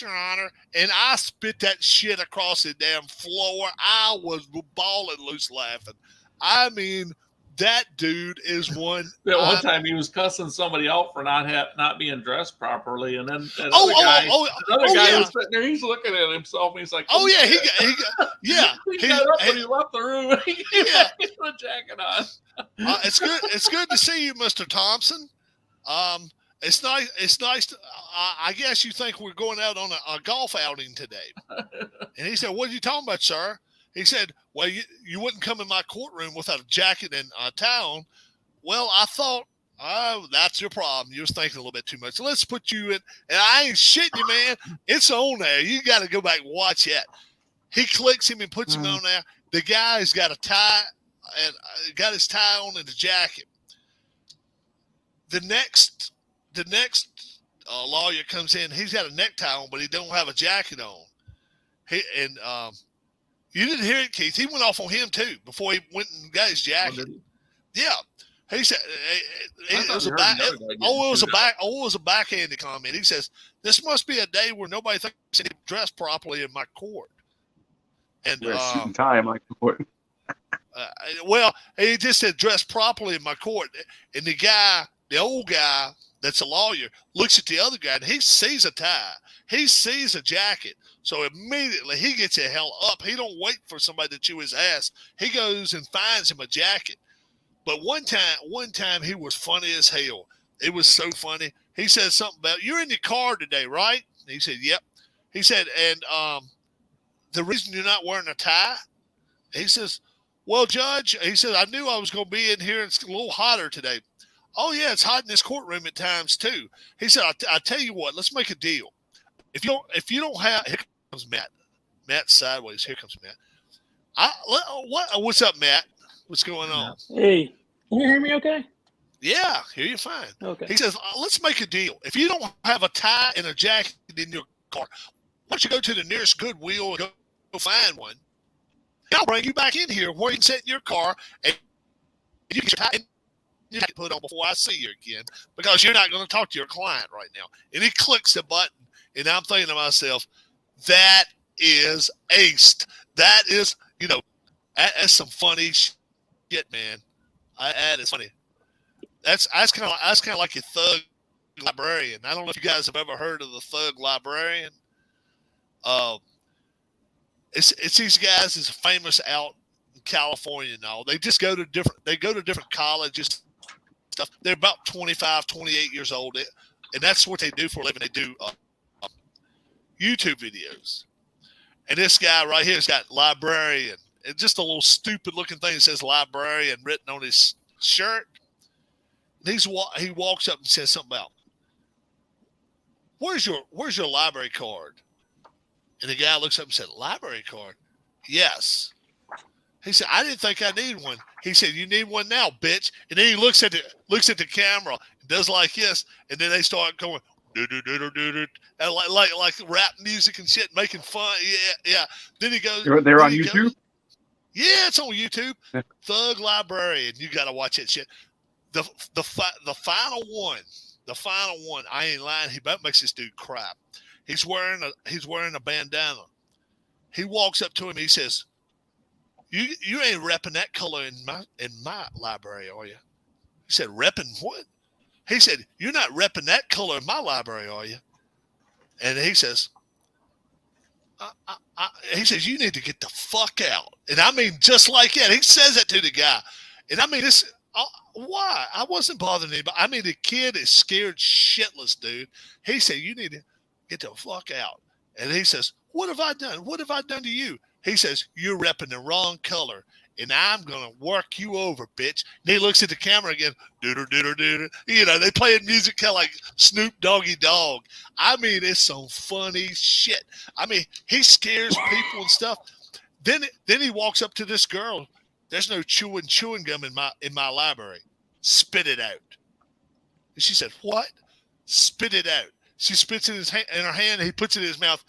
Your Honor, and I spit that shit across the damn floor. I was balling loose laughing. I mean, that dude is one. That one time he was cussing somebody out for not being dressed properly, and then another guy was sitting there. He's looking at himself, and he's like, "Oh yeah, he got up and he left the room. He got a jacket on." It's good. It's good to see you, Mr. Thompson. It's nice. It's nice. I guess you think we're going out on a golf outing today. And he said, "What are you talking about, sir?" He said, "Well, you wouldn't come in my courtroom without a jacket and a towel." Well, I thought, oh, that's your problem. You was thinking a little bit too much. Let's put you in. And I ain't shitting you, man. It's on there. You got to go back and watch it. He clicks him and puts him on there. The guy's got a tie and got his tie on and the jacket. The next lawyer comes in. He's got a necktie on, but he don't have a jacket on. You didn't hear it, Keith. He went off on him too before he went and got his jacket. Yeah, he said it was a backhanded comment. He says this must be a day where nobody thinks he dressed properly in my court. And suit and tie in my court. Well, he just said dress properly in my court, and the old guy that's a lawyer looks at the other guy and he sees a tie, he sees a jacket. So immediately he gets the hell up. He don't wait for somebody to chew his ass. He goes and finds him a jacket. But one time he was funny as hell. It was so funny. He said something about, "You're in your car today, right?" And he said, "Yep." He said, "And the reason you're not wearing a tie?" He says, "Well, Judge," he said, "I knew I was going to be in here and it's a little hotter today." "Oh yeah, it's hot in this courtroom at times too." He said, "I tell you what, let's make a deal. If you don't have," here comes Matt. Matt's sideways. Here comes Matt. What's up, Matt? What's going on? Hey, can you hear me okay? Yeah, hear you fine. Okay. He says, let's make a deal. If you don't have a tie and a jacket in your car, why don't you go to the nearest Goodwill and go find one? And I'll bring you back in here where you can sit in your car and you get your tie and your jacket put on before I see you again, because you're not going to talk to your client right now. And he clicks the button, and I'm thinking to myself, that is aced. That is, that's some funny shit, man. That is funny. That's kind of like your thug librarian. I don't know if you guys have ever heard of the thug librarian. It's these guys is famous out in California and all. They just go to different colleges, stuff. They're about 25, 28 years old, and that's what they do for a living. They do YouTube videos. And this guy right here has got librarian. It's just a little stupid looking thing that says librarian written on his shirt. And he walks up and says something about, where's your library card? And the guy looks up and said, "Library card?" "Yes." He said, "I didn't think I need one." He said, "You need one now, bitch." And then he looks at the camera and does like this, and then they start going and like rap music and shit, making fun. Yeah. Then he goes. They're on YouTube. Yeah, it's on YouTube. Thug Librarian. You got to watch that shit. The final one. I ain't lying. He about makes this dude crap. He's wearing a bandana. He walks up to him. He says, "You ain't repping that color in my library, are you?" He said, "Repping what?" He said, "You're not repping that color in my library, are you?" And he says, he says, "You need to get the fuck out." And I mean, just like that. He says that to the guy. And I mean, this. Why? I wasn't bothering anybody. I mean, the kid is scared shitless, dude. He said, "You need to get the fuck out." And he says, "What have I done? What have I done to you?" He says, "You're repping the wrong color." and I'm going to work you over, bitch. And he looks at the camera again, dooder, dooder, dooder. You know, they playing music kind of like Snoop Doggy Dogg. I mean, it's some funny shit. I mean, he scares people and stuff. Then he walks up to this girl. There's no chewing gum in my library. Spit it out. And she said, what? Spit it out. She spits it in her hand, and he puts it in his mouth.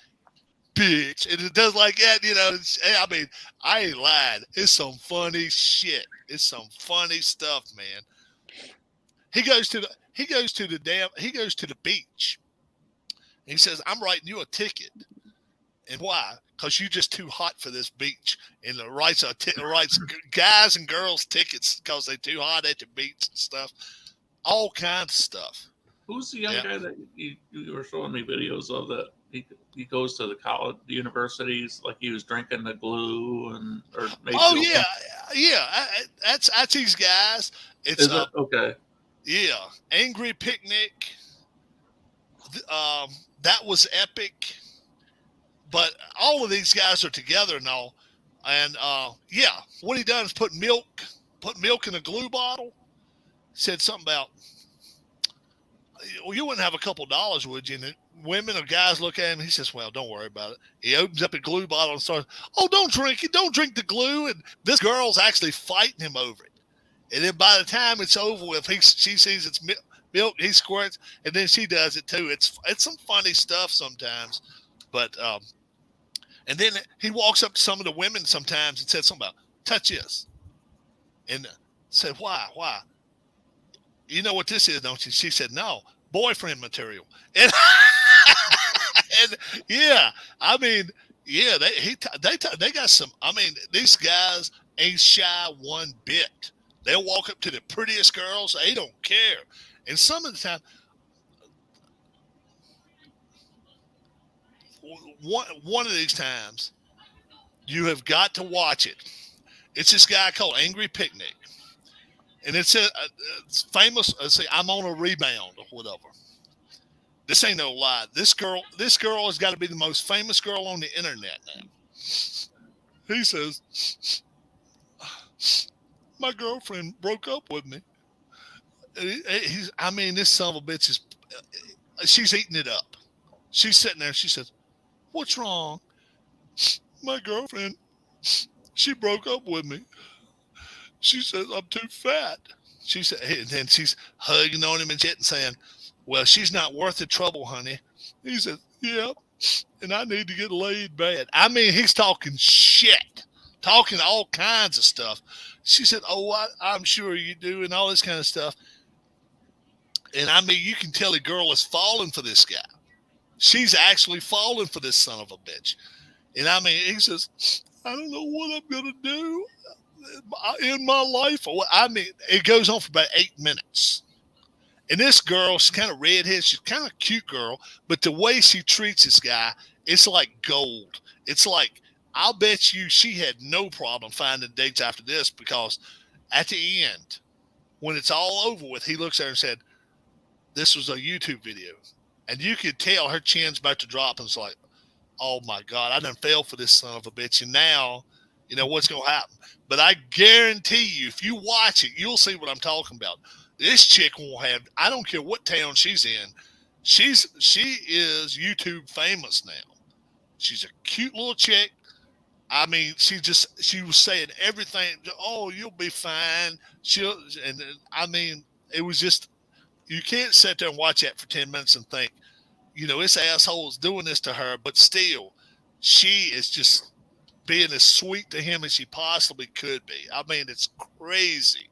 Bitch. And it does like that, you know. I mean, I ain't lying. It's some funny shit. It's some funny stuff, man. He goes to the beach. He says, I'm writing you a ticket. And why? Because you're just too hot for this beach. And it writes guys and girls tickets because they're too hot at the beach and stuff. All kinds of stuff. Who's the young guy that you were showing me videos of that he goes to the universities, like he was drinking the glue that's these guys. It's okay. Yeah, Angry Picnic. That was epic. But all of these guys are together now, and what he done is put milk in a glue bottle. Said something about, well, you wouldn't have a couple dollars, would you? And women or guys look at him. He says, well, don't worry about it. He opens up a glue bottle and starts, oh, don't drink it. Don't drink the glue. And this girl's actually fighting him over it. And then by the time it's over with, she sees it's milk, he squirts, and then she does it too. It's some funny stuff sometimes. But and then he walks up to some of the women sometimes and says something about, touch this. And said, why? You know what this is, don't you? She said, no, boyfriend material. And, I mean, yeah, they got some. I mean, these guys ain't shy one bit. They'll walk up to the prettiest girls. They don't care. And some of the time, one of these times, you have got to watch it. It's this guy called Angry Picnic. And it's famous. Say, I'm on a rebound or whatever. This ain't no lie. This girl has got to be the most famous girl on the internet now. He says, my girlfriend broke up with me. This son of a bitch she's eating it up. She's sitting there. She says, what's wrong? My girlfriend, she broke up with me. She says, I'm too fat. She said, and then she's hugging on him and shit and saying, well, she's not worth the trouble, honey. He says, yeah, and I need to get laid bad. I mean, he's talking shit, talking all kinds of stuff. She said, oh, I'm sure you do, and all this kind of stuff. And I mean, you can tell the girl is falling for this guy. She's actually falling for this son of a bitch. And I mean, he says, I don't know what I'm going to do in my life. I mean, it goes on for about 8 minutes. And this girl, she's kind of redhead. She's kind of a cute girl, but the way she treats this guy, it's like gold. It's like, I'll bet you she had no problem finding dates after this, because at the end, when it's all over with, he looks at her and said, this was a YouTube video. And you could tell her chin's about to drop, and it's like, oh my God, I done fell for this son of a bitch. And now, you know what's going to happen. But I guarantee you, if you watch it, you'll see what I'm talking about. This chick won't have, I don't care what town she's in. She is YouTube famous now. She's a cute little chick. I mean, she was saying everything. Oh, you'll be fine. I mean, it was just, you can't sit there and watch that for 10 minutes and think, you know, this asshole is doing this to her, but still, she is just being as sweet to him as she possibly could be. I mean, it's crazy.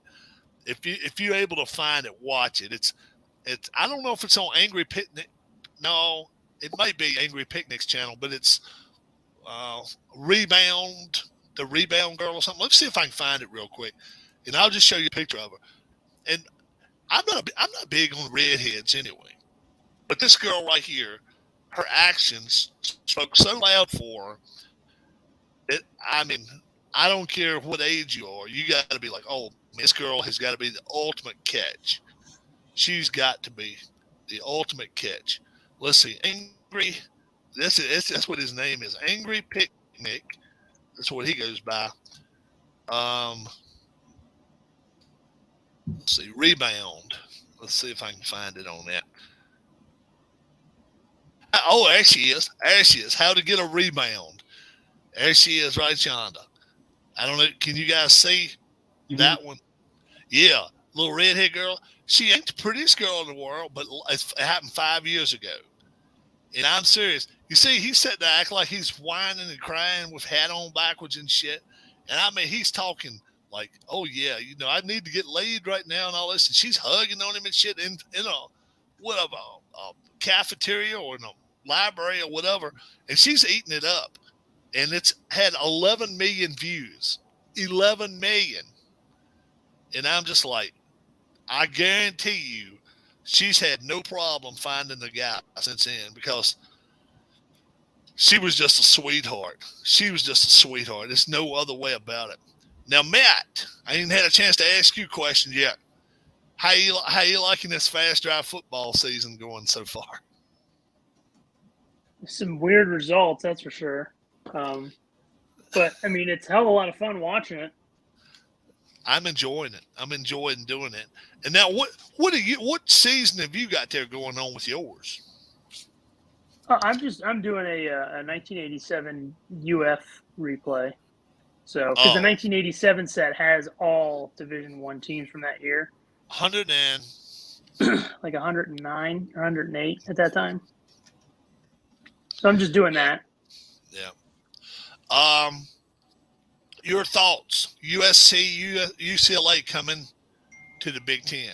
If you're able to find it, watch it. It's I don't know if it's on Angry Picnic. No, it might be Angry Picnic's channel, but it's Rebound, the Rebound Girl or something. Let's see if I can find it real quick, and I'll just show you a picture of her. And I'm not big on redheads anyway, but this girl right here, her actions spoke so loud for her that, I mean, I don't care what age you are, you got to be like, oh, this girl has got to be the ultimate catch. She's got to be the ultimate catch. Let's see, Angry. That's what his name is, Angry Picnic. That's what he goes by. Let's see, rebound. Let's see if I can find it on that. Oh, there she is. There she is. How to get a rebound. There she is, right yonder. I don't know. Can you guys see that one? Yeah, little redhead girl. She ain't the prettiest girl in the world, but it happened 5 years ago. And I'm serious. You see, he's sitting there acting like he's whining and crying with hat on backwards and shit. And I mean, he's talking like, oh, yeah, I need to get laid right now and all this. And she's hugging on him and shit in a cafeteria or in a library or whatever. And she's eating it up. And it's had 11 million views. 11 million. And I'm just like, I guarantee you, she's had no problem finding the guy since then because she was just a sweetheart. She was just a sweetheart. There's no other way about it. Now, Matt, I ain't had a chance to ask you questions yet. How you liking this fast drive football season going so far? Some weird results, that's for sure. But I mean, it's a hell of a lot of fun watching it. I'm enjoying it. I'm enjoying doing it. And now, what season have you got there going on with yours? I'm doing a 1987 UF replay. So, because the 1987 set has all Division I teams from that year. 100 and like 109 or 108 at that time. So I'm just doing that. Yeah. Your thoughts? USC, UCLA coming to the Big Ten.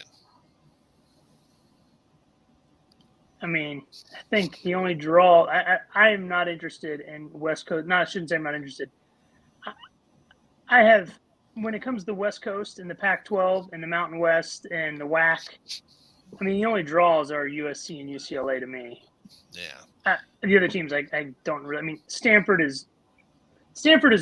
I mean, I think the only draw. I am not interested in West Coast. No, I shouldn't say I'm not interested. I have, when it comes to the West Coast and the Pac-12 and the Mountain West and the WAC, I mean, the only draws are USC and UCLA to me. Yeah. The other teams, I don't really. I mean, Stanford is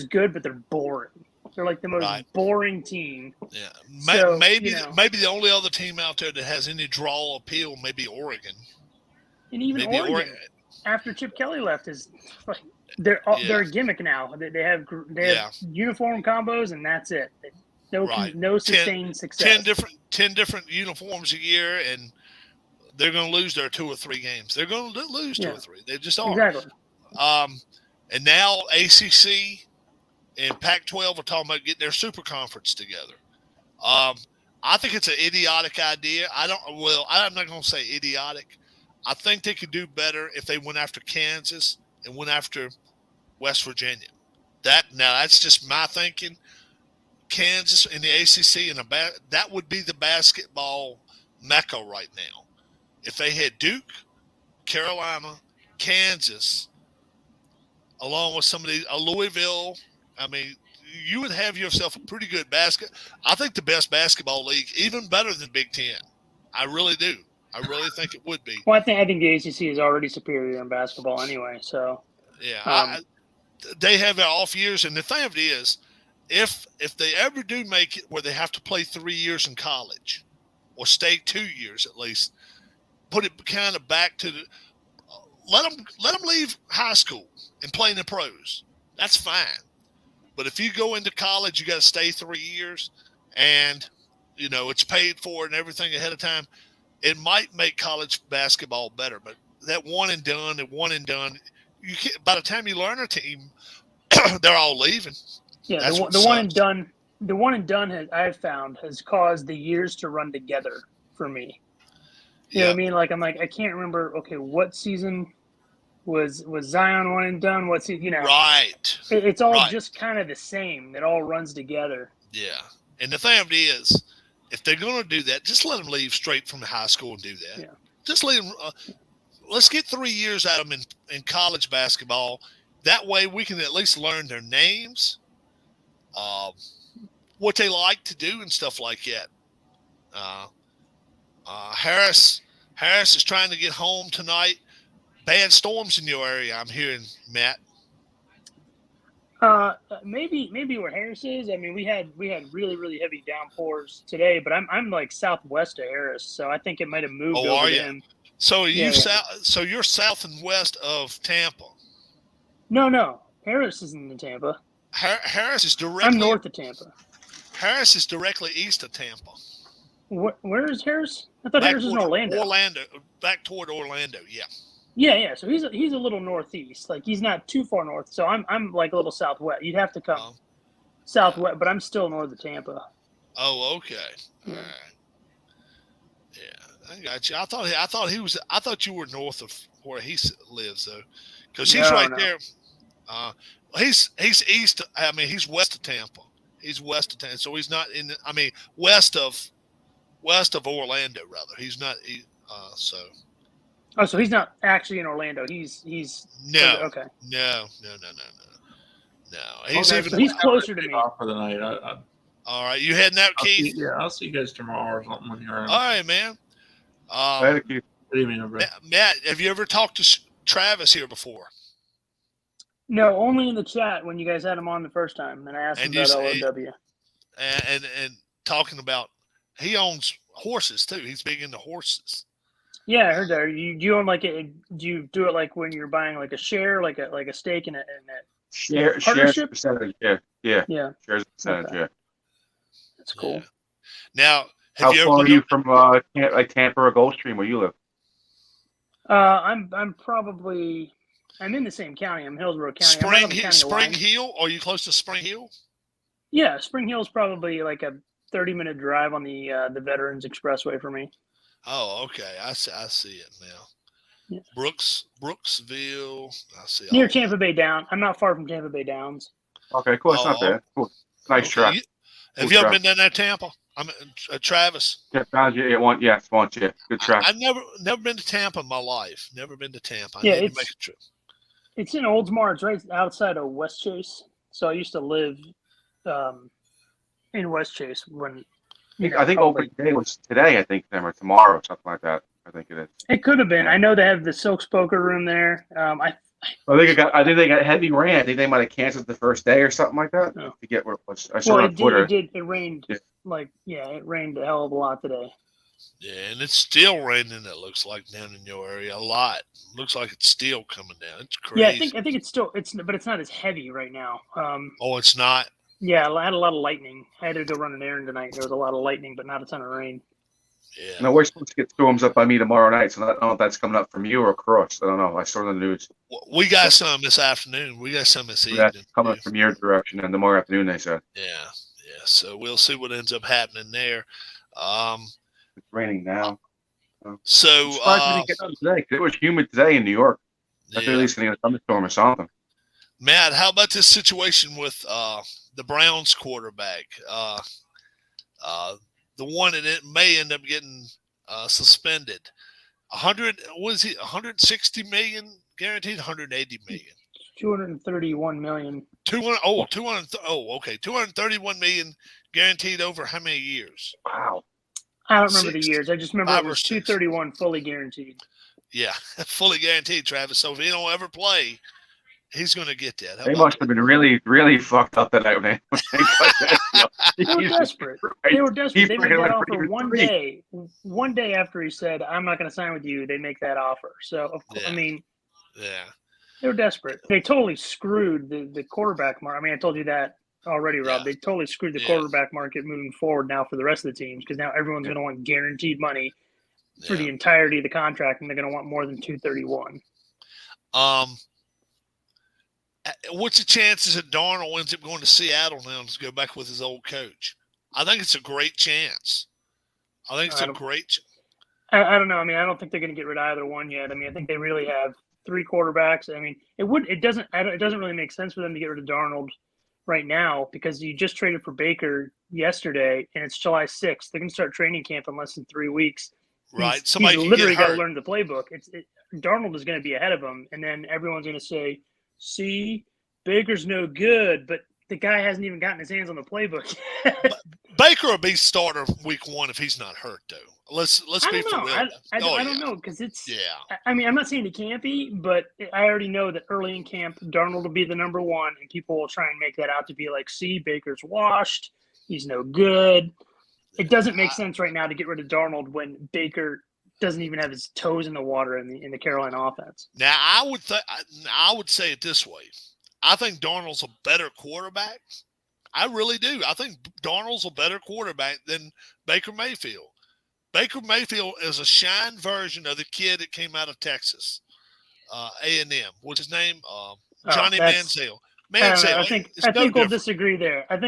good, but they're boring. They're like the most boring team. Yeah. So, maybe the only other team out there that has any draw appeal may be Oregon. And even Oregon, after Chip Kelly left, is like they're a gimmick now. They have uniform combos, and that's it. No sustained success. 10 different uniforms a year, and they're going to lose their 2 or 3 games. They're going to lose 2 or 3. They just are. Exactly. And now ACC and Pac-12 are talking about getting their super conference together. I think it's an idiotic idea. I'm not going to say idiotic. I think they could do better if they went after Kansas and went after West Virginia. That's just my thinking. Kansas and the ACC that would be the basketball mecca right now. If they had Duke, Carolina, Kansas, along with some of these, Louisville, I mean, you would have yourself a pretty good I think the best basketball league, even better than Big Ten. I really do. I really think it would be. Well, I think the ACC is already superior in basketball anyway. So yeah, they have their off years, and the thing of it is, if they ever do make it where they have to play 3 years in college, or stay 2 years at least, put it kind of back to let them leave high school and play in the pros. That's fine. But if you go into college, you got to stay 3 years, and it's paid for and everything ahead of time. It might make college basketball better, but that one and done, you can't, by the time you learn a team, they're all leaving. Yeah, the one and done I've found has caused the years to run together for me. You know what I mean? Like I can't remember. Okay, what season was Zion one and done? What's right? It's all just kind of the same. It all runs together. Yeah, and the thing of it is, if they're going to do that, just let them leave straight from the high school and do that. Yeah. Just leave them. Let's get 3 years out of them in college basketball. That way we can at least learn their names, what they like to do and stuff like that. Harris is trying to get home tonight. Bad storms in your area, I'm hearing, Matt. Maybe where Harris is. I mean, we had really, really heavy downpours today, but I'm like southwest of Harris, so I think it might have moved over to him. So so you're south and west of Tampa. No, Harris isn't in Tampa. Harris is directly. I'm north of Tampa. Harris is directly east of Tampa. Where is Harris? I thought Harris was in Orlando. Back toward Orlando. Yeah. Yeah. So he's a little northeast. Like he's not too far north. So I'm like a little southwest. You'd have to come southwest, but I'm still north of Tampa. Oh, okay. All right. Yeah, I got you. I thought you were north of where he lives though, because he's there. He's east. I mean, he's west of Tampa. He's west of Tampa, so he's not in. West of Orlando, rather. He's not. So. Oh, so he's not actually in Orlando. He's no. Okay. No. He's closer to me. For the night. All right, you heading out, Keith? I'll see you guys tomorrow or something when you're. All right, man. Good evening, everybody. Matt, have you ever talked to Travis here before? No, only in the chat when you guys had him on the first time, and I asked him about LOW. And talking about he owns horses too. He's big into horses. Yeah, I heard that. Do you own do you do it like when you're buying like a share, like a stake in a shares percentage? Yeah. Shares percentage. Okay. Yeah. That's cool. Yeah. Now, how far are you from Tampa or Gulfstream where you live? I'm in the same county. I'm Hillsborough County. Spring Hill? Are you close to Spring Hill? Yeah, Spring Hill's probably like a 30-minute drive on the Veterans Expressway for me. Oh, okay. I see it now. Yeah. Brooksville. I see. Near Tampa Bay Downs. I'm not far from Tampa Bay Downs. Okay, cool. It's not bad. Cool. Nice track. Have you ever been down there, Tampa? I'm Travis. Once. Good track. I've never been to Tampa in my life. Never been to Tampa. I need to make a trip. It's in Oldsmar. It's right outside of West Chase. So I used to live in West Chase when. I think opening day was today. I think or tomorrow, something like that. I think it is. It could have been. I know they have the Silks Poker Room there. I think they got heavy rain. I think they might have canceled the first day or something like that. Oh. I forget what it was. I saw it on Twitter. It rained. Yeah. It rained a hell of a lot today. Yeah, and it's still raining. It looks like down in your area a lot. Looks like it's still coming down. It's crazy. Yeah, I think it's still but it's not as heavy right now. It's not. Yeah, I had a lot of lightning. I had to go run an errand tonight. There was a lot of lightning, but not a ton of rain. Yeah. No, we're supposed to get storms up by me tomorrow night, so I don't know if that's coming up from you or across. I don't know. I saw the news. We got some this afternoon. We got some this evening. Coming up from your direction, and tomorrow afternoon, they said. Yeah. So we'll see what ends up happening there. It's raining now. So today, it was humid today in New York. I think at least going to get a thunderstorm or something. Matt, how about this situation with the Browns quarterback? The one that it may end up getting suspended. 160 million guaranteed, 180 million. 231 million. 231 million guaranteed over how many years? Wow. I don't remember the years. I just remember it was 231 fully guaranteed. Yeah, fully guaranteed, Travis. So if he don't ever play, he's going to get that. They must have been really, really fucked up that night. They were desperate. They made that offer one day. One day after he said, "I'm not going to sign with you," they make that offer. So, of course, they were desperate. They totally screwed the quarterback market. I told you that already, Rob. They totally screwed the quarterback market moving forward now for the rest of the teams because now everyone's going to want guaranteed money for the entirety of the contract, and they're going to want more than 231. What's the chances that Darnold ends up going to Seattle now to go back with his old coach? I think it's a great chance. I think it's a great. I don't know. I don't think they're going to get rid of either one yet. I think they really have three quarterbacks. It doesn't really make sense for them to get rid of Darnold right now because you just traded for Baker yesterday and it's July 6th. They're going to start training camp in less than 3 weeks. Right. He's literally got to learn the playbook. Darnold is going to be ahead of him, and then everyone's going to say, "See, Baker's no good," but the guy hasn't even gotten his hands on the playbook yet. Baker will be starter week 1 if he's not hurt, though. Let's be for real. I don't know because it's. Yeah. I'm not saying he can't be, but I already know that early in camp, Darnold will be the number one, and people will try and make that out to be like, "See, Baker's washed. He's no good." It doesn't make sense right now to get rid of Darnold when Baker doesn't even have his toes in the water in the Carolina offense. Now, I would say it this way. I think Darnold's a better quarterback. I really do. I think Darnold's a better quarterback than Baker Mayfield. Baker Mayfield is a shine version of the kid that came out of Texas, A&M. What's his name? Johnny Manziel. I think we'll disagree there. And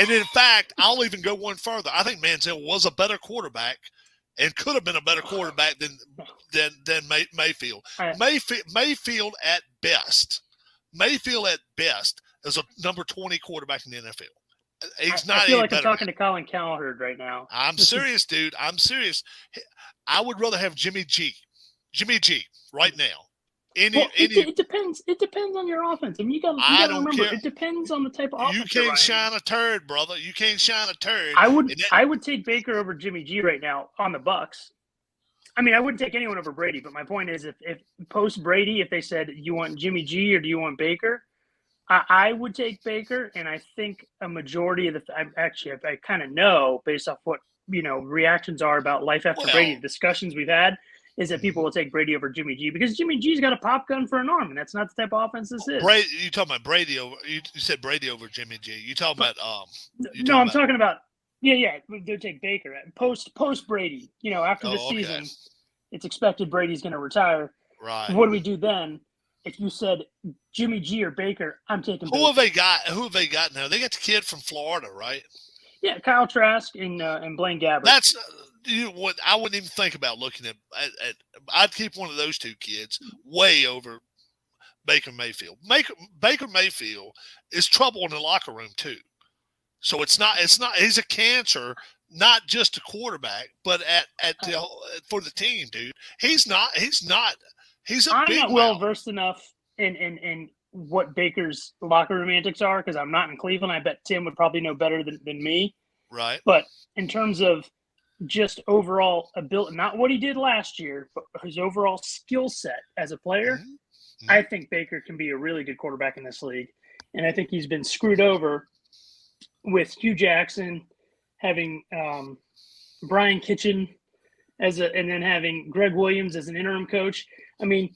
in fact, I'll even go one further. I think Manziel was a better quarterback and could have been a better quarterback than Mayfield. Mayfield at best is a number 20 quarterback in the NFL. He's not. I feel like I'm talking to Colin Cowherd right now. I'm serious, dude. I'm serious. I would rather have Jimmy G right now. It depends. It depends on your offense. I mean, you got to remember, care. It depends on the type of offense. You can't shine a turd, brother. You can't shine a turd. I would take Baker over Jimmy G right now on the Bucs. I mean, I wouldn't take anyone over Brady, but my point is, if post Brady, if they said you want Jimmy G or do you want Baker, I would take Baker, and I think a majority of I kind of know based off what reactions are about life after Brady, the discussions we've had, is that people will take Brady over Jimmy G because Jimmy G's got a pop gun for an arm, and that's not the type of offense this is. You talking about Brady over? You said Brady over Jimmy G. You talking about I'm talking about they'll take Baker post Brady. After the season, it's expected Brady's going to retire. Right. What do we do then? If you said Jimmy G or Baker, I'm taking Baker. Who have they got now? They got the kid from Florida, right? Yeah, Kyle Trask and Blaine Gabbert. That's what I wouldn't even think about looking at. I'd keep one of those two kids way over Baker Mayfield. Baker Mayfield is trouble in the locker room too. So it's not. He's a cancer, not just a quarterback, but for the team, dude. He's not. I'm not well versed enough in what Baker's locker room antics are because I'm not in Cleveland. I bet Tim would probably know better than me. Right. But in terms of just overall ability, not what he did last year, but his overall skill set as a player, mm-hmm. I think Baker can be a really good quarterback in this league. And I think he's been screwed over with Hugh Jackson, having Brian Kitchen and then having Greg Williams as an interim coach. I mean,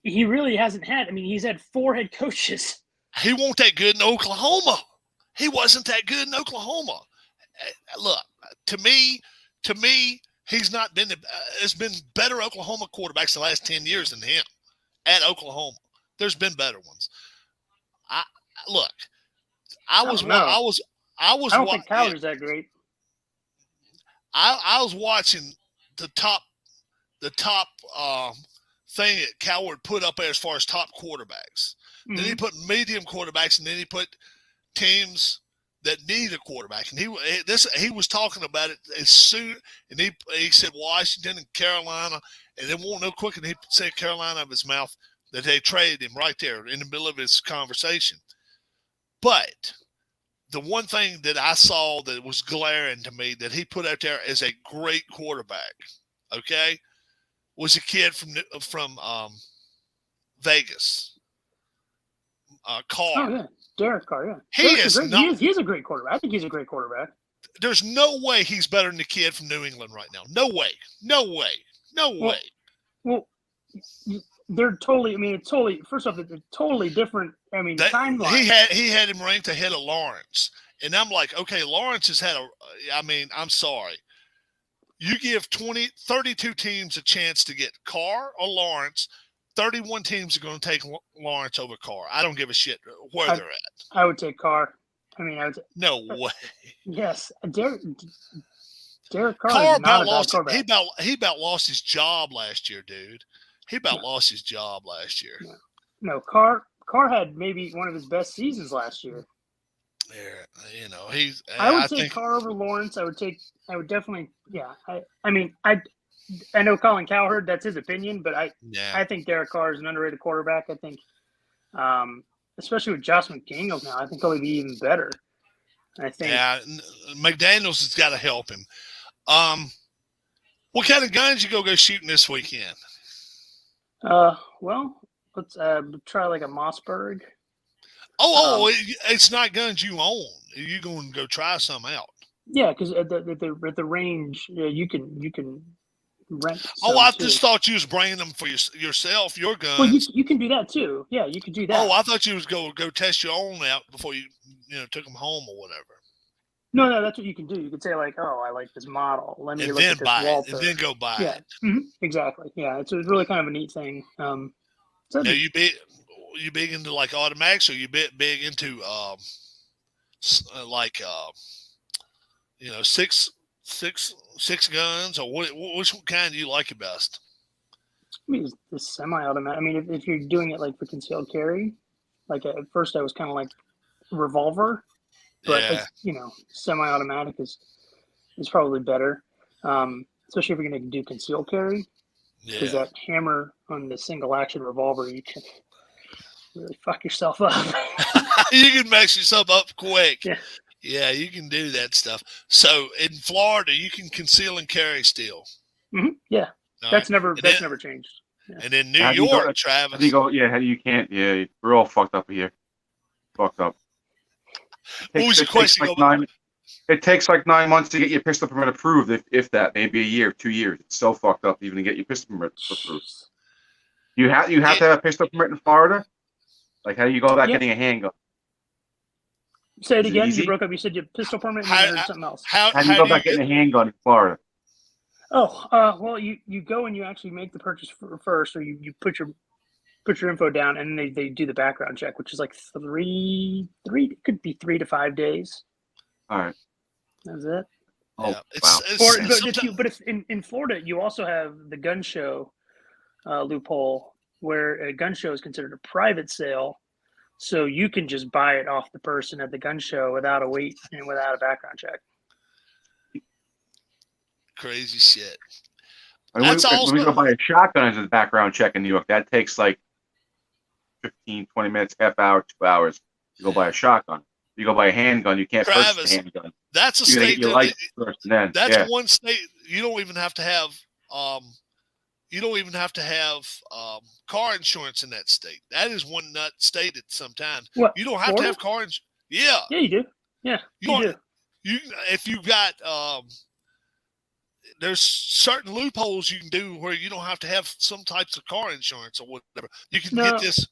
he really hasn't had. I mean, he's had 4 head coaches. He wasn't that good in Oklahoma. He wasn't that good in Oklahoma. Look, to me, he's not been. It's been better Oklahoma quarterbacks the last 10 years than him at Oklahoma. There's been better ones. I don't think Kyler's that great. I was watching the top thing that Cowherd put up there as far as top quarterbacks. Mm-hmm. Then he put medium quarterbacks, and then he put teams that need a quarterback. And he was talking about it as soon, and he said Washington and Carolina, and it won't no quicker than he said Carolina of his mouth that they traded him right there in the middle of his conversation. But the one thing that I saw that was glaring to me that he put out there as a great quarterback, okay, was a kid from Vegas, Carr. Oh yeah, Derek Carr. Yeah, he is a great quarterback. I think he's a great quarterback. There's no way he's better than the kid from New England right now. No way. Well, they're totally. I mean, it's totally. First off, it's totally different. I mean, timeline. He had him ranked ahead of Lawrence, and I'm like, okay, Lawrence has had I'm sorry. You give 32 teams a chance to get Carr or Lawrence. 31 teams are going to take Lawrence over Carr. I don't give a shit where they're at. I would take Carr. I mean, no way. Yes, Derek Carr about lost. He about lost his job last year, dude. He about lost his job last year. No, Carr had maybe one of his best seasons last year. Yeah, I would take Carr over Lawrence. I would definitely. Yeah, I know Colin Cowherd. That's his opinion, but I think Derek Carr is an underrated quarterback. I think, especially with Josh McDaniels now, I think he'll be even better. I think. Yeah, McDaniels has got to help him. What kind of guns you go shooting this weekend? Well, let's try like a Mossberg. It's not guns you own. You're going to go try some out. Yeah, because at the range, you can rent. I just thought you was bringing them for yourself, your guns. Well, you can do that too. Yeah, you can do that. Oh, I thought you was go test your own out before you took them home or whatever. No, that's what you can do. You could say like, "Oh, I like this model. Let me look at this Walther." And then go buy yeah. it. Mm-hmm. Exactly. Yeah, it's really kind of a neat thing. So now you big into like automatics, or you big into six guns, or which kind do you like best? I mean, the semi-automatic. I mean, if you're doing it like for concealed carry, like at first I was kind of like revolver, but semi-automatic is probably better, especially if you're going to do concealed carry. Because that hammer on the single action revolver, you can really fuck yourself up. You can mess yourself up quick. Yeah, you can do that stuff. So in Florida, you can conceal and carry still. Mm-hmm. Yeah, that's never changed. Yeah. And in New York, Travis, you can't. Yeah, we're all fucked up here. Fucked up. What was your question? It takes like 9 months to get your pistol permit approved, if that, maybe a year, 2 years. It's so fucked up even to get your pistol permit approved. You have to have a pistol permit in Florida? Like, how do you go about getting a handgun? Say it again. You broke up. You said your pistol permit and you heard something else. How do you go about getting a handgun in Florida? Oh, well, you go and you actually make the purchase first, or you put your info down, and they do the background check, which is like it could be 3 to 5 days. All right. That's it. Oh, wow. But if in Florida, you also have the gun show loophole, where a gun show is considered a private sale, so you can just buy it off the person at the gun show without a wait and without a background check. Crazy shit. When we go buy a shotgun as a background check in New York, that takes like 15, 20 minutes, half hour, 2 hours. You go buy a shotgun. You go buy a handgun, you can't purchase a handgun. That's a state. That's one state. You don't even have to have car insurance in that state. That is one nut stated sometimes. What, you don't have to have car insurance. Yeah. Yeah, you do. Yeah, you do. If you got there's certain loopholes you can do where you don't have to have some types of car insurance or whatever. You can get this.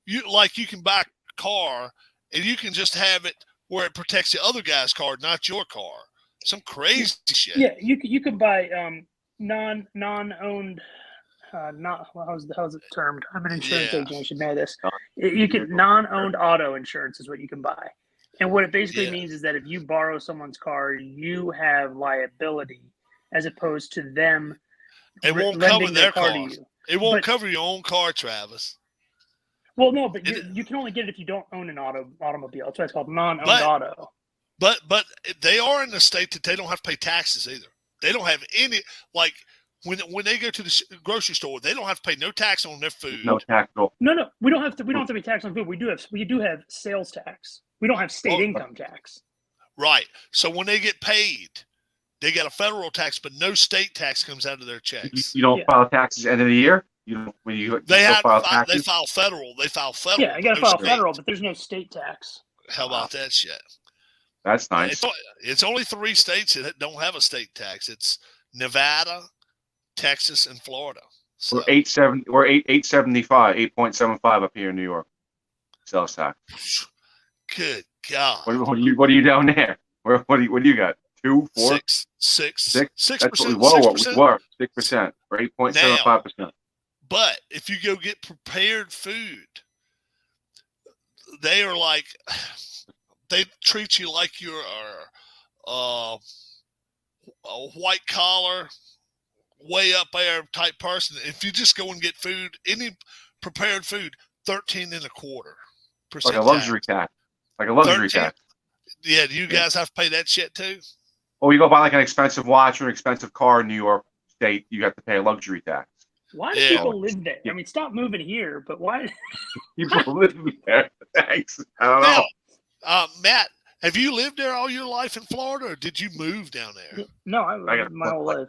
You can buy a car and you can just have it where it protects the other guy's car, not your car. Some crazy shit. Yeah, you can buy non-owned. How's it termed? I'm an insurance agent. I should know this. You can non-owned auto insurance is what you can buy, and what it basically means is that if you borrow someone's car, you have liability as opposed to them. It won't cover their car. It won't cover your own car, Travis. Well, no, but you can only get it if you don't own an automobile. That's why it's called non-owned auto. But they are in the state that they don't have to pay taxes either. They don't have any, like, when they go to the grocery store, they don't have to pay no tax on their food. No tax at all. No, we don't have to pay tax on food. We do have sales tax. We don't have state income tax. Right. So when they get paid, they got a federal tax, but no state tax comes out of their checks. You don't file taxes at the end of the year? They file federal. Yeah, you got to file federal, but there's no state tax. How about that shit? That's nice. It's only 3 states that don't have a state tax. It's Nevada, Texas, and Florida. So, we're 875, 8.75 up here in New York. Sales tax. Good God. What are you down there? What do you got? 2, 4, 6%. That's what we were. 6% or 8.75%. But if you go get prepared food, they are like, they treat you like you're a white collar, way up there type person. If you just go and get food, any prepared food, 13.25%. Like a luxury tax. Like a luxury tax. Yeah, do you guys have to pay that shit too? Well, you go buy like an expensive watch or an expensive car in New York State, you have to pay a luxury tax. Why do people live there? I mean, stop moving here, but why? People live there. Thanks. I don't know. Matt, have you lived there all your life in Florida, or did you move down there? No, I lived my whole life.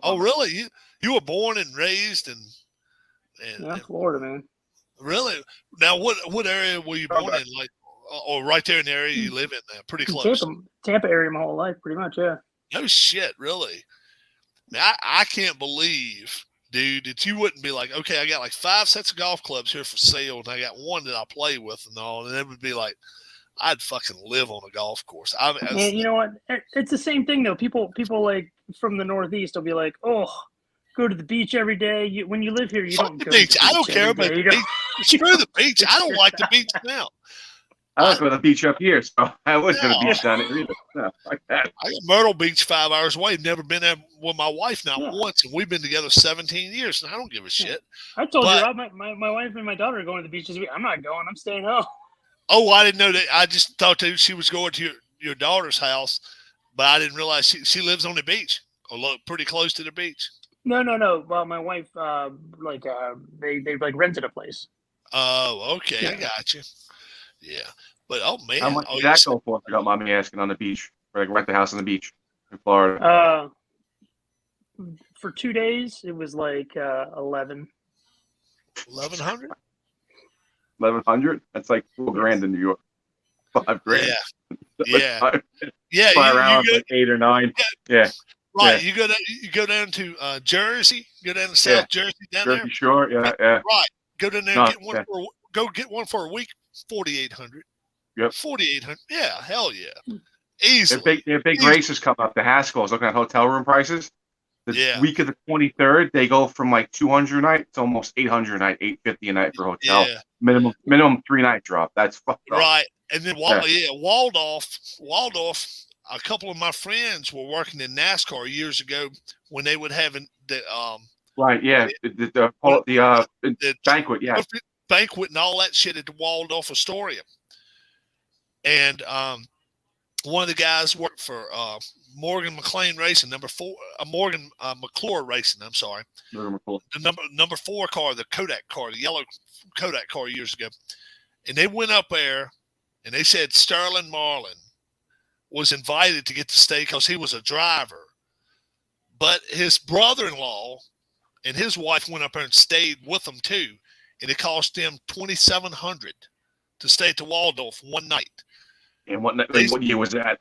Oh, really? You were born and raised in Florida, man. Really? Now, what area were you born in? Like, or right there in the area you live in there, pretty close. Tampa area my whole life, pretty much, yeah. No shit, really. I can't believe, dude, that you wouldn't be like, okay, I got like 5 sets of golf clubs here for sale, and I got one that I play with and all, and it would be like, I'd fucking live on a golf course. And you know what? It's the same thing though. People like from the Northeast will be like, oh, go to the beach every day. When you live here, you don't go to the beach. I don't care about the beach. Screw the beach. I don't like the beach now. I like going to the beach up here, so I would go to the beach down here either. No, like that. I got Myrtle Beach 5 hours away. Never been there with my wife not once, and we've been together 17 years, and I don't give a shit. I told you, Rob, my wife and my daughter are going to the beach this week. I'm not going. I'm staying home. Oh, I didn't know that. I just thought that she was going to your daughter's house, but I didn't realize she lives on the beach or pretty close to the beach. No. Well, my wife, they like rented a place. Oh, okay. Yeah. I got you. Yeah. But, oh, man. How much did that go for? I got mommy asking on the beach. Like rent the house on the beach in Florida. For 2 days, it was like 11. 1,100? 1,100? That's like $4,000 in New York. $5,000. Yeah. Yeah. Fly around like 8 or 9. Yeah. Right. Yeah. You go down to Jersey. Go down to South Jersey down Jersey there. Shore. Yeah. Right. Go down there and get one for a week. 4,800. Yep. 4,800. Yeah. Hell yeah. Easily. Their big races come up. The Haskell's looking at hotel room prices. The week of the 23rd, they go from like 200 a night to almost 800 a night, 850 a night for hotel. Yeah. Minimum 3-night drop. That's fucked up. Right. And then Waldorf. A couple of my friends were working in NASCAR years ago when they would have the right. Yeah. The banquet. Yeah. Banquet and all that shit at the Waldorf Astoria. And one of the guys worked for Morgan McLean Racing, Morgan McClure Racing. I'm sorry, the number 4 car, the Kodak car, the yellow Kodak car years ago, and they went up there, and they said Sterling Marlin was invited to get to stay because he was a driver, but his brother-in-law and his wife went up there and stayed with them too, and it cost them $2,700 to stay at the Waldorf one night. And what year was that?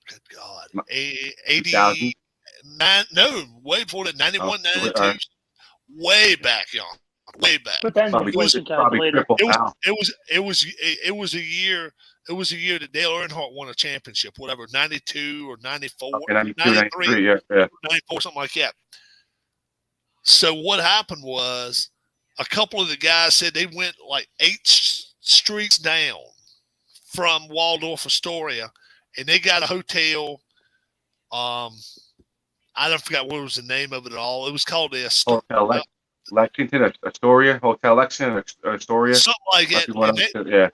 Good God. 89, no, way before that, 91, 92. Way back, y'all. Way back. But then it was a year that Dale Earnhardt won a championship, whatever, 92 or 94, okay, 93, 94, something like that. So what happened was a couple of the guys said they went like 8 streets down from Waldorf Astoria, and they got a hotel. I don't forget what was the name of it at all. It was called the Hotel Lexington, Astoria, Hotel Lexington, Astoria, something like that.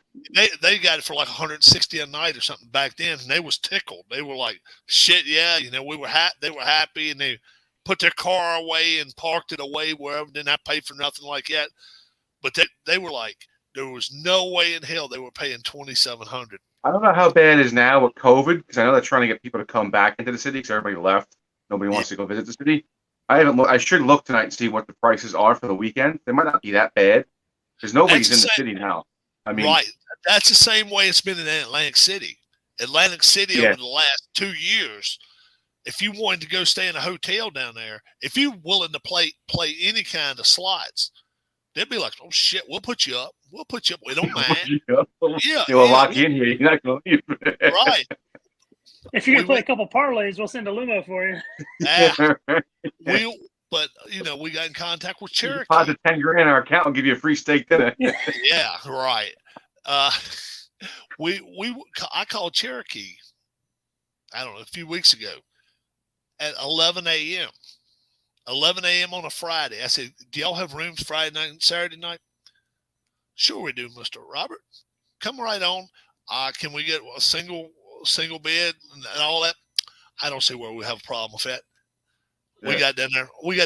They got it for like $160 a night or something back then, and they was tickled. They were like, "Shit, yeah, we were They were happy, and they put their car away and parked it away wherever. Didn't have to pay for nothing like that. But they were like, there was no way in hell they were paying $2,700. I don't know how bad it is now with COVID, because I know they're trying to get people to come back into the city because everybody left. Nobody wants to go visit the city. I should look tonight and see what the prices are for the weekend. They might not be that bad because nobody's in the city now. I mean, right. That's the same way it's been in Atlantic City. Atlantic City over the last 2 years, if you wanted to go stay in a hotel down there, if you're willing to play any kind of slots, they'd be like, "Oh shit, we'll put you up. We'll put you up. We don't mind." You'll lock you in here. You're not going to leave. Right. If you're gonna play a couple parlays, we'll send a limo for you. But we got in contact with Cherokee. Deposit $10,000 in our account and give you a free steak dinner. Yeah, right. I called Cherokee, I don't know, a few weeks ago at 11 a.m. 11 a.m. on a Friday. I said, "Do y'all have rooms Friday night and Saturday night?" "Sure we do, Mr. Robert. Come right on. Can we get a single bed and all that?" I don't see where we have a problem with that. Yeah. We got down there. We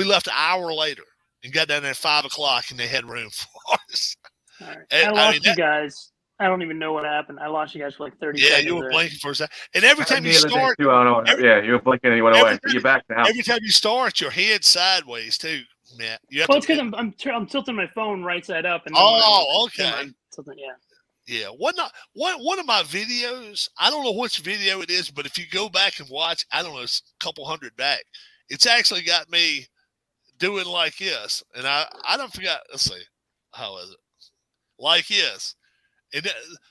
left an hour later and got down there at 5:00, and they had room for us. All right. I lost you guys. I don't even know what happened. I lost you guys for like 30 seconds. Yeah, you were blinking for a second. And every time you start, you were blinking and you went away. You're back now. Every time you start, your head sideways too, Matt. Well, it's because I'm tilting my phone right side up. And okay. Something, yeah. Yeah, one of my videos. I don't know which video it is, but if you go back and watch, I don't know, it's a couple hundred back. It's actually got me doing like this, and I don't forget. Let's see, how is it? Like this, and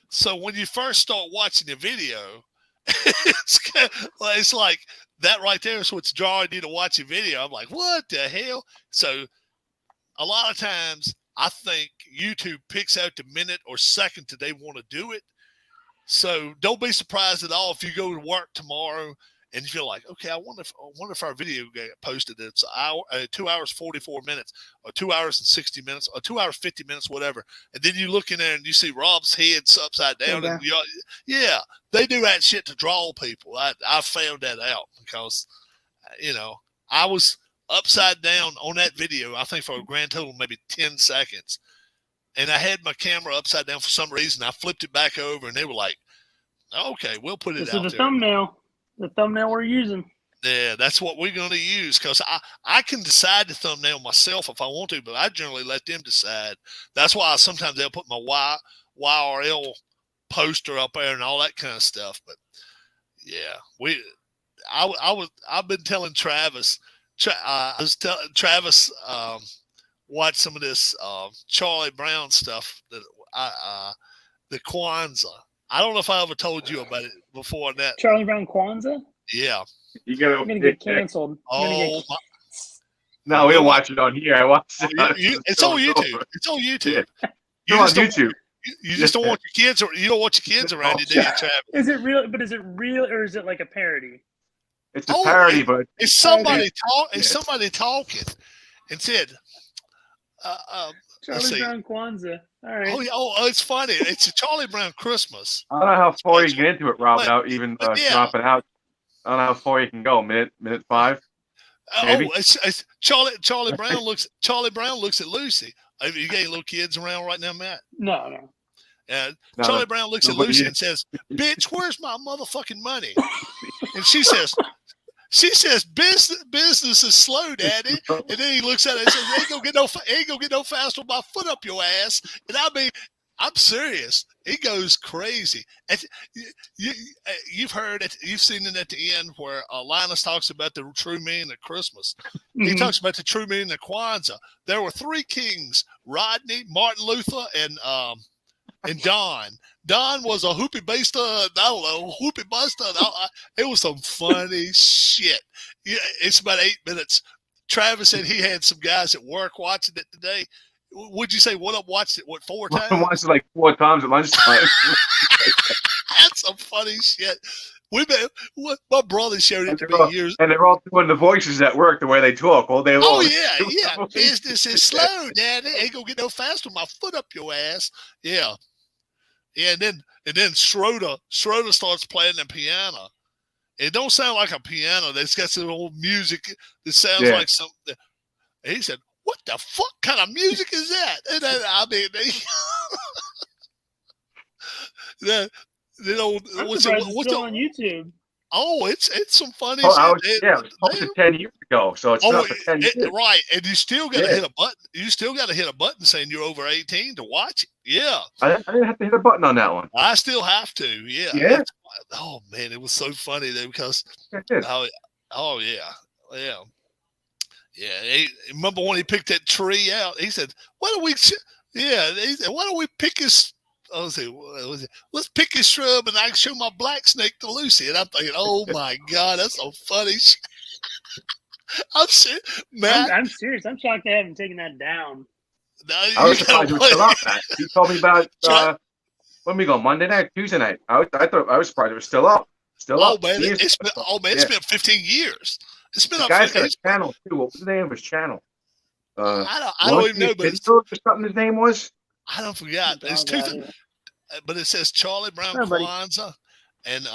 so when you first start watching the video, it's like that right there is what's drawing you to watch a video. I'm like, what the hell? So a lot of times I think YouTube picks out the minute or second that they want to do it. So don't be surprised at all if you go to work tomorrow and you feel like, okay, I wonder if our video get posted. It's 2 hours 44 minutes, or 2 hours and 60 minutes, or 2 hours 50 minutes, whatever. And then you look in there and you see Rob's head's upside down. Okay. And yeah, they do that shit to draw people. I found that out because, I was upside down on that video, I think for a grand total maybe 10 seconds. And I had my camera upside down for some reason. I flipped it back over, and they were like, okay, we'll put it This out is the there. thumbnail. The thumbnail we're using. Yeah, that's what we're going to use, because I can decide the thumbnail myself if I want to, but I generally let them decide. That's why sometimes they'll put my YRL poster up there and all that kind of stuff. But yeah, I've been telling Travis. I was telling Travis watch some of this Charlie Brown stuff that the Kwanzaa. I don't know if I ever told you about it before that. Charlie Brown Kwanzaa? Yeah. You gotta, I'm going to get canceled. No, we don't watch it on here. I watch it. It's on YouTube. It's on YouTube. Yeah. It's on YouTube. You just don't want your kids, or you don't want your kids around you, do you, Travis? Is it real? But is it real, or is it like a parody? It's a parody, but it's somebody somebody talking and said, Charlie Brown Kwanzaa. All right. It's funny. It's a Charlie Brown Christmas. I don't know how far you can get into it, Rob, without even dropping out. I don't know how far you can go. Minute 5. Maybe. It's Charlie Brown looks at Lucy. You got any little kids around right now, Matt? No. Charlie Brown looks at Lucy and says, "Bitch, where's my motherfucking money?" And she says, business is slow, Daddy. And then he looks at it and says, ain't gonna get no faster with my foot up your ass. And I mean, I'm serious. He goes crazy. And you've heard it. You've seen it at the end where Linus talks about the true meaning of Christmas. Mm-hmm. He talks about the true meaning of Kwanzaa. There were 3 kings: Rodney, Martin Luther, and Don. Don was a hoopy baster. I don't know, hoopy buster. It was some funny shit. Yeah, it's about 8 minutes. Travis said he had some guys at work watching it today. Would you say what up? Watched it 4 times? I watched it like 4 times at lunchtime. That's some funny shit. My brother showed it to me years. And they're all doing the voices at work the way they talk all day long. Oh yeah. Business is slow, Daddy. Ain't gonna get no faster with my foot up your ass. Yeah. Yeah, and then Schroeder starts playing the piano. It don't sound like a piano. It's got some old music that sounds like something. And he said, "What the fuck kind of music is that?" And then what's on YouTube? Oh, it's some funny shit. It was posted 10 years ago, so it's not for 10 years. Right, and you still got to hit a button. You still got to hit a button saying you're over 18 to watch it. Yeah. I didn't have to hit a button on that one. I still have to. Yeah. Yeah. Oh man, it was so funny though because remember when he picked that tree out? He said, "Why don't we? He said, why don't we pick his?" Let's pick his shrub and I can show my black snake to Lucy. And I'm thinking, oh my God, that's so funny. I'm serious, Matt. I'm serious. I'm shocked they haven't taken that down. No, I was surprised it was still up, Matt. He told me about when we go Monday night, Tuesday night. I was surprised it was still up. Up. Man, it's been 15 years. It's been the up. Guy's got a channel too. What was the name of his channel? I don't even know, but it's something his name was. I don't forget. It's 2000. But it says Charlie Brown Kwanzaa, and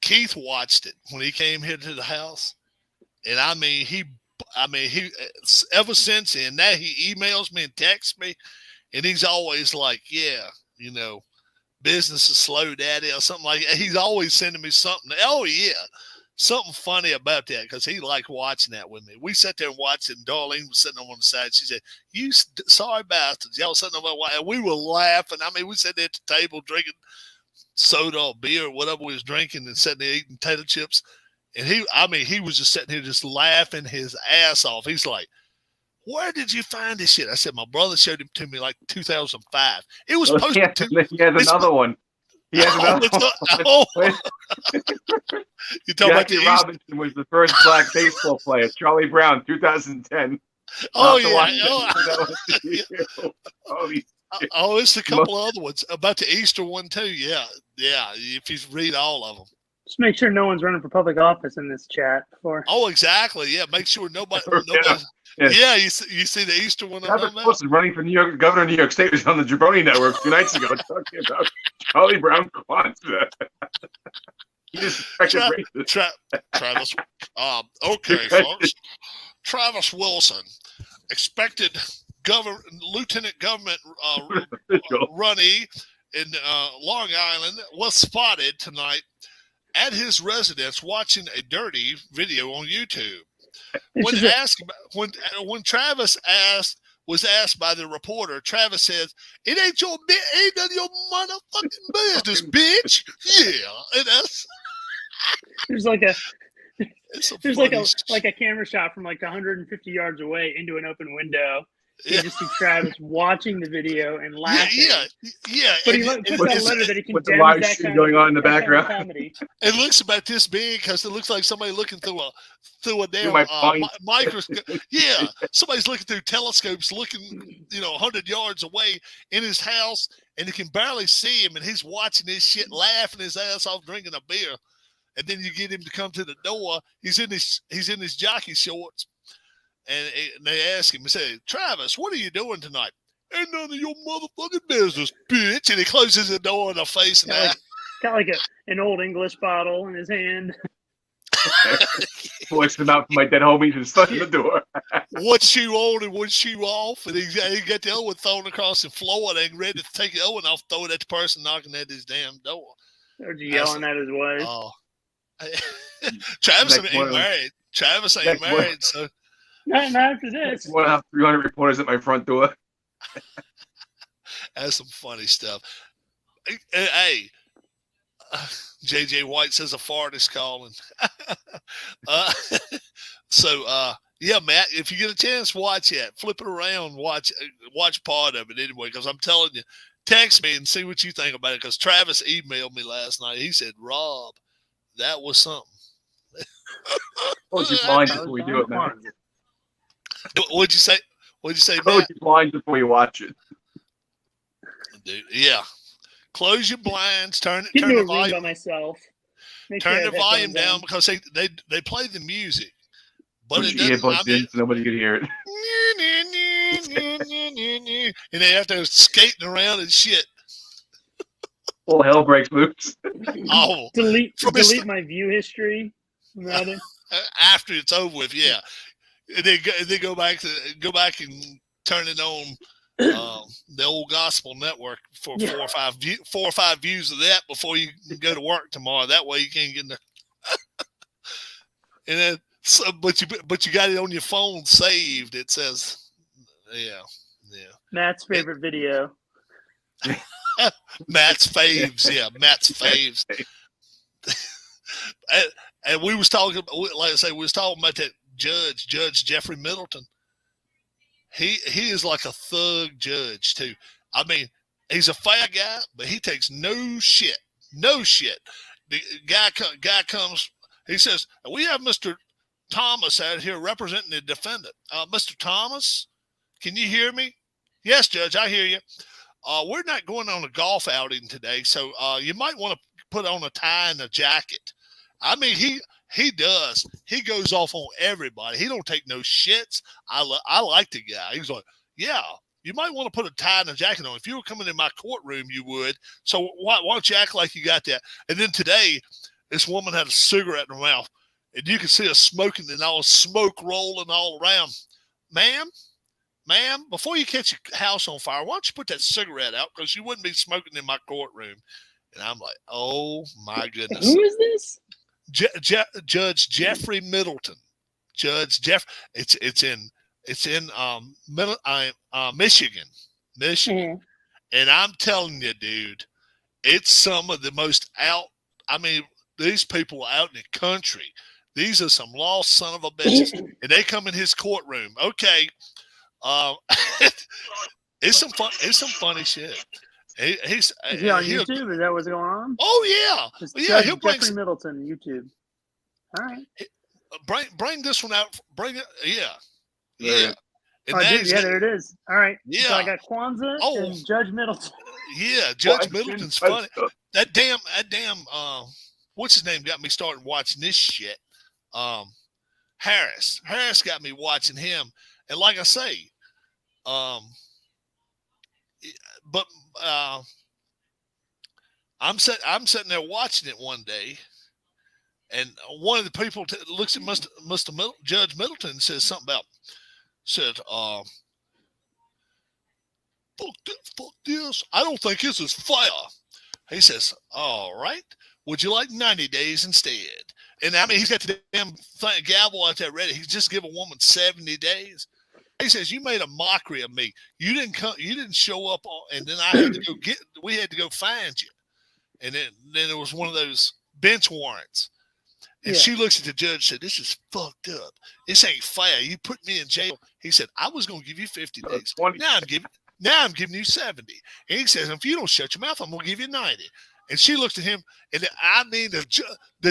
Keith watched it when he came here to the house, and he ever since then. Now he emails me and texts me, and he's always like, business is slow, Daddy, or something like that. He's always sending me something. Oh yeah, something funny about that because he liked watching that with me. We sat there and watched it, and Darlene was sitting on the side. She said, "You sorry bastards, y'all sitting over there," and we were laughing. I mean, we sat there at the table drinking soda or beer or whatever we was drinking and sitting there eating potato chips. And he was just sitting here just laughing his ass off. He's like, "Where did you find this shit?" I said, "My brother showed him to me like 2005. It was posted." He has another one. He has another one. You talking about Jackie Robinson was the first black baseball player. Charlie Brown, 2010. Oh yeah. It's a couple of other ones about the Easter one too. Yeah. If you read all of them. Just make sure no one's running for public office in this chat before. Oh, exactly. Yeah, make sure nobody. Yeah, you see the Easter one. Travis Wilson running for New York, governor of New York State, was on the Jabroni Network 2 nights ago talking about Charlie Brown Kwanzaa. He just Travis. Okay, folks. Travis Wilson, expected lieutenant government runnee in Long Island, was spotted tonight at his residence watching a dirty video on YouTube. When Travis was asked by the reporter, Travis says, "It ain't none of your motherfucking business, bitch." Yeah, and that's there's like a camera shot from like 150 yards away into an open window. You just see Travis watching the video and laughing. Yeah. But he puts out a letter that he condemns with the live that stream kind going of, on in the background. Comedy. It looks about this big because it looks like somebody looking through a damn microscope. Yeah, somebody's looking through telescopes, looking 100 yards away in his house, and you can barely see him, and he's watching this shit, laughing his ass off, drinking a beer, and then you get him to come to the door. He's in his jockey shorts. And they ask him, they say, "Travis, what are you doing tonight?" "Ain't none of your motherfucking business, bitch." And he closes the door in the face. Got like an old English bottle in his hand. Voiced him out for my dead homies and stuck in the door. One shoe on and one shoe off. And he got the other one thrown across the floor and ain't ready to take the other one off, throw it at the person knocking at his damn door. Or yelling at his wife. Oh. Travis ain't married. Travis ain't married, so. Not after this. 300 reporters at my front door. That's some funny stuff. Hey, JJ White says a fart is calling. Yeah, Matt, if you get a chance, watch it. Flip it around, watch part of it anyway, because I'm telling you, text me and see what you think about it, because Travis emailed me last night. He said, "Rob, that was something." Close your blinds before we do it, man. What'd you say? Close your blinds before you watch it. Dude, yeah. Close your blinds. Turn the volume by myself. Turn the volume down because they play the music, but it doesn't. So nobody can hear it. And they have to skating around and shit. All hell breaks loose. Oh, delete my view history. Rather. After it's over with, yeah. And they go back and turn it on the old gospel network for 4 or 5 views of that before you go to work tomorrow. That way you can't get in there. And then, but you got it on your phone saved. It says, yeah. Matt's favorite video. Matt's faves, yeah. Matt's faves. And we was talking, like I say, we was talking about that Judge Jeffrey Middleton. He is like a thug judge too. I mean, he's a fair guy, but he takes no shit. The guy comes, he says, "We have Mr. Thomas out here representing the defendant. Mr. Thomas, can you hear me?" "Yes, Judge, I hear you. We're not going on a golf outing today, so you might want to put on a tie and a jacket." I mean, he does. He goes off on everybody. He don't take no shits. I like the guy. He's like, "Yeah, you might want to put a tie and a jacket on. If you were coming in my courtroom, you would. So why don't you act like you got that?" And then today, this woman had a cigarette in her mouth, and you could see her smoking and all smoke rolling all around. Ma'am, before you catch your house on fire, why don't you put that cigarette out? Because you wouldn't be smoking in my courtroom. And I'm like, oh, my goodness. Who is this? Judge Jeffrey Middleton. Judge Jeff. It's in Michigan. Mm-hmm. And I'm telling you, dude, it's some of the most out. I mean, these people out in the country. These are some lost son of a bitches, and they come in his courtroom. Okay, it's some fun. It's some funny shit. He's Is he on YouTube? Is that what's going on? Oh yeah, yeah. He'll bring Jeffrey Middleton YouTube. All right. Bring this one out. Bring it. Yeah. Yeah. And dude, yeah, there it is. All right. Yeah. So I got Kwanzaa and Judge Middleton. Yeah, Judge Middleton's funny. That damn. What's his name? Got me started watching this shit. Harris got me watching him, and like I say, but I'm sitting there watching it one day, and one of the people looks at Judge Middleton and says something about fuck this. I don't think this is fair. He says, all right, would you like 90 days instead? And I mean, he's got the damn gavel out there ready. He's just give a woman 70 days. He says, you made a mockery of me. You didn't show up, and then we had to go find you. And then it was one of those bench warrants. And she looks at the judge and said, this is fucked up. This ain't fair. You put me in jail. He said, I was going to give you 50 days. Now I'm giving you 70. And he says, if you don't shut your mouth, I'm going to give you 90. And she looks at him, and I mean, the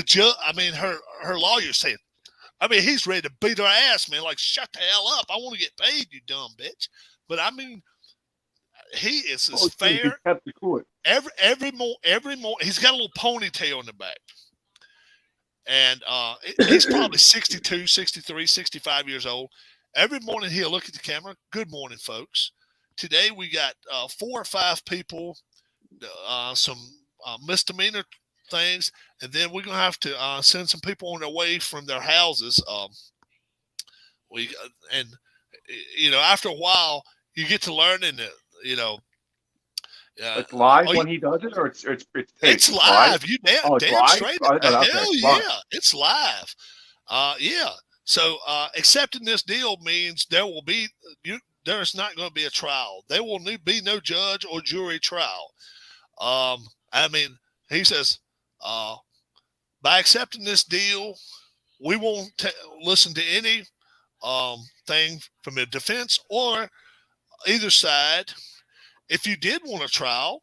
judge, I mean, her lawyer said, I mean, he's ready to beat her ass, man. Like, shut the hell up. I want to get paid, you dumb bitch. But I mean, he is as fair. Every more, he's got a little ponytail in the back. And he's probably 62, 63, 65 years old. Every morning he'll look at the camera. Good morning, folks. Today we got 4 or 5 people, some misdemeanor things, and then we're going to have to send some people on their way from their houses. After a while, you get to learning that, it's live when he does it, or it's taped? It's live. You damn live? straight. Hell yeah, it's live. Yeah. So accepting this deal means there's not going to be a trial. There will be no judge or jury trial. I mean, he says, by accepting this deal, we won't listen to any thing from the defense or either side. If you did want a trial,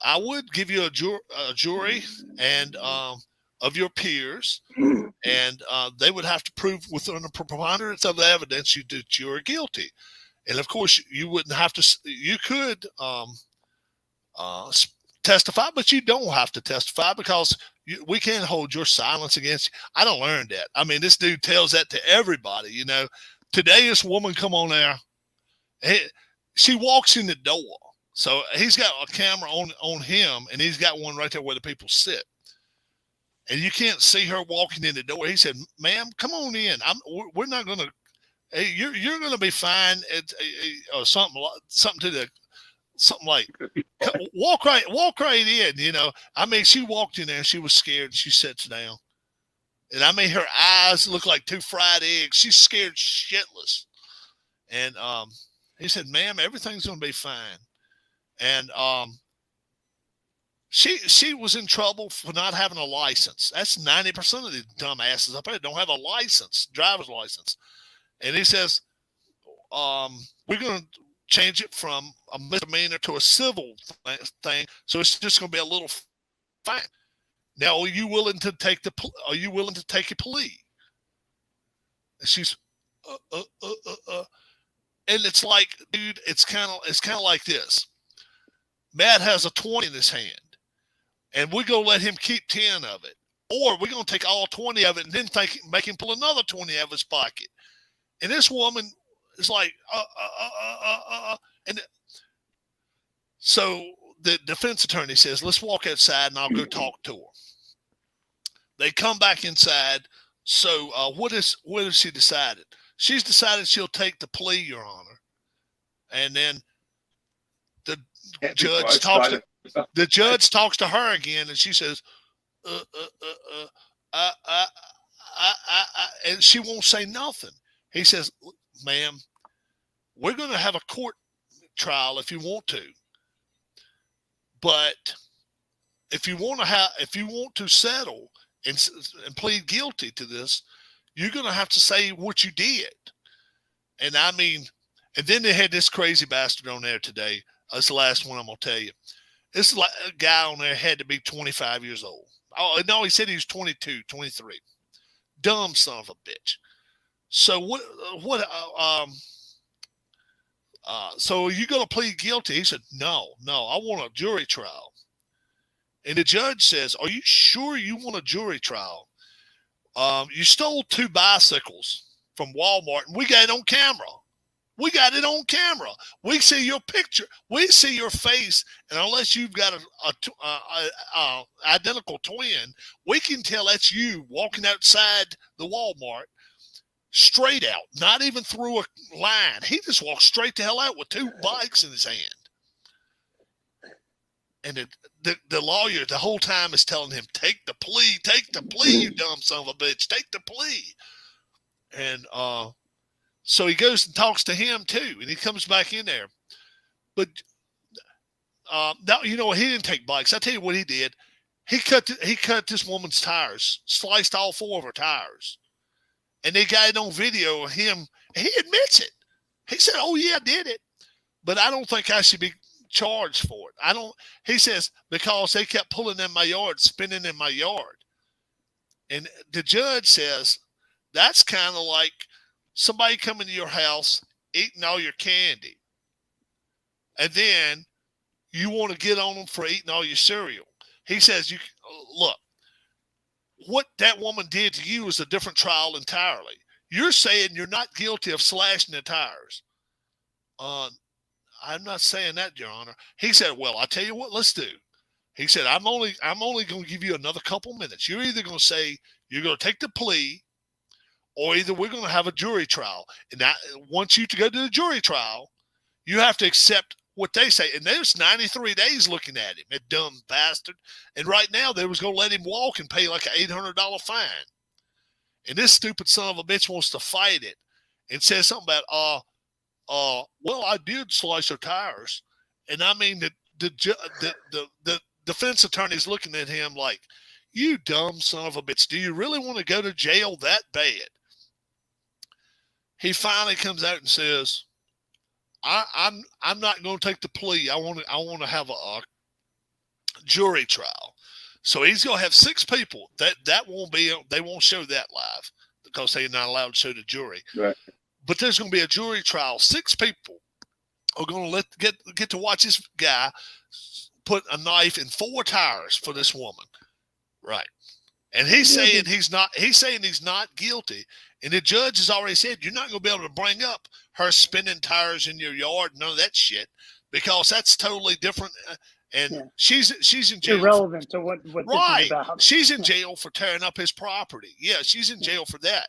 I would give you a jury and of your peers, and they would have to prove within a preponderance of the evidence that you are guilty. And of course, you wouldn't have to. You could testify, but you don't have to testify because we can't hold your silence against you. I don't learn that. I mean, this dude tells that to everybody. Today this woman come on there. She walks in the door. So he's got a camera on him, and he's got one right there where the people sit. And you can't see her walking in the door. He said, ma'am, come on in. We're not going to, hey, you're going to be fine. Or something like, walk right in, I mean, she walked in there and she was scared and she sits down. And I mean, her eyes look like 2 fried eggs. She's scared shitless. And he said, ma'am, everything's going to be fine. And she was in trouble for not having a license. That's 90% of the dumbasses up there don't have a license, driver's license. And he says, we're going to change it from a misdemeanor to a civil thing. So it's just going to be a little fine. Now, are you willing to take a plea? And she's, and it's like, dude, it's kind of like this. Matt has a 20 in his hand, and we're going to let him keep 10 of it. Or we're going to take all 20 of it and then make him pull another 20 out of his pocket. And this woman is like, And so the defense attorney says, let's walk outside and I'll go talk to her. They come back inside. So what has she decided? She's decided she'll take the plea, Your Honor. And then the judge talks to her again, and she says, and she won't say nothing. He says, ma'am, we're going to have a court trial if you want to. But if you want to settle and plead guilty to this, you're going to have to say what you did. And I mean, and then they had this crazy bastard on there today. That's the last one I'm going to tell you. This guy on there had to be 25 years old. Oh, no, he said he was 22, 23. Dumb son of a bitch. So so are you going to plead guilty? He said, no, I want a jury trial. And the judge says, are you sure you want a jury trial? You stole 2 bicycles from Walmart, and we got it on camera. We got it on camera. We see your picture. We see your face. And unless you've got a identical twin, we can tell that's you walking outside the Walmart straight out, not even through a line. He just walked straight the hell out with 2 bikes in his hand. And the lawyer the whole time is telling him, take the plea, you dumb son of a bitch, take the plea. And so he goes and talks to him too, and he comes back in there. But now, you know, he didn't take bikes. I tell you what he did. He cut this woman's tires, sliced all 4 of her tires. And they got it on video of him. He admits it. He said, oh, yeah, I did it. But I don't think I should be charged for it. He says, because they kept pulling in my yard, spinning in my yard. And the judge says, that's kind of like somebody coming to your house, eating all your candy. And then you want to get on them for eating all your cereal. He says, look, what that woman did to you is a different trial entirely. You're saying you're not guilty of slashing the tires. I'm not saying that, Your Honor. He said, well, I'll tell you what, let's do. He said, I'm only going to give you another couple minutes. You're either going to say you're going to take the plea, or either we're going to have a jury trial. And I want you to go to the jury trial. You have to accept what they say. And there's 93 days looking at him, that dumb bastard. And right now they was going to let him walk and pay like an $800 fine. And this stupid son of a bitch wants to fight it and says something about, well, I did slice her tires. And I mean, the defense attorney's looking at him like, you dumb son of a bitch. Do you really want to go to jail that bad? He finally comes out and says, I'm not going to take the plea. I want to have a jury trial. So he's going to have 6 people. That won't be. They won't show that live because they're not allowed to show the jury. Right. But there's going to be a jury trial. 6 people are going to get to watch this guy put a knife in 4 tires for this woman. Right. And he's saying he's not guilty. And the judge has already said, you're not going to be able to bring up her spinning tires in your yard, none of that shit, because that's totally different. And she's in jail. Irrelevant to what right. This is about. She's in jail for tearing up his property. Yeah, she's in jail for that.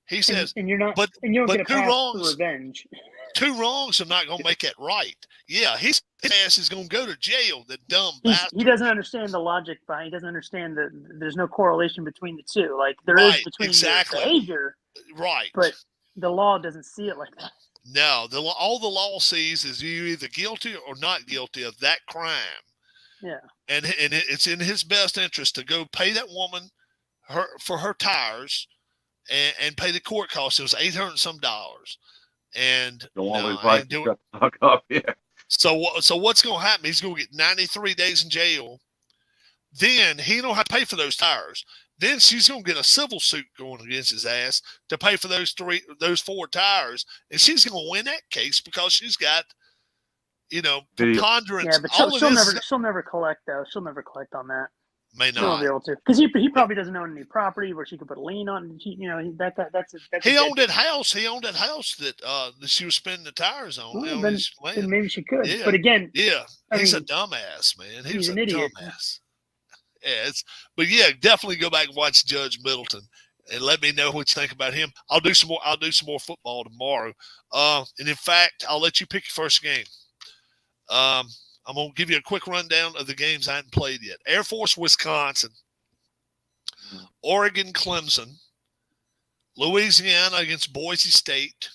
He says, and you're not, but and you don't get a 2 pass wrongs, for revenge. 2 wrongs are not going to make that right. Yeah, his ass is going to go to jail. The dumb bastard. He doesn't understand the logic behind. He doesn't understand that there's no correlation between the two. Like there is between your behavior, right? But the law doesn't see it like that. No, all the law sees is you either guilty or not guilty of that crime. Yeah, and it's in his best interest to go pay that woman for her tires and pay the court costs. It was $800 and some. And So what's going to happen? He's going to get 93 days in jail. Then he don't have to pay for those tires. Then she's going to get a civil suit going against his ass to pay for those 4 tires, and she's going to win that case because she's got, preponderance. Yeah, but she'll never collect though. She'll never collect on that. May not. She won't be able to because he probably doesn't own any property where she could put a lien on. He owned that house. He owned that house that she was spending the tires on. Well, then maybe she could. Yeah. But again, he's a dumbass, man. He's an idiot. Dumbass. Yeah, but definitely go back and watch Judge Middleton and let me know what you think about him. I'll do some more football tomorrow. And in fact, I'll let you pick your first game. I'm going to give you a quick rundown of the games I haven't played yet. Air Force, Wisconsin. Oregon, Clemson, Louisiana against Boise State,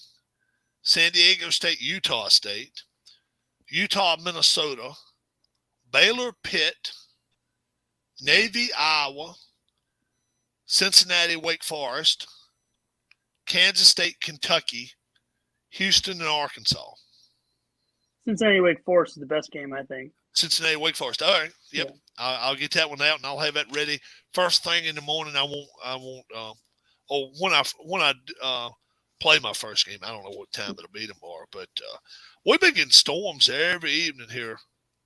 San Diego State, Utah State, Utah, Minnesota, Baylor, Pitt, Navy, Iowa, Cincinnati, Wake Forest, Kansas State, Kentucky, Houston, and Arkansas. Cincinnati, Wake Forest is the best game, I think. Cincinnati, Wake Forest. All right. Yep. Yeah. I'll get that one out, and I'll have that ready first thing in the morning. I won't. When I play my first game, I don't know what time it'll be tomorrow, but we've been getting storms every evening here.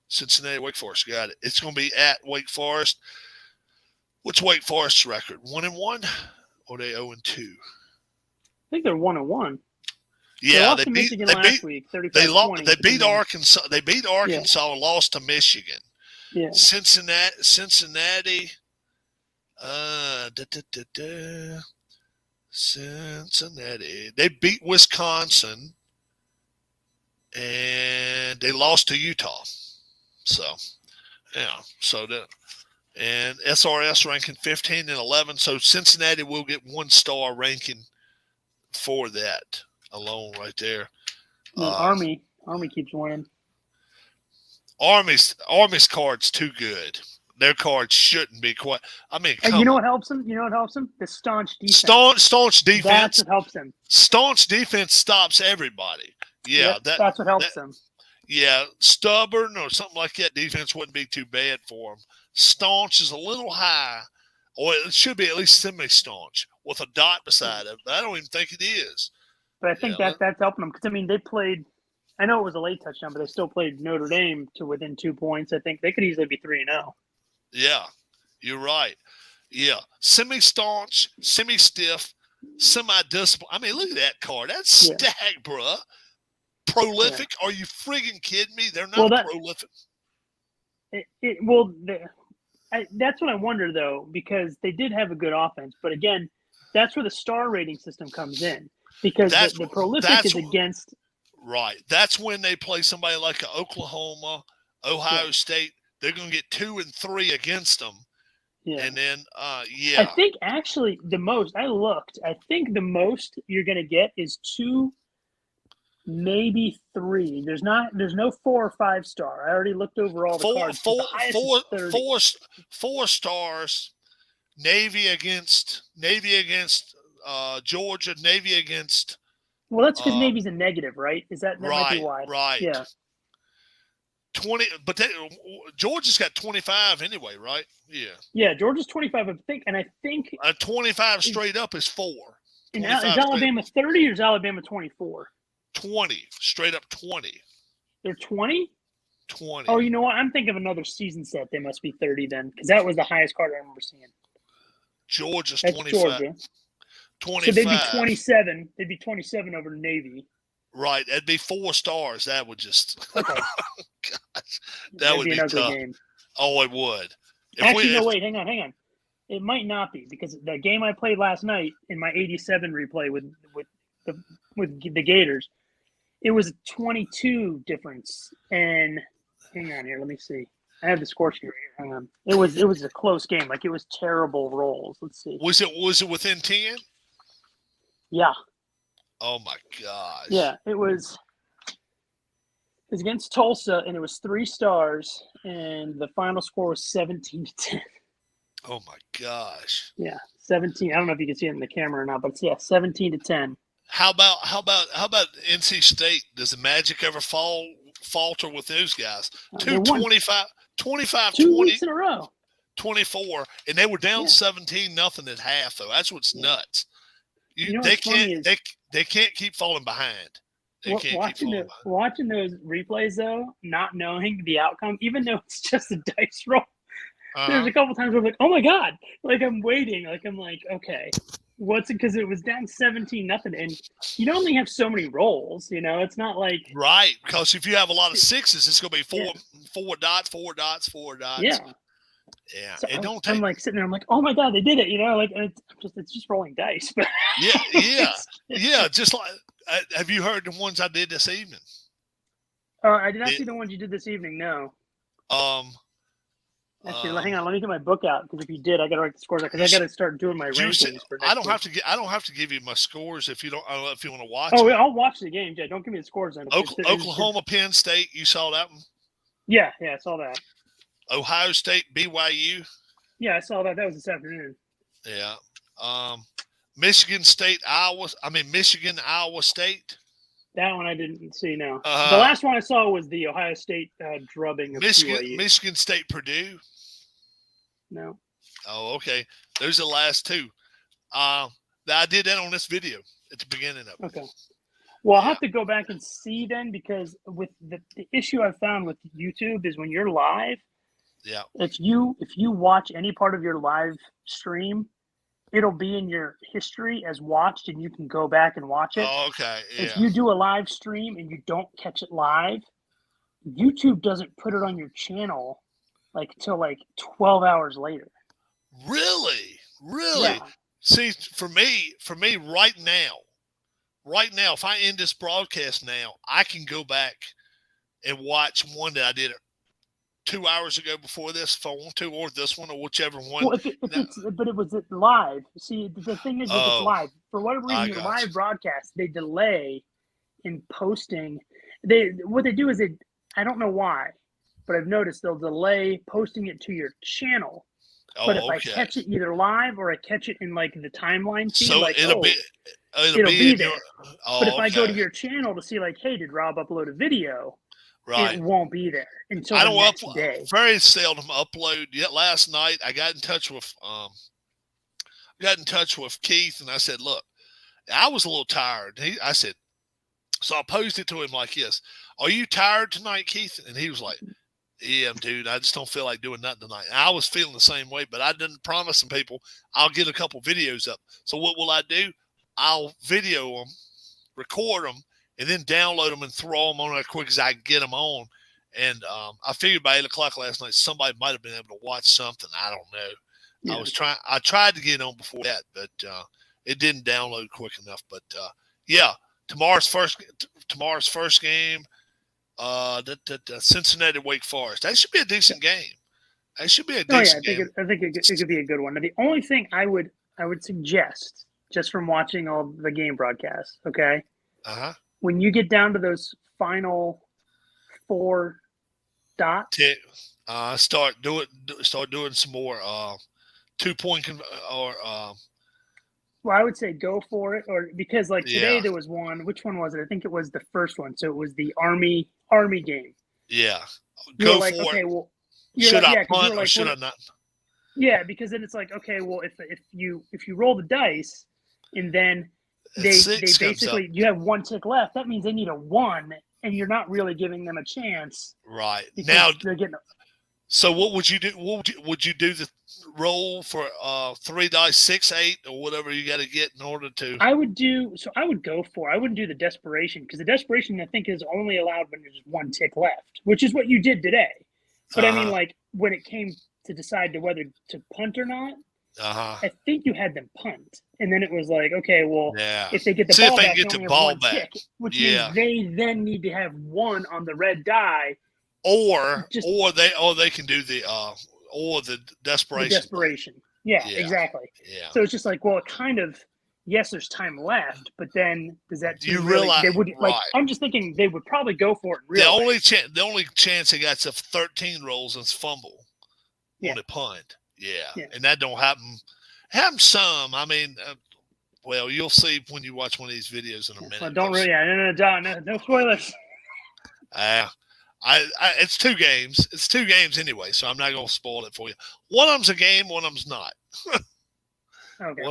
Cincinnati, Wake Forest got it. It's going to be at Wake Forest. What's Wake Forest's record? 1-1, or are they 0-2? I think they're 1-1. Yeah, they beat Michigan last week. They beat Arkansas. They beat Arkansas. Yeah. Lost to Michigan. Yeah. Cincinnati. Cincinnati. They beat Wisconsin, and they lost to Utah. So, yeah. And SRS ranking 15 and 11. So Cincinnati will get 1-star ranking for that alone right there. Army keeps winning. Army's card's too good. Their cards shouldn't be quite. I mean, and you know what helps them? The staunch defense. Staunch defense. That's what helps them. Staunch defense stops everybody. Yeah, yep, that's what helps them. Yeah, stubborn or something like that defense wouldn't be too bad for them. Staunch is a little high, or it should be at least semi-staunch with a dot beside it. But I don't even think it is. But I think that's helping them because, I mean, they played – I know it was a late touchdown, but they still played Notre Dame to within 2 points. I think they could easily be 3-0. Yeah, you're right. Yeah, semi-staunch, semi-stiff, semi-disciplined. I mean, look at that card. That's stacked, bruh. Prolific? Yeah. Are you friggin' kidding me? They're not prolific. That's what I wonder, though, because they did have a good offense. But, again, that's where the star rating system comes in because the prolific is against – Right. That's when they play somebody like Oklahoma, Ohio State. They're going to get 2 and 3 against them. Yeah. And then, I think actually the most – I think the most you're going to get is 2 – maybe 3. There's no 4 or 5 star. I already looked over all the cards. 4 stars. Navy against Georgia. Navy against. Well, that's because Navy's a negative, right? That might be why? Right. Yeah. 20, but Georgia's got 25 anyway, right? Yeah. Yeah, Georgia's 25, I think. 25 straight up is 4. Is Alabama 30 or is Alabama 24? 20, straight up 20. They're 20? 20. Oh, you know what? I'm thinking of another season set. They must be 30 then, because that was the highest card I remember seeing. Georgia's That's 25. Georgia. 25. So they'd be 27. They'd be 27 over Navy. Right. That'd be 4 stars. That would just. Okay. Gosh, that would be tough. Game. Oh, it would. Wait. Hang on. It might not be because the game I played last night in my 87 replay with the Gators. It was a 22 difference, and hang on here. Let me see. I have the score sheet right here. Hang on. It was a close game. Like it was terrible rolls. Let's see. Was it within 10? Yeah. Oh my gosh. Yeah, it was against Tulsa, and it was 3 stars, and the final score was 17-10. Oh my gosh. Yeah, 17. I don't know if you can see it in the camera or not, but it's 17-10. How about NC State? Does the Magic ever falter with those guys? 25 2 weeks in a row. 24, and they were down 17-0 at half. Though that's what's nuts. They can't keep falling behind. Watching those replays though, not knowing the outcome, even though it's just a dice roll. There's a couple times where I'm like, oh my god, like I'm waiting, like I'm like, okay. What's it? Because it was down 17-0, and you only have so many rolls. It's not like because if you have a lot of 6s, it's going to be 4 dots. Yeah. So I'm like sitting there. I'm like, oh my god, they did it. Like it's just rolling dice. But yeah. Just like, have you heard the ones I did this evening? I did not see the ones you did this evening. No. Actually, hang on. Let me get my book out because if you did, I got to write the scores because I got to start doing my rankings for next I don't week. have to give you my scores if you don't. If you want to watch. Oh, I'll watch the games. Yeah, don't give me the scores. Then. Oklahoma, Penn State. You saw that one? Yeah, I saw that. Ohio State, BYU. Yeah, I saw that. That was this afternoon. Yeah. Michigan, Iowa State. That one I didn't see. No, the last one I saw was the Ohio State drubbing of BYU. Michigan State, Purdue. No. Oh, okay. Those are the last two. I did that on this video at the beginning of it. Okay. Well, I'll have to go back and see then because with the issue I've found with YouTube is when you're live. Yeah. If you watch any part of your live stream, it'll be in your history as watched, and you can go back and watch it. Oh, okay. Yeah. If you do a live stream and you don't catch it live, YouTube doesn't put it on your channel till 12 hours later. Really? Yeah. See, for me, right now, if I end this broadcast now, I can go back and watch one that I did 2 hours ago before this, if I want to, or this one, or whichever one. Well, but it was live. See, the thing is, it's live. For whatever reason, your live broadcast, they delay in posting. What they do is I don't know why, but I've noticed they'll delay posting it to your channel. But if I catch it either live or I catch it in the timeline feed, so it'll be there. But if I go to your channel to see hey, did Rob upload a video? Right. It won't be there until the next day. Very seldom upload. Yet last night I got in touch with Keith and I said, look, I was a little tired. I said, so I posed it to him like this. Are you tired tonight, Keith? And he was like, yeah, dude, I just don't feel like doing nothing tonight. And I was feeling the same way, but I didn't promise some people I'll get a couple videos up. So what will I do? I'll video them, record them, and then download them and throw them on as quick as I can get them on. And I figured by 8 o'clock last night, somebody might have been able to watch something. I don't know. Yeah. I tried to get on before that, but it didn't download quick enough. But yeah, tomorrow's first game, Cincinnati Wake Forest. That should be a decent game. That should be a decent game. I think it could be a good one. Now, the only thing I would suggest, just from watching all the game broadcasts, okay? When you get down to those final 4 dots, start doing some more 2-point well, I would say go for it, or because today there was one. Which one was it? I think it was the first one. So it was the Army game. Yeah, go for it. Well, should I punt or should I not? Yeah, because then it's okay. Well, if you roll the dice, and then they basically you have 1 tick left. That means they need a 1, and you're not really giving them a chance. Right now, they're getting. So what would you do? Would you do the roll for 3 dice, 6, 8, or whatever you got to get in order to? I would go for. I wouldn't do the desperation because the desperation I think is only allowed when there's 1 tick left, which is what you did today. But I mean, when it came to decide whether to punt or not, I think you had them punt, and then it was okay, well, if they get the ball back, they only have 1 tick, which means they then need to have 1 on the red die, or they can do the desperation. The desperation, yeah, exactly. Yeah. So it's just well, it kind of yes, there's time left, but then does that you realize they would I'm just thinking they would probably go for it. The only chance they got is if 13 rolls and fumble on a punt. Yeah, and that don't happen. Happens some. I mean, well, you'll see when you watch one of these videos in a minute. Don't really. No spoilers. It's 2 games. It's 2 games anyway, so I'm not going to spoil it for you. One of them's a game. One of them's not. Okay.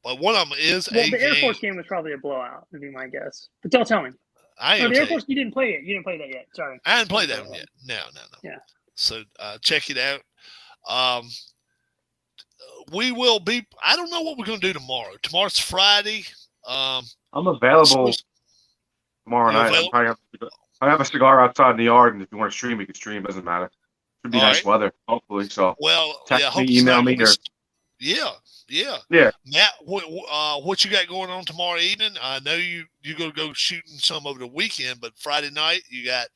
But one of them is a game. The Air Force game was probably a blowout, would be my guess. But don't tell me. The Air Force, you didn't play it. You didn't play that yet. Sorry. I didn't play that one yet. No. Yeah. So check it out. We will be. I don't know what we're going to do tomorrow. Tomorrow's Friday. I'm available tomorrow night. I have a cigar outside in the yard, and if you want to stream, you can stream. Doesn't matter. Should be nice weather, hopefully. So, text me, email me. Yeah. Matt, what you got going on tomorrow evening? I know you're going to go shooting some over the weekend, but Friday night you got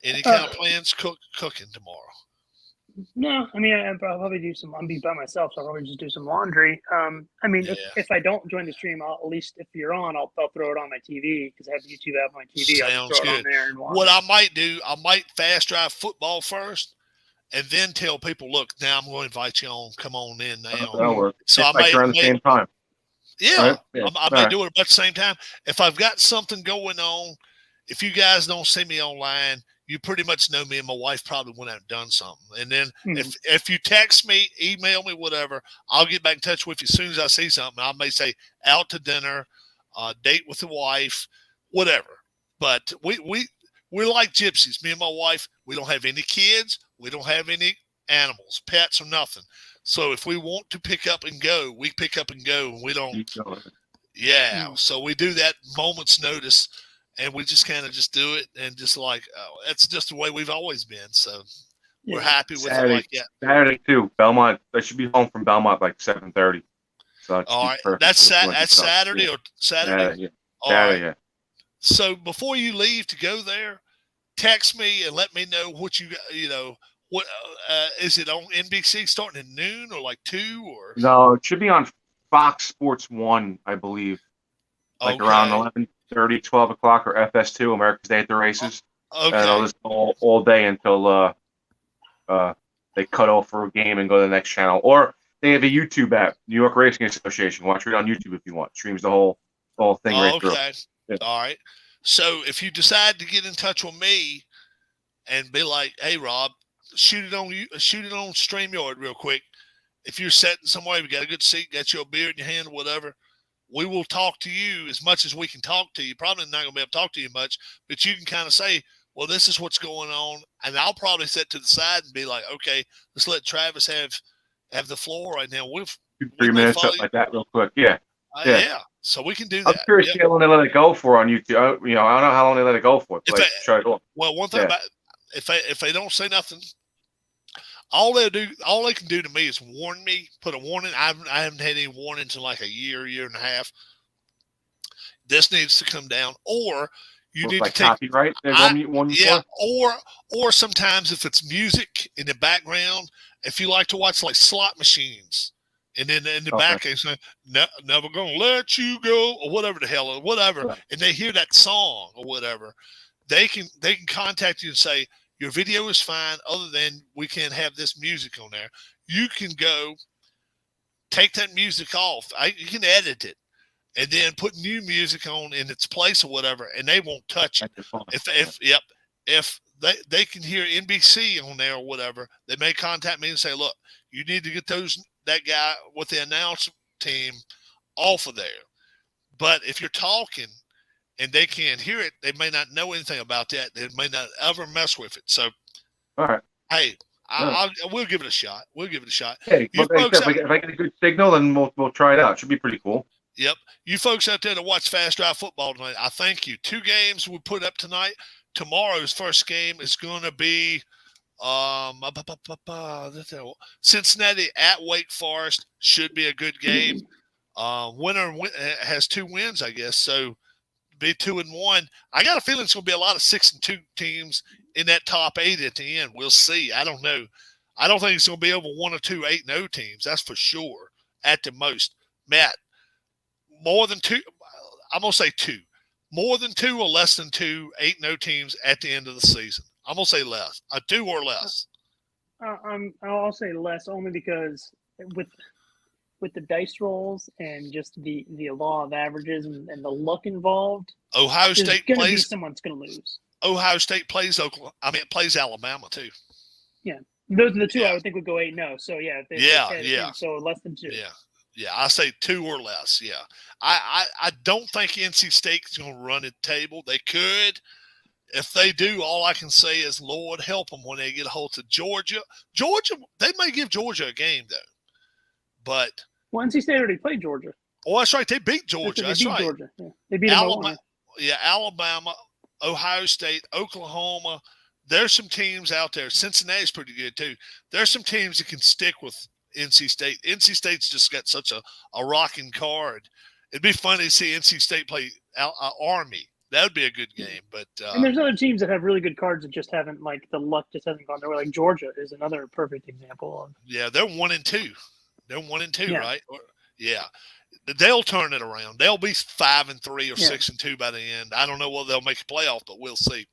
any kind of plans cooking tomorrow? No, I mean, I'll probably do some. I'm be by myself, so I'll probably just do some laundry. I mean, if I don't join the stream, I'll, at least if you're on, I'll throw it on my TV because I have YouTube app on my TV. I'll Sounds just throw good. it on there and watch. What I might do, I might fast drive football first, and then tell people, look, now I'm going to invite you on. Come on in now. That'll work. So I like around the same time. Yeah, right? Yeah. I may do it at the same time. If I've got something going on, if you guys don't see me online, you pretty much know me and my wife probably went out and done something. And then if you text me, email me, whatever, I'll get back in touch with you as soon as I see something. I may say out to dinner, date with the wife, whatever. But we're like gypsies. Me and my wife, we don't have any kids. We don't have any animals, pets or nothing. So if we want to pick up and go, we pick up and go, and we don't. Yeah. So we do that moment's notice. And we just kind of just do it and just like, that's just the way we've always been. So we're happy with it like that. Saturday too, Belmont. I should be home from Belmont like 7:30. So all right, that's Saturday or Saturday. Yeah. All Saturday, right. So before you leave to go there, text me and let me know what what is it on NBC starting at noon or like 2 or? No, it should be on Fox Sports 1, I believe. Like around 11:30, 12 o'clock, or FS2, America's Day at the Races. Okay. And I'll just all day until they cut off for a game and go to the next channel. Or they have a YouTube app, New York Racing Association. Watch it on YouTube if you want. Streams the whole thing right through. Yeah. All right. So if you decide to get in touch with me and be like, "Hey, Rob, shoot it on StreamYard real quick." If you're sitting somewhere, you got a good seat, got your beer in your hand, or whatever. We will talk to you as much as we can talk to you. Probably not going to be able to talk to you much, but you can kind of say, well, this is what's going on. And I'll probably sit to the side and be like, okay, let's let Travis have the floor right now. 3 minutes, something like that real quick. Yeah. Yeah. So we can do that. I'm curious how long they let it go for on YouTube. I don't know how long they let it go for. Well, one thing about if they don't say nothing, all they can do to me is warn me, put a warning. I haven't had any warnings in like a year and a half. This needs to come down, or you need to take copyright. Or sometimes if it's music in the background, if you like to watch like slot machines, and then in the back they say, "Never gonna let you go," or whatever the hell, or whatever, and they hear that song or whatever, they can contact you and say, your video is fine, other than we can't have this music on there. You can go take that music off. You can edit it and then put new music on in its place or whatever, and they won't touch it. If they can hear NBC on there or whatever, they may contact me and say, look, you need to get that guy with the announce team off of there. But if you're talking and they can't hear it, they may not know anything about that. They may not ever mess with it. So, all right. Hey, we'll give it a shot. Hey, if I get a good signal, then we'll try it out. It should be pretty cool. Yep. You folks out there to watch Fast Drive Football tonight, I thank you. 2 games we put up tonight. Tomorrow's first game is going to be Cincinnati at Wake Forest. Should be a good game. Winner has 2 wins, I guess. So, be 2-1. I got a feeling it's going to be a lot of 6-2 teams in that top 8 at the end. We'll see. I don't know. I don't think it's going to be over 1 or 2 8-0 teams. That's for sure. At the most, Matt. More than 2. I'm going to say 2. More than 2 or less than 2 8-0 teams at the end of the season. I'm going to say less. 2 or less. I'll say less only because with the dice rolls and just the law of averages and the luck involved, Ohio State plays. Someone's going to lose. Ohio State plays Oklahoma. It plays Alabama too. Yeah, those are the 2 I would think would go 8-0. So yeah, so less than 2. Yeah. I say 2 or less. Yeah, I don't think NC State's going to run the table. They could. If they do, all I can say is, Lord help them when they get a hold to Georgia. They may give Georgia a game though. But NC State already played Georgia. Oh, that's right. They beat Georgia. That's right. Georgia. Yeah. They beat Alabama. Alabama, Ohio State, Oklahoma. There's some teams out there. Cincinnati's pretty good too. There's some teams that can stick with NC State. NC State's just got such a rocking card. It'd be funny to see NC State play Army That would be a good game. But and there's other teams that have really good cards that just haven't, like, the luck just hasn't gone their way. Like Georgia is another perfect example of. Yeah, they're 1-2. They're 1-2, Yeah. right? Yeah. They'll turn it around. They'll be 5-3 or 6-2 by the end. I don't know whether they'll make a playoff, but we'll see.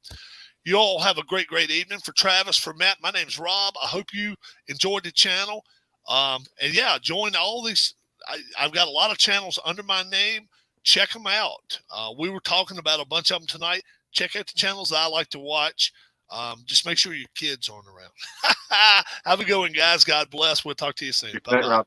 You all have a great, great evening. For Travis, for Matt, my name's Rob. I hope you enjoyed the channel. And yeah, join all these. I've got a lot of channels under my name. Check them out. We were talking about a bunch of them tonight. Check out the channels that I like to watch. Just make sure your kids aren't around. Have a good one, guys. God bless. We'll talk to you soon. Bye-bye.